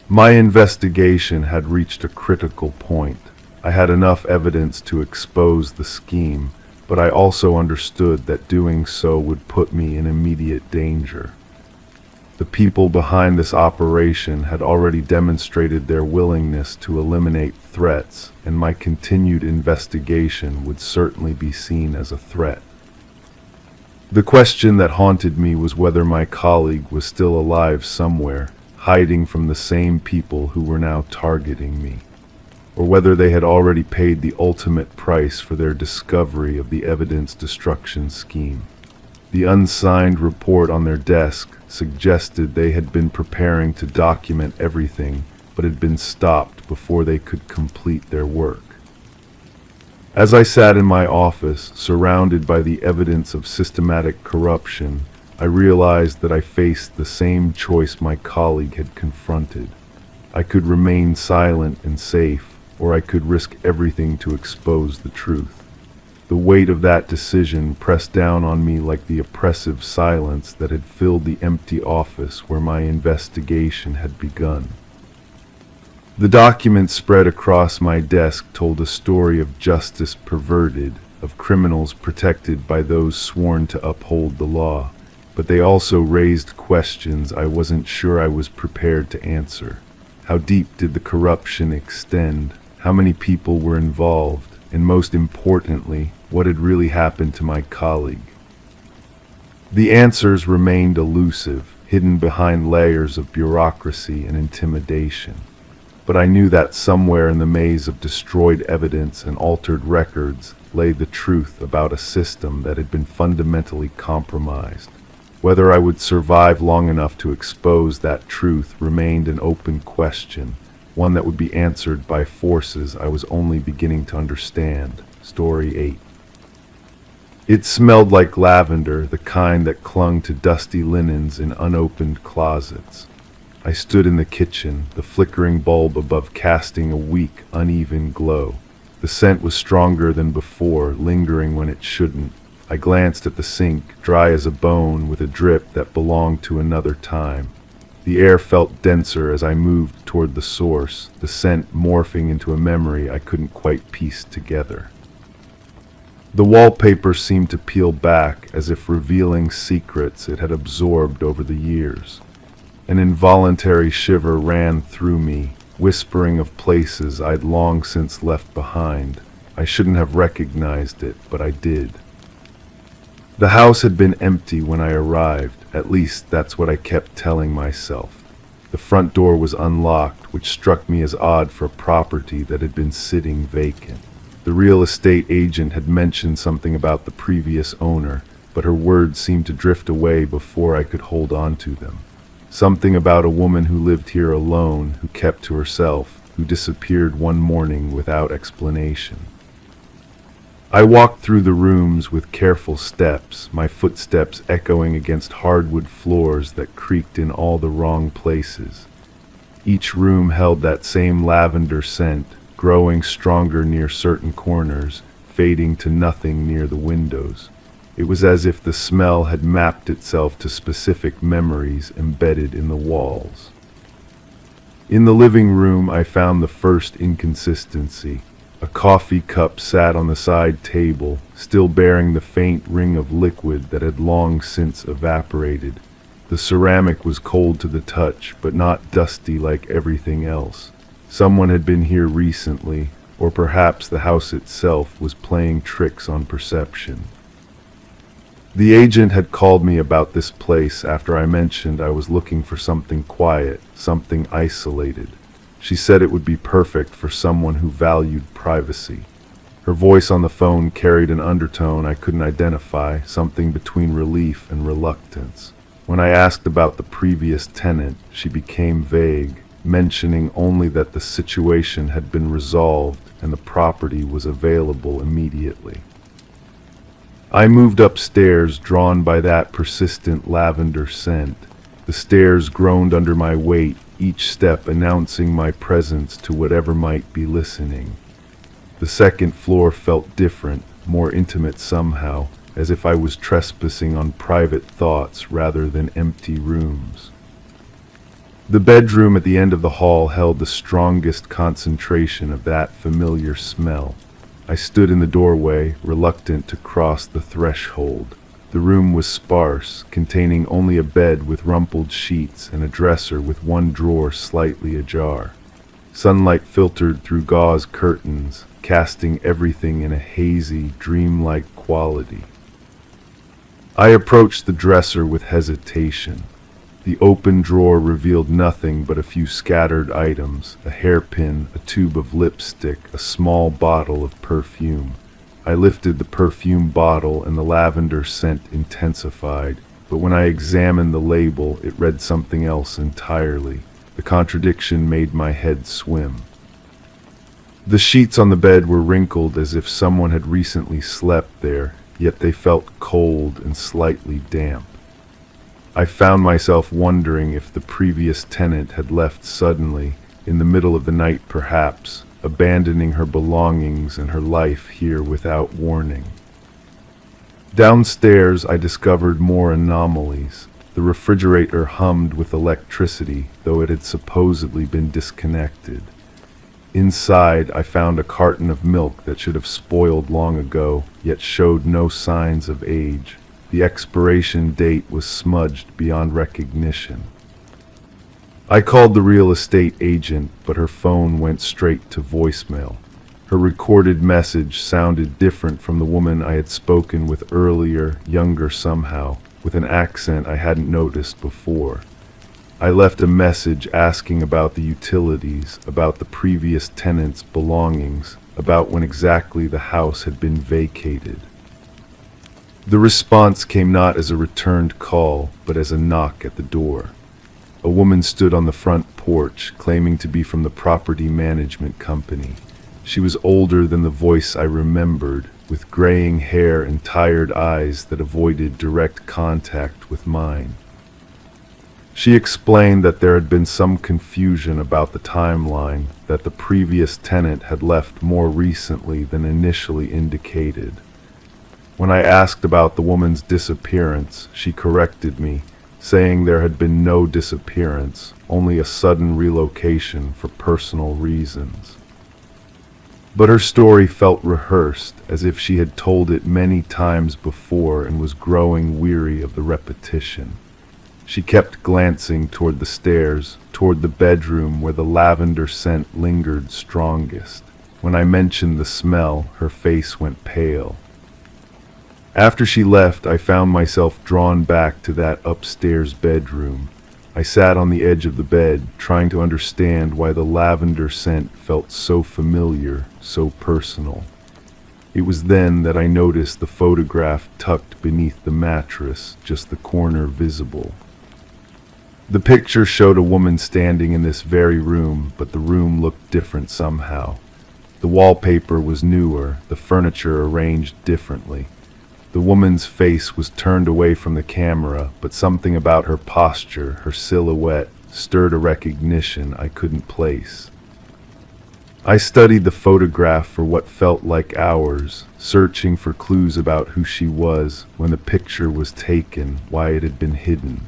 My investigation had reached a critical point. I had enough evidence to expose the scheme, but I also understood that doing so would put me in immediate danger. The people behind this operation had already demonstrated their willingness to eliminate threats, and my continued investigation would certainly be seen as a threat. The question that haunted me was whether my colleague was still alive somewhere, hiding from the same people who were now targeting me, or whether they had already paid the ultimate price for their discovery of the evidence destruction scheme. The unsigned report on their desk suggested they had been preparing to document everything, but had been stopped before they could complete their work. As I sat in my office, surrounded by the evidence of systematic corruption, I realized that I faced the same choice my colleague had confronted. I could remain silent and safe, or I could risk everything to expose the truth. The weight of that decision pressed down on me like the oppressive silence that had filled the empty office where my investigation had begun. The documents spread across my desk told a story of justice perverted, of criminals protected by those sworn to uphold the law, but they also raised questions I wasn't sure I was prepared to answer. How deep did the corruption extend? How many people were involved? And most importantly, what had really happened to my colleague? The answers remained elusive, hidden behind layers of bureaucracy and intimidation. But I knew that somewhere in the maze of destroyed evidence and altered records lay the truth about a system that had been fundamentally compromised. Whether I would survive long enough to expose that truth remained an open question, one that would be answered by forces I was only beginning to understand. Story 8. It smelled like lavender, the kind that clung to dusty linens in unopened closets. I stood in the kitchen, the flickering bulb above casting a weak, uneven glow. The scent was stronger than before, lingering when it shouldn't. I glanced at the sink, dry as a bone, with a drip that belonged to another time. The air felt denser as I moved toward the source, the scent morphing into a memory I couldn't quite piece together. The wallpaper seemed to peel back, as if revealing secrets it had absorbed over the years. An involuntary shiver ran through me, whispering of places I'd long since left behind. I shouldn't have recognized it, but I did. The house had been empty when I arrived, at least that's what I kept telling myself. The front door was unlocked, which struck me as odd for a property that had been sitting vacant. The real estate agent had mentioned something about the previous owner, but her words seemed to drift away before I could hold on to them. Something about a woman who lived here alone, who kept to herself, who disappeared one morning without explanation. I walked through the rooms with careful steps, my footsteps echoing against hardwood floors that creaked in all the wrong places. Each room held that same lavender scent, growing stronger near certain corners, fading to nothing near the windows. It was as if the smell had mapped itself to specific memories embedded in the walls. In the living room, I found the first inconsistency. A coffee cup sat on the side table, still bearing the faint ring of liquid that had long since evaporated. The ceramic was cold to the touch, but not dusty like everything else. Someone had been here recently, or perhaps the house itself was playing tricks on perception. The agent had called me about this place after I mentioned I was looking for something quiet, something isolated. She said it would be perfect for someone who valued privacy. Her voice on the phone carried an undertone I couldn't identify, something between relief and reluctance. When I asked about the previous tenant, she became vague, mentioning only that the situation had been resolved and the property was available immediately. I moved upstairs, drawn by that persistent lavender scent. The stairs groaned under my weight, each step announcing my presence to whatever might be listening. The second floor felt different, more intimate somehow, as if I was trespassing on private thoughts rather than empty rooms. The bedroom at the end of the hall held the strongest concentration of that familiar smell. I stood in the doorway, reluctant to cross the threshold. The room was sparse, containing only a bed with rumpled sheets and a dresser with one drawer slightly ajar. Sunlight filtered through gauze curtains, casting everything in a hazy, dreamlike quality. I approached the dresser with hesitation. The open drawer revealed nothing but a few scattered items, a hairpin, a tube of lipstick, a small bottle of perfume. I lifted the perfume bottle and the lavender scent intensified, but when I examined the label, it read something else entirely. The contradiction made my head swim. The sheets on the bed were wrinkled as if someone had recently slept there, yet they felt cold and slightly damp. I found myself wondering if the previous tenant had left suddenly, in the middle of the night perhaps, abandoning her belongings and her life here without warning. Downstairs, I discovered more anomalies. The refrigerator hummed with electricity, though it had supposedly been disconnected. Inside, I found a carton of milk that should have spoiled long ago, yet showed no signs of age. The expiration date was smudged beyond recognition. I called the real estate agent, but her phone went straight to voicemail. Her recorded message sounded different from the woman I had spoken with earlier, younger somehow, with an accent I hadn't noticed before. I left a message asking about the utilities, about the previous tenant's belongings, about when exactly the house had been vacated. The response came not as a returned call, but as a knock at the door. A woman stood on the front porch, claiming to be from the property management company. She was older than the voice I remembered, with graying hair and tired eyes that avoided direct contact with mine. She explained that there had been some confusion about the timeline, that the previous tenant had left more recently than initially indicated. When I asked about the woman's disappearance, she corrected me, saying there had been no disappearance, only a sudden relocation for personal reasons. But her story felt rehearsed, as if she had told it many times before and was growing weary of the repetition. She kept glancing toward the stairs, toward the bedroom where the lavender scent lingered strongest. When I mentioned the smell, her face went pale. After she left, I found myself drawn back to that upstairs bedroom. I sat on the edge of the bed, trying to understand why the lavender scent felt so familiar, so personal. It was then that I noticed the photograph tucked beneath the mattress, just the corner visible. The picture showed a woman standing in this very room, but the room looked different somehow. The wallpaper was newer, the furniture arranged differently. The woman's face was turned away from the camera, but something about her posture, her silhouette, stirred a recognition I couldn't place. I studied the photograph for what felt like hours, searching for clues about who she was, when the picture was taken, why it had been hidden.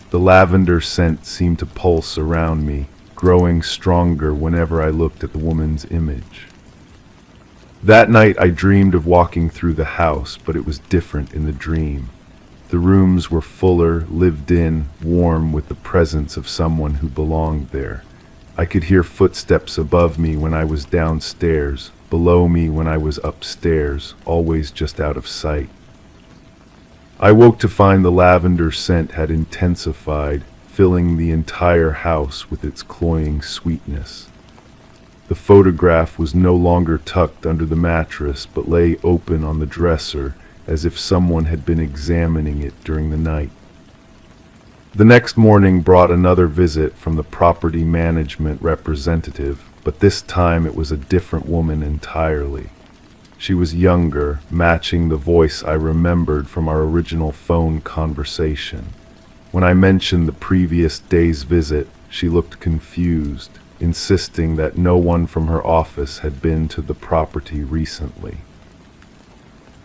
The lavender scent seemed to pulse around me, growing stronger whenever I looked at the woman's image. That night I dreamed of walking through the house, but it was different in the dream. The rooms were fuller, lived in, warm with the presence of someone who belonged there. I could hear footsteps above me when I was downstairs, below me when I was upstairs, always just out of sight. I woke to find the lavender scent had intensified, filling the entire house with its cloying sweetness. The photograph was no longer tucked under the mattress, but lay open on the dresser, as if someone had been examining it during the night. The next morning brought another visit from the property management representative, but this time it was a different woman entirely. She was younger, matching the voice I remembered from our original phone conversation. When I mentioned the previous day's visit, she looked confused, insisting that no one from her office had been to the property recently.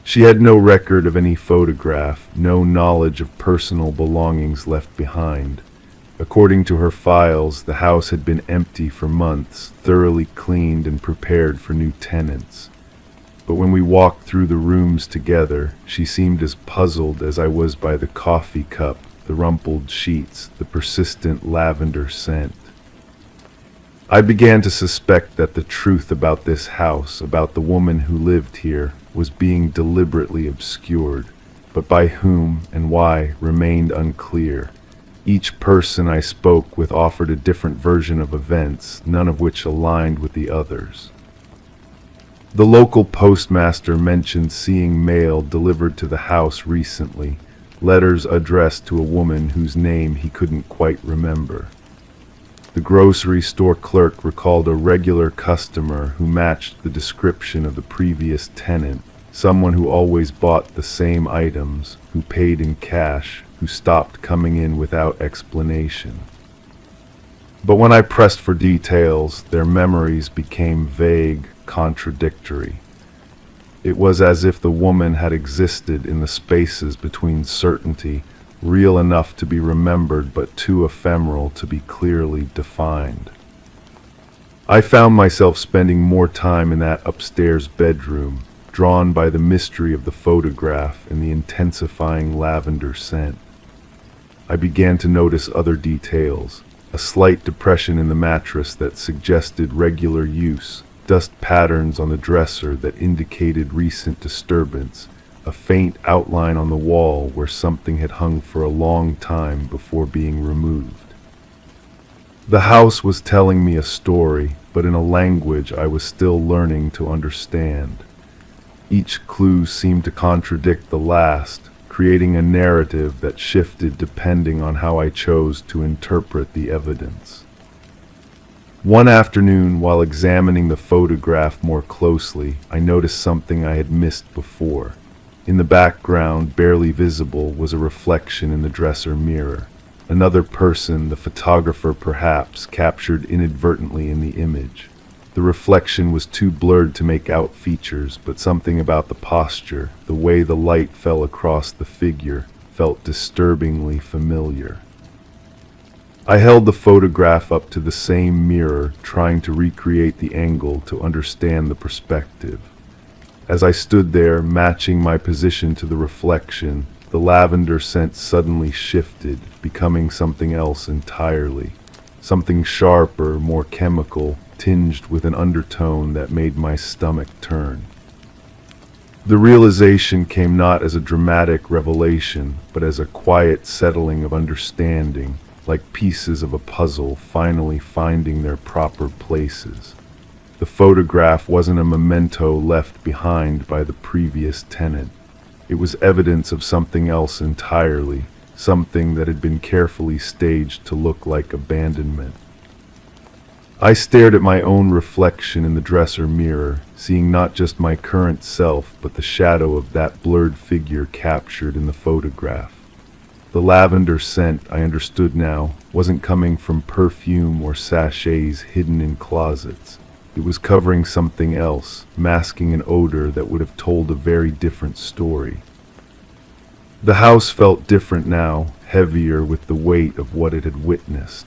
She had no record of any photograph, no knowledge of personal belongings left behind. According to her files, the house had been empty for months, thoroughly cleaned and prepared for new tenants. But when we walked through the rooms together, she seemed as puzzled as I was by the coffee cup, the rumpled sheets, the persistent lavender scent. I began to suspect that the truth about this house, about the woman who lived here, was being deliberately obscured, but by whom and why remained unclear. Each person I spoke with offered a different version of events, none of which aligned with the others. The local postmaster mentioned seeing mail delivered to the house recently, letters addressed to a woman whose name he couldn't quite remember. The grocery store clerk recalled a regular customer who matched the description of the previous tenant, someone who always bought the same items, who paid in cash, who stopped coming in without explanation. But when I pressed for details, their memories became vague, contradictory. It was as if the woman had existed in the spaces between certainty, real enough to be remembered but too ephemeral to be clearly defined. I found myself spending more time in that upstairs bedroom, drawn by the mystery of the photograph and the intensifying lavender scent. I began to notice other details, a slight depression in the mattress that suggested regular use, dust patterns on the dresser that indicated recent disturbance, a faint outline on the wall where something had hung for a long time before being removed. The house was telling me a story, but in a language I was still learning to understand. Each clue seemed to contradict the last, creating a narrative that shifted depending on how I chose to interpret the evidence. One afternoon, while examining the photograph more closely, I noticed something I had missed before. In the background, barely visible, was a reflection in the dresser mirror. Another person, the photographer perhaps, captured inadvertently in the image. The reflection was too blurred to make out features, but something about the posture, the way the light fell across the figure, felt disturbingly familiar. I held the photograph up to the same mirror, trying to recreate the angle to understand the perspective. As I stood there, matching my position to the reflection, the lavender scent suddenly shifted, becoming something else entirely. Something sharper, more chemical, tinged with an undertone that made my stomach turn. The realization came not as a dramatic revelation, but as a quiet settling of understanding, like pieces of a puzzle finally finding their proper places. The photograph wasn't a memento left behind by the previous tenant. It was evidence of something else entirely, something that had been carefully staged to look like abandonment. I stared at my own reflection in the dresser mirror, seeing not just my current self, but the shadow of that blurred figure captured in the photograph. The lavender scent, I understood now, wasn't coming from perfume or sachets hidden in closets. It was covering something else, masking an odor that would have told a very different story. The house felt different now, heavier with the weight of what it had witnessed.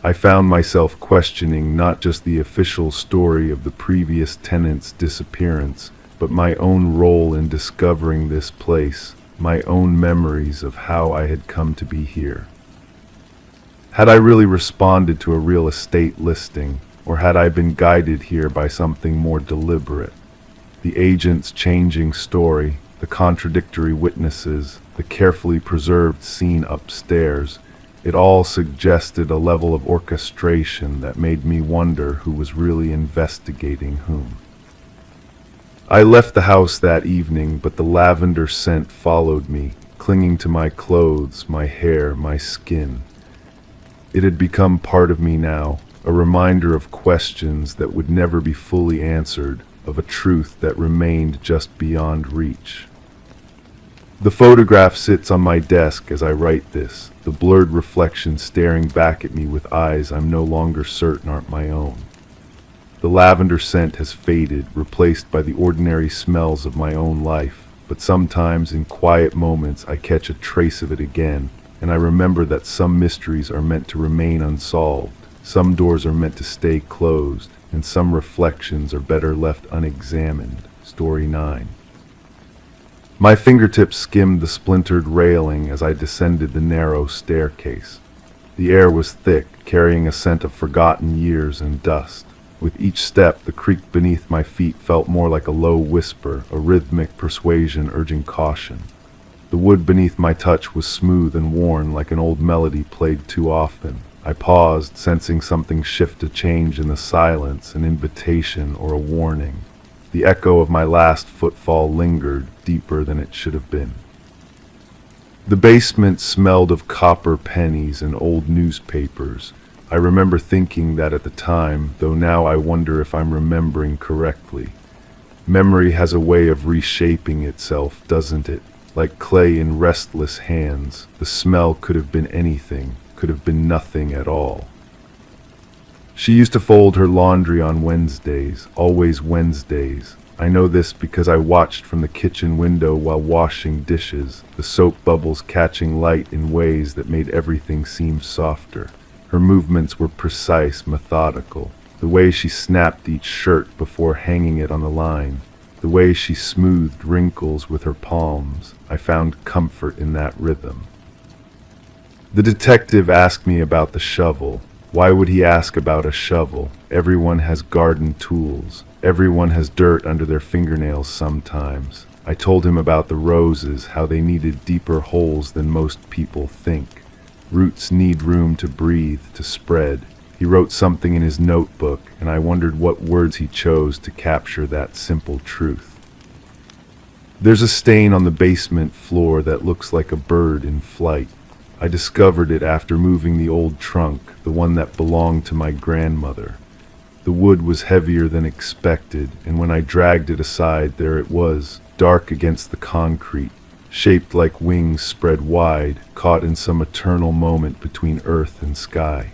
I found myself questioning not just the official story of the previous tenant's disappearance, but my own role in discovering this place, my own memories of how I had come to be here. Had I really responded to a real estate listing, or had I been guided here by something more deliberate? The agent's changing story, the contradictory witnesses, the carefully preserved scene upstairs, it all suggested a level of orchestration that made me wonder who was really investigating whom. I left the house that evening, but the lavender scent followed me, clinging to my clothes, my hair, my skin. It had become part of me now, a reminder of questions that would never be fully answered, of a truth that remained just beyond reach. The photograph sits on my desk as I write this, the blurred reflection staring back at me with eyes I'm no longer certain aren't my own. The lavender scent has faded, replaced by the ordinary smells of my own life, but sometimes in quiet moments I catch a trace of it again, and I remember that some mysteries are meant to remain unsolved, some doors are meant to stay closed, and some reflections are better left unexamined. Story 9. My fingertips skimmed the splintered railing as I descended the narrow staircase. The air was thick, carrying a scent of forgotten years and dust. With each step, the creak beneath my feet felt more like a low whisper, a rhythmic persuasion urging caution. The wood beneath my touch was smooth and worn, like an old melody played too often. I paused, sensing something shift to change in the silence, an invitation or a warning. The echo of my last footfall lingered, deeper than it should have been. The basement smelled of copper pennies and old newspapers. I remember thinking that at the time, though now I wonder if I'm remembering correctly. Memory has a way of reshaping itself, doesn't it? Like clay in restless hands, the smell could have been anything, could have been nothing at all. She used to fold her laundry on Wednesdays, always Wednesdays. I know this because I watched from the kitchen window while washing dishes, the soap bubbles catching light in ways that made everything seem softer. Her movements were precise, methodical. The way she snapped each shirt before hanging it on the line, the way she smoothed wrinkles with her palms, I found comfort in that rhythm. The detective asked me about the shovel. Why would he ask about a shovel? Everyone has garden tools. Everyone has dirt under their fingernails sometimes. I told him about the roses, how they needed deeper holes than most people think. Roots need room to breathe, to spread. He wrote something in his notebook, and I wondered what words he chose to capture that simple truth. There's a stain on the basement floor that looks like a bird in flight. I discovered it after moving the old trunk, the one that belonged to my grandmother. The wood was heavier than expected, and when I dragged it aside, there it was, dark against the concrete, shaped like wings spread wide, caught in some eternal moment between earth and sky.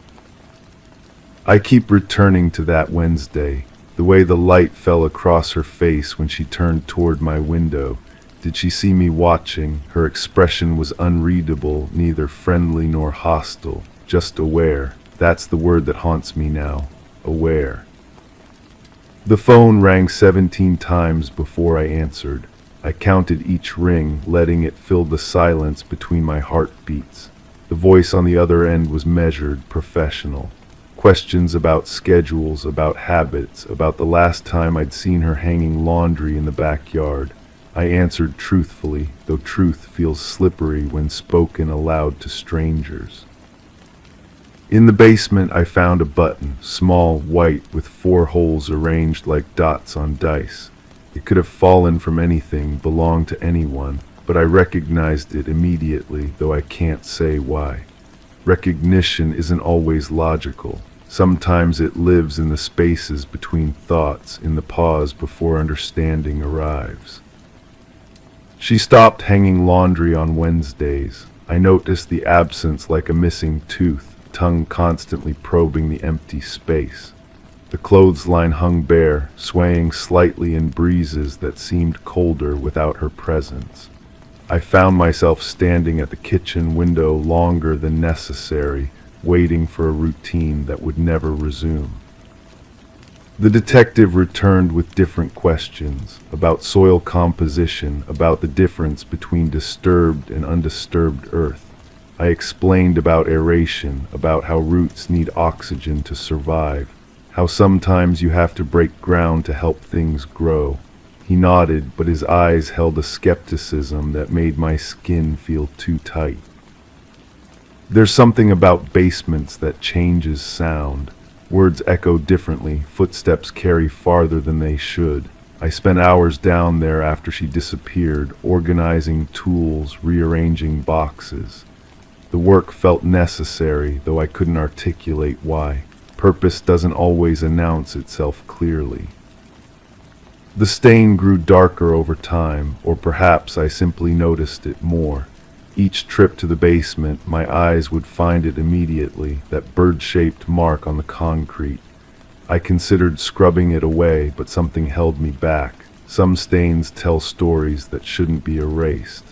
I keep returning to that Wednesday, the way the light fell across her face when she turned toward my window. Did she see me watching? Her expression was unreadable, neither friendly nor hostile, just aware. That's the word that haunts me now, aware. The phone rang 17 times before I answered. I counted each ring, letting it fill the silence between my heartbeats. The voice on the other end was measured, professional. Questions about schedules, about habits, about the last time I'd seen her hanging laundry in the backyard. I answered truthfully, though truth feels slippery when spoken aloud to strangers. In the basement I found a button, small, white, with 4 holes arranged like dots on dice. It could have fallen from anything, belonged to anyone, but I recognized it immediately, though I can't say why. Recognition isn't always logical. Sometimes it lives in the spaces between thoughts, in the pause before understanding arrives. She stopped hanging laundry on Wednesdays. I noticed the absence like a missing tooth, tongue constantly probing the empty space. The clothesline hung bare, swaying slightly in breezes that seemed colder without her presence. I found myself standing at the kitchen window longer than necessary, waiting for a routine that would never resume. The detective returned with different questions about soil composition, about the difference between disturbed and undisturbed earth. I explained about aeration, about how roots need oxygen to survive, how sometimes you have to break ground to help things grow. He nodded, but his eyes held a skepticism that made my skin feel too tight. There's something about basements that changes sound. Words echo differently, footsteps carry farther than they should. I spent hours down there after she disappeared, organizing tools, rearranging boxes. The work felt necessary, though I couldn't articulate why. Purpose doesn't always announce itself clearly. The stain grew darker over time, or perhaps I simply noticed it more. Each trip to the basement, my eyes would find it immediately, that bird-shaped mark on the concrete. I considered scrubbing it away, but something held me back. Some stains tell stories that shouldn't be erased.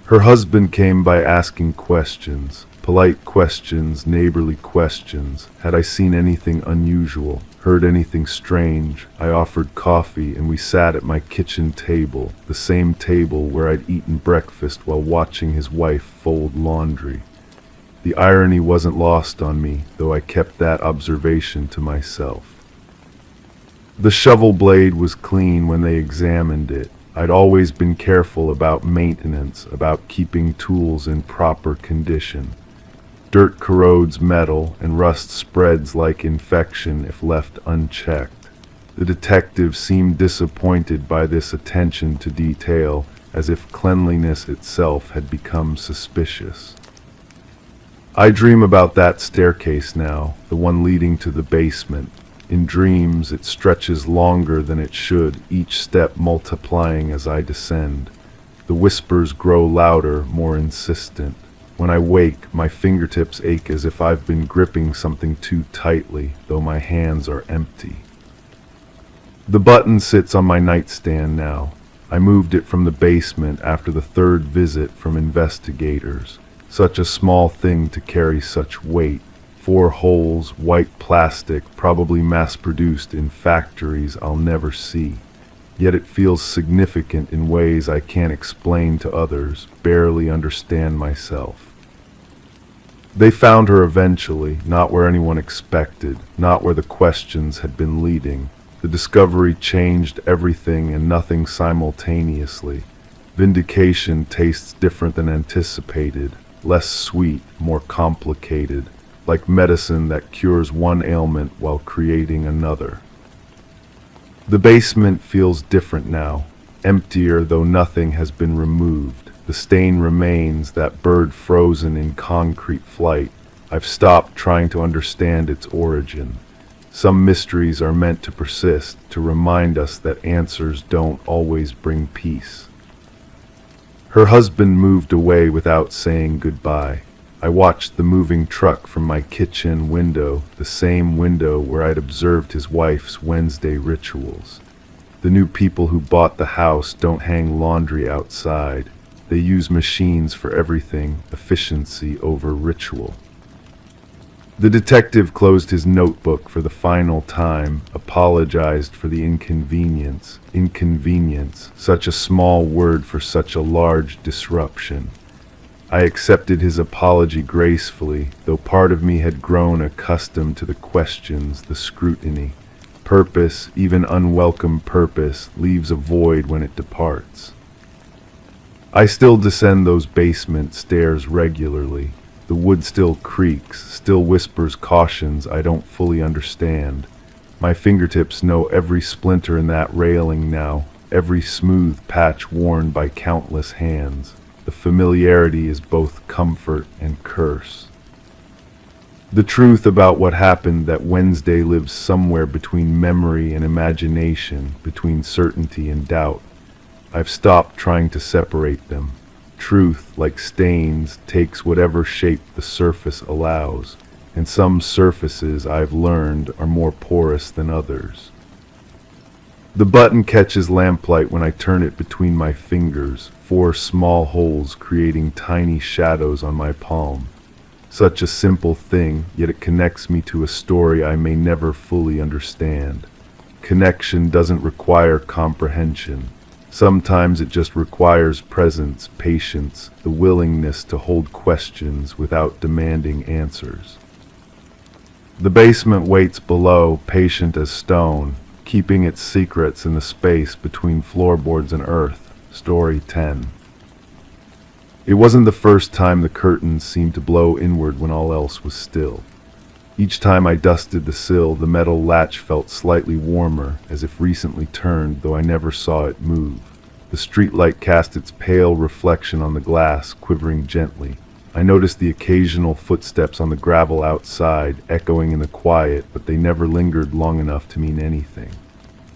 Her husband came by asking questions, polite questions, neighborly questions. Had I seen anything unusual, heard anything strange? I offered coffee and we sat at my kitchen table, the same table where I'd eaten breakfast while watching his wife fold laundry. The irony wasn't lost on me, though I kept that observation to myself. The shovel blade was clean when they examined it. I'd always been careful about maintenance, about keeping tools in proper condition. Dirt corrodes metal, and rust spreads like infection if left unchecked. The detective seemed disappointed by this attention to detail, as if cleanliness itself had become suspicious. I dream about that staircase now, the one leading to the basement. In dreams, it stretches longer than it should, each step multiplying as I descend. The whispers grow louder, more insistent. When I wake, my fingertips ache as if I've been gripping something too tightly, though my hands are empty. The button sits on my nightstand now. I moved it from the basement after the third visit from investigators. Such a small thing to carry such weight. 4 holes, white plastic, probably mass-produced in factories I'll never see. Yet it feels significant in ways I can't explain to others, barely understand myself. They found her eventually, not where anyone expected, not where the questions had been leading. The discovery changed everything and nothing simultaneously. Vindication tastes different than anticipated, less sweet, more complicated, like medicine that cures one ailment while creating another. The basement feels different now, emptier though nothing has been removed. The stain remains, that bird frozen in concrete flight. I've stopped trying to understand its origin. Some mysteries are meant to persist, to remind us that answers don't always bring peace. Her husband moved away without saying goodbye. I watched the moving truck from my kitchen window, the same window where I'd observed his wife's Wednesday rituals. The new people who bought the house don't hang laundry outside. They use machines for everything, efficiency over ritual. The detective closed his notebook for the final time, apologized for the inconvenience. Inconvenience, such a small word for such a large disruption. I accepted his apology gracefully, though part of me had grown accustomed to the questions, the scrutiny. Purpose, even unwelcome purpose, leaves a void when it departs. I still descend those basement stairs regularly. The wood still creaks, still whispers cautions I don't fully understand. My fingertips know every splinter in that railing now, every smooth patch worn by countless hands. The familiarity is both comfort and curse. The truth about what happened that Wednesday lives somewhere between memory and imagination, between certainty and doubt. I've stopped trying to separate them. Truth, like stains, takes whatever shape the surface allows, and some surfaces, I've learned, are more porous than others. The button catches lamplight when I turn it between my fingers, 4 small holes creating tiny shadows on my palm. Such a simple thing, yet it connects me to a story I may never fully understand. Connection doesn't require comprehension. Sometimes it just requires presence, patience, the willingness to hold questions without demanding answers. The basement waits below, patient as stone, keeping its secrets in the space between floorboards and earth. Story 10. It wasn't the first time the curtains seemed to blow inward when all else was still. Each time I dusted the sill, the metal latch felt slightly warmer, as if recently turned, though I never saw it move. The streetlight cast its pale reflection on the glass, quivering gently. I noticed the occasional footsteps on the gravel outside, echoing in the quiet, but they never lingered long enough to mean anything.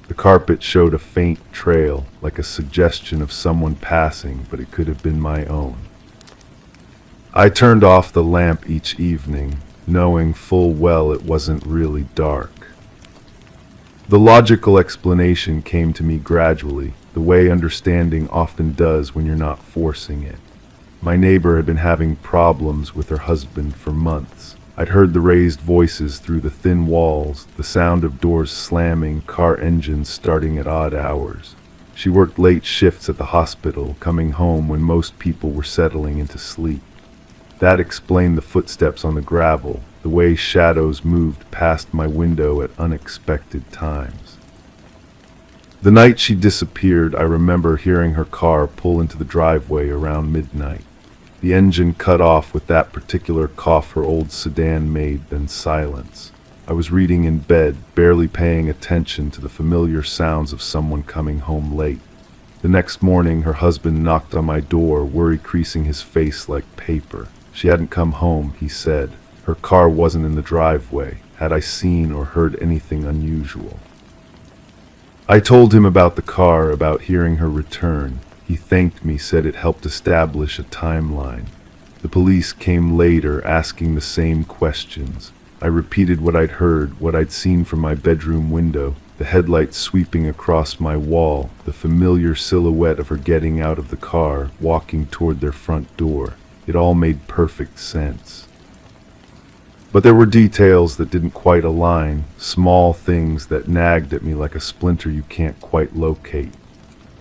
The carpet showed a faint trail, like a suggestion of someone passing, but it could have been my own. I turned off the lamp each evening, knowing full well it wasn't really dark. The logical explanation came to me gradually, the way understanding often does when you're not forcing it. My neighbor had been having problems with her husband for months. I'd heard the raised voices through the thin walls, the sound of doors slamming, car engines starting at odd hours. She worked late shifts at the hospital, coming home when most people were settling into sleep. That explained the footsteps on the gravel, the way shadows moved past my window at unexpected times. The night she disappeared, I remember hearing her car pull into the driveway around midnight. The engine cut off with that particular cough her old sedan made, then silence. I was reading in bed, barely paying attention to the familiar sounds of someone coming home late. The next morning, her husband knocked on my door, worry creasing his face like paper. She hadn't come home, he said. Her car wasn't in the driveway. Had I seen or heard anything unusual? I told him about the car, about hearing her return. He thanked me, said it helped establish a timeline. The police came later, asking the same questions. I repeated what I'd heard, what I'd seen from my bedroom window, the headlights sweeping across my wall, the familiar silhouette of her getting out of the car, walking toward their front door. It all made perfect sense. But there were details that didn't quite align, small things that nagged at me like a splinter you can't quite locate.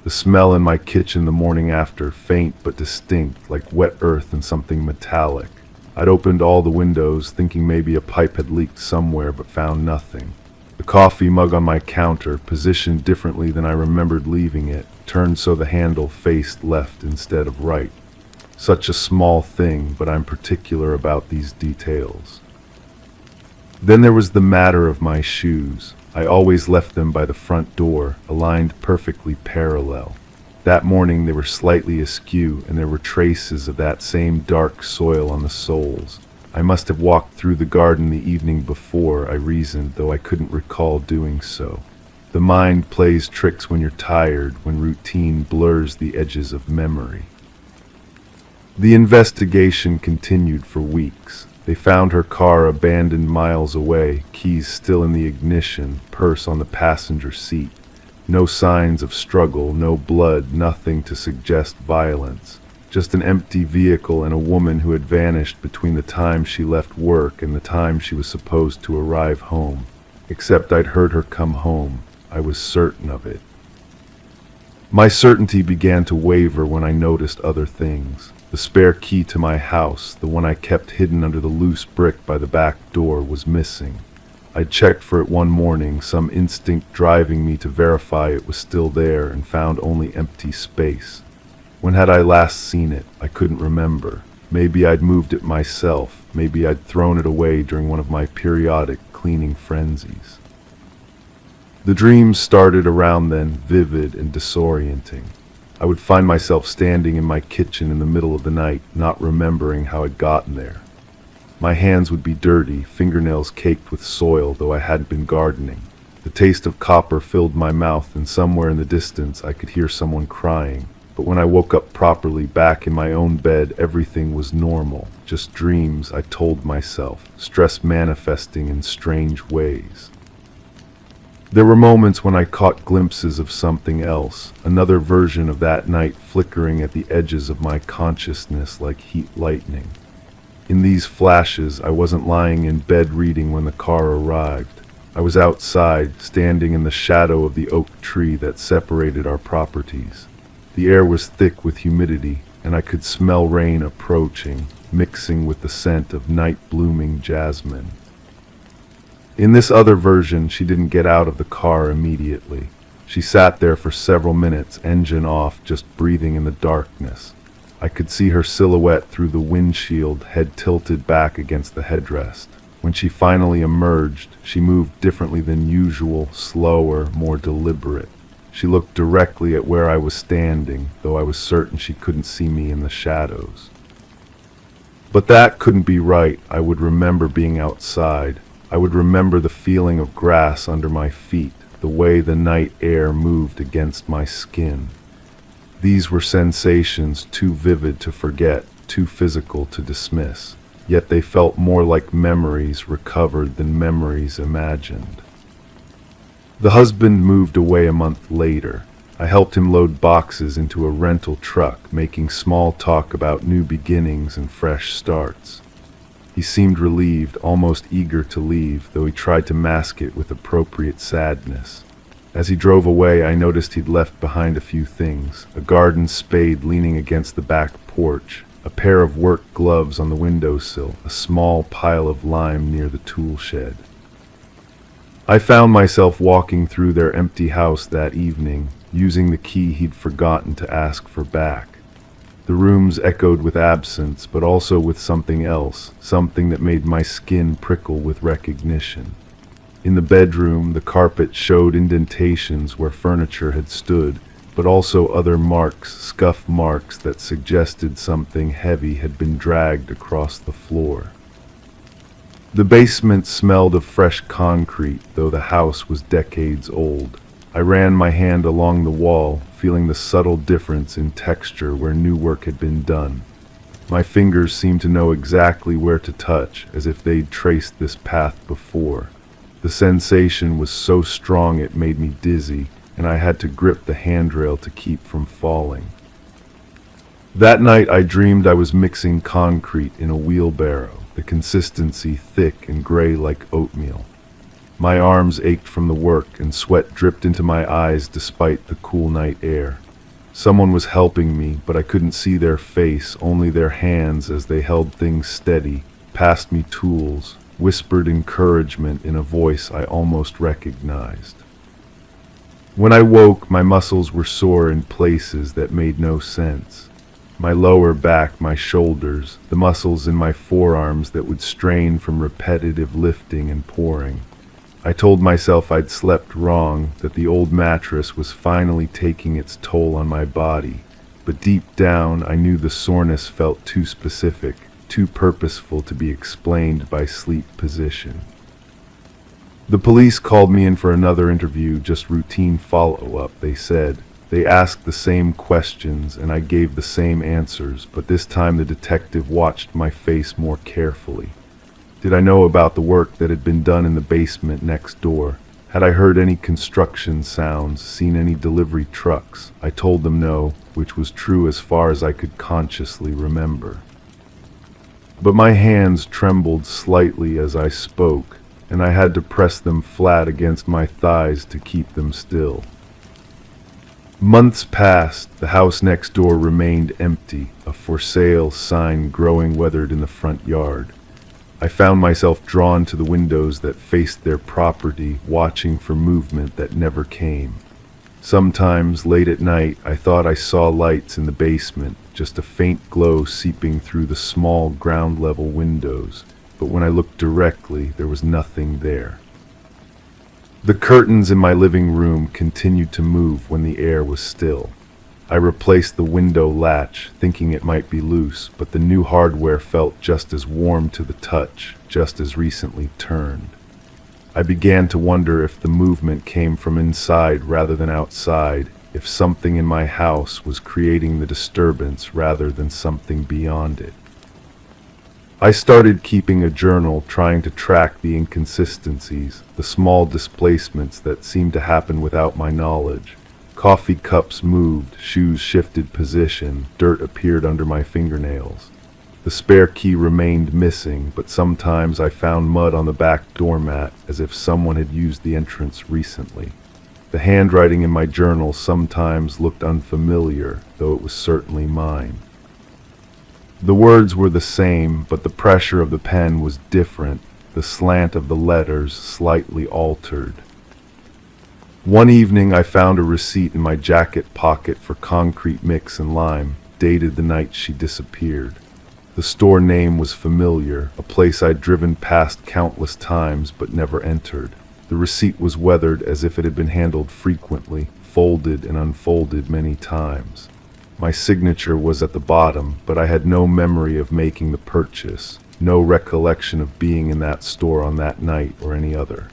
The smell in my kitchen the morning after, faint but distinct, like wet earth and something metallic. I'd opened all the windows, thinking maybe a pipe had leaked somewhere, but found nothing. The coffee mug on my counter, positioned differently than I remembered leaving it, turned so the handle faced left instead of right. Such a small thing, but I'm particular about these details. Then there was the matter of my shoes. I always left them by the front door, aligned perfectly parallel. That morning they were slightly askew, and there were traces of that same dark soil on the soles. I must have walked through the garden the evening before, I reasoned, though I couldn't recall doing so. The mind plays tricks when you're tired, when routine blurs the edges of memory. The investigation continued for weeks. They found her car abandoned miles away, keys still in the ignition, purse on the passenger seat. No signs of struggle, no blood, nothing to suggest violence. Just an empty vehicle and a woman who had vanished between the time she left work and the time she was supposed to arrive home. Except I'd heard her come home. I was certain of it. My certainty began to waver when I noticed other things. The spare key to my house, the one I kept hidden under the loose brick by the back door, was missing. I'd checked for it one morning, some instinct driving me to verify it was still there, and found only empty space. When had I last seen it? I couldn't remember. Maybe I'd moved it myself. Maybe I'd thrown it away during one of my periodic cleaning frenzies. The dreams started around then, vivid and disorienting. I would find myself standing in my kitchen in the middle of the night, not remembering how I'd gotten there. My hands would be dirty, fingernails caked with soil, though I hadn't been gardening. The taste of copper filled my mouth, and somewhere in the distance I could hear someone crying. But when I woke up properly, back in my own bed, everything was normal. Just dreams, I told myself, stress manifesting in strange ways. There were moments when I caught glimpses of something else, another version of that night flickering at the edges of my consciousness like heat lightning. In these flashes, I wasn't lying in bed reading when the car arrived. I was outside, standing in the shadow of the oak tree that separated our properties. The air was thick with humidity, and I could smell rain approaching, mixing with the scent of night-blooming jasmine. In this other version, she didn't get out of the car immediately. She sat there for several minutes, engine off, just breathing in the darkness. I could see her silhouette through the windshield, head tilted back against the headrest. When she finally emerged, she moved differently than usual, slower, more deliberate. She looked directly at where I was standing, though I was certain she couldn't see me in the shadows. But that couldn't be right. I would remember being outside. I would remember the feeling of grass under my feet, the way the night air moved against my skin. These were sensations too vivid to forget, too physical to dismiss, yet they felt more like memories recovered than memories imagined. The husband moved away a month later. I helped him load boxes into a rental truck, making small talk about new beginnings and fresh starts. He seemed relieved, almost eager to leave, though he tried to mask it with appropriate sadness. As he drove away, I noticed he'd left behind a few things: a garden spade leaning against the back porch, a pair of work gloves on the windowsill, a small pile of lime near the tool shed. I found myself walking through their empty house that evening, using the key he'd forgotten to ask for back. The rooms echoed with absence, but also with something else, something that made my skin prickle with recognition. In the bedroom, the carpet showed indentations where furniture had stood, but also other marks, scuff marks that suggested something heavy had been dragged across the floor. The basement smelled of fresh concrete, though the house was decades old. I ran my hand along the wall, feeling the subtle difference in texture where new work had been done. My fingers seemed to know exactly where to touch, as if they'd traced this path before. The sensation was so strong it made me dizzy, and I had to grip the handrail to keep from falling. That night I dreamed I was mixing concrete in a wheelbarrow, the consistency thick and gray like oatmeal. My arms ached from the work, and sweat dripped into my eyes despite the cool night air. Someone was helping me, but I couldn't see their face, only their hands as they held things steady, passed me tools, whispered encouragement in a voice I almost recognized. When I woke, my muscles were sore in places that made no sense. My lower back, my shoulders, the muscles in my forearms that would strain from repetitive lifting and pouring. I told myself I'd slept wrong, that the old mattress was finally taking its toll on my body, but deep down I knew the soreness felt too specific, too purposeful to be explained by sleep position. The police called me in for another interview, just routine follow-up, they said. They asked the same questions, and I gave the same answers, but this time the detective watched my face more carefully. Did I know about the work that had been done in the basement next door? Had I heard any construction sounds, seen any delivery trucks? I told them no, which was true as far as I could consciously remember. But my hands trembled slightly as I spoke, and I had to press them flat against my thighs to keep them still. Months passed. The house next door remained empty, a for sale sign growing weathered in the front yard. I found myself drawn to the windows that faced their property, watching for movement that never came. Sometimes, late at night, I thought I saw lights in the basement, just a faint glow seeping through the small ground-level windows, but when I looked directly, there was nothing there. The curtains in my living room continued to move when the air was still. I replaced the window latch, thinking it might be loose, but the new hardware felt just as warm to the touch, just as recently turned. I began to wonder if the movement came from inside rather than outside, if something in my house was creating the disturbance rather than something beyond it. I started keeping a journal, trying to track the inconsistencies, the small displacements that seemed to happen without my knowledge. Coffee cups moved, shoes shifted position, dirt appeared under my fingernails. The spare key remained missing, but sometimes I found mud on the back doormat, as if someone had used the entrance recently. The handwriting in my journal sometimes looked unfamiliar, though it was certainly mine. The words were the same, but the pressure of the pen was different, the slant of the letters slightly altered. One evening I found a receipt in my jacket pocket for concrete mix and lime, dated the night she disappeared. The store name was familiar, a place I'd driven past countless times but never entered. The receipt was weathered as if it had been handled frequently, folded and unfolded many times. My signature was at the bottom, but I had no memory of making the purchase, no recollection of being in that store on that night or any other.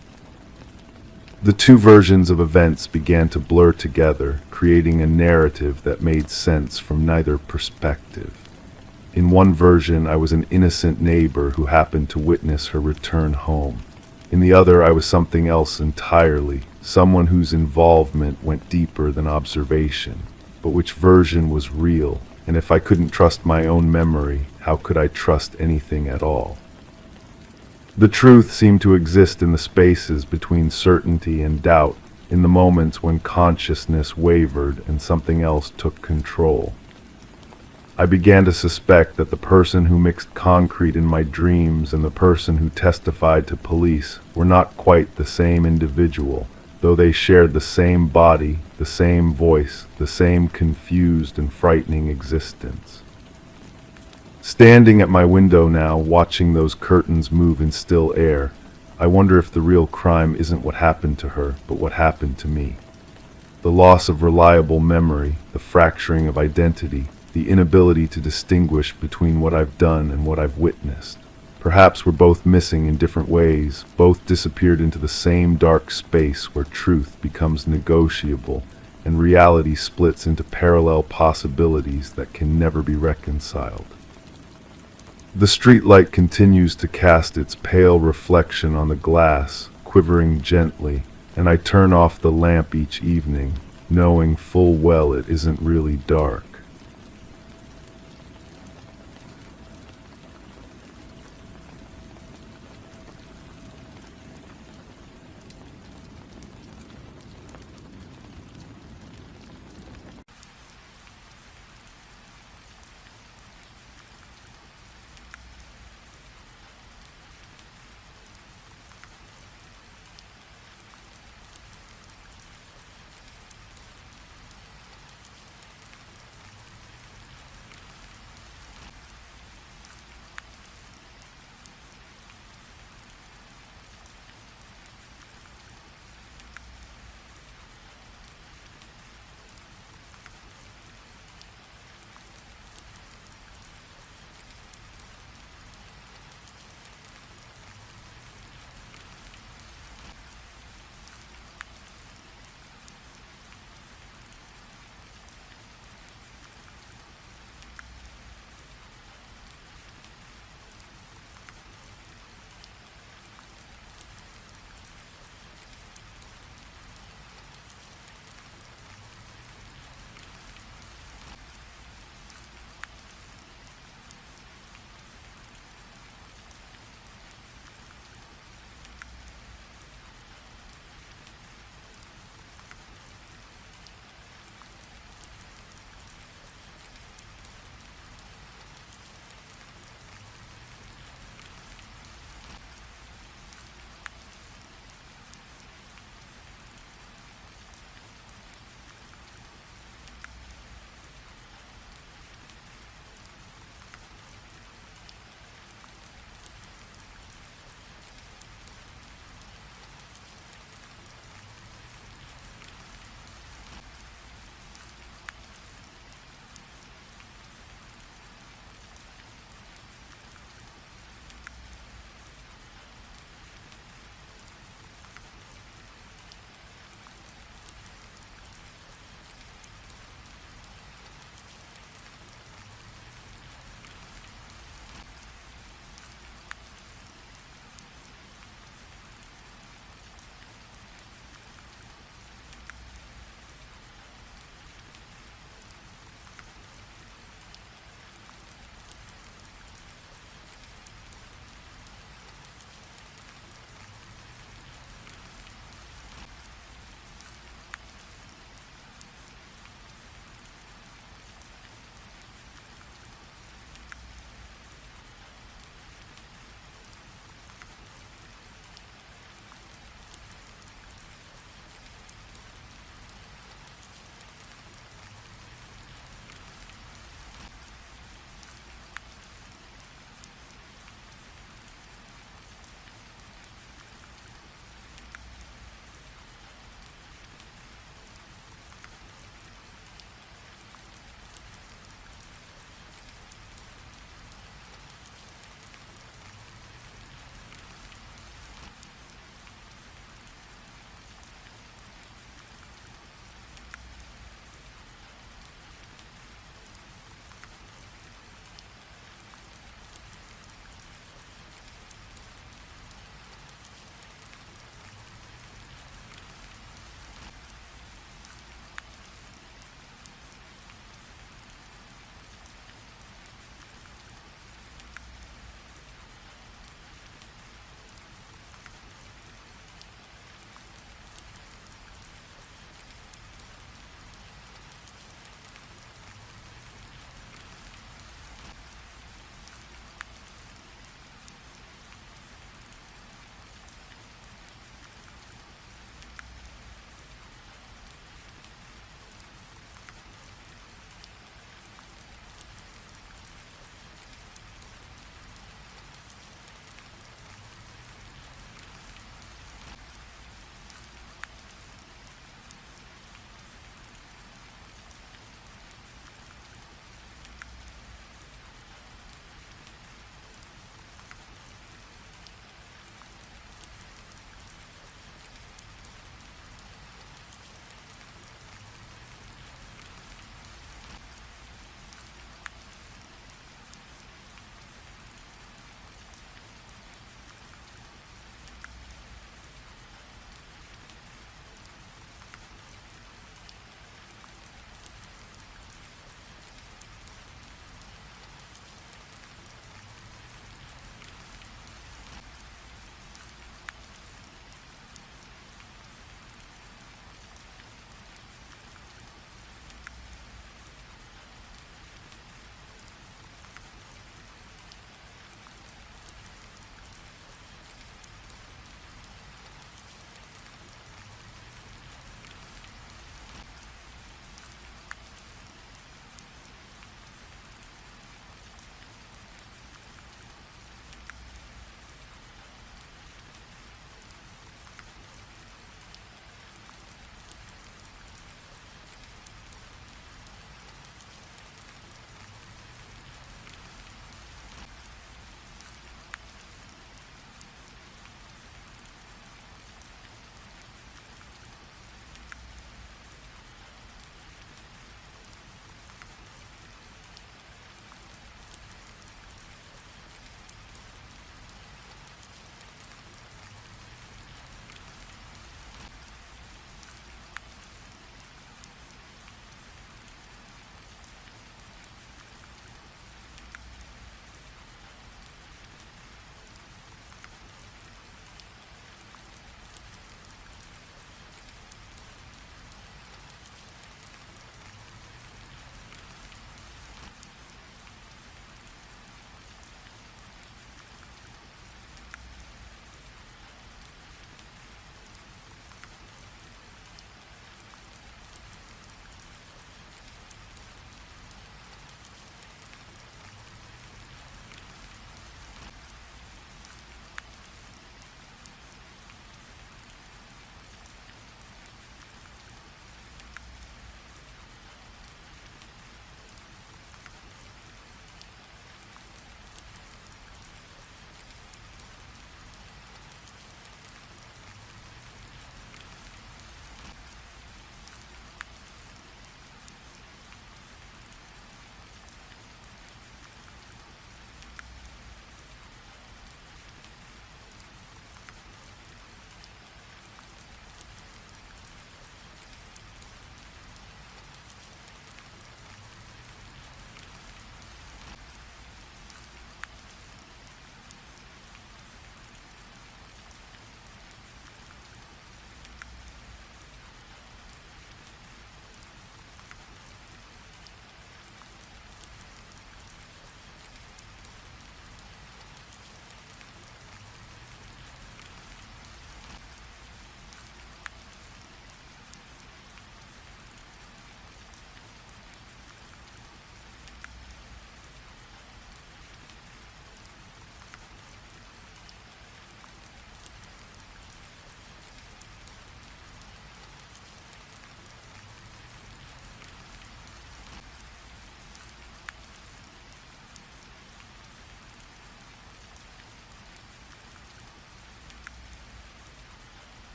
The two versions of events began to blur together, creating a narrative that made sense from neither perspective. In one version, I was an innocent neighbor who happened to witness her return home. In the other, I was something else entirely, someone whose involvement went deeper than observation. But which version was real? And if I couldn't trust my own memory, how could I trust anything at all? The truth seemed to exist in the spaces between certainty and doubt, in the moments when consciousness wavered and something else took control. I began to suspect that the person who mixed concrete in my dreams and the person who testified to police were not quite the same individual, though they shared the same body, the same voice, the same confused and frightening existence. Standing at my window now, watching those curtains move in still air, I wonder if the real crime isn't what happened to her, but what happened to me. The loss of reliable memory, the fracturing of identity, the inability to distinguish between what I've done and what I've witnessed. Perhaps we're both missing in different ways, both disappeared into the same dark space where truth becomes negotiable and reality splits into parallel possibilities that can never be reconciled. The streetlight continues to cast its pale reflection on the glass, quivering gently, and I turn off the lamp each evening, knowing full well it isn't really dark.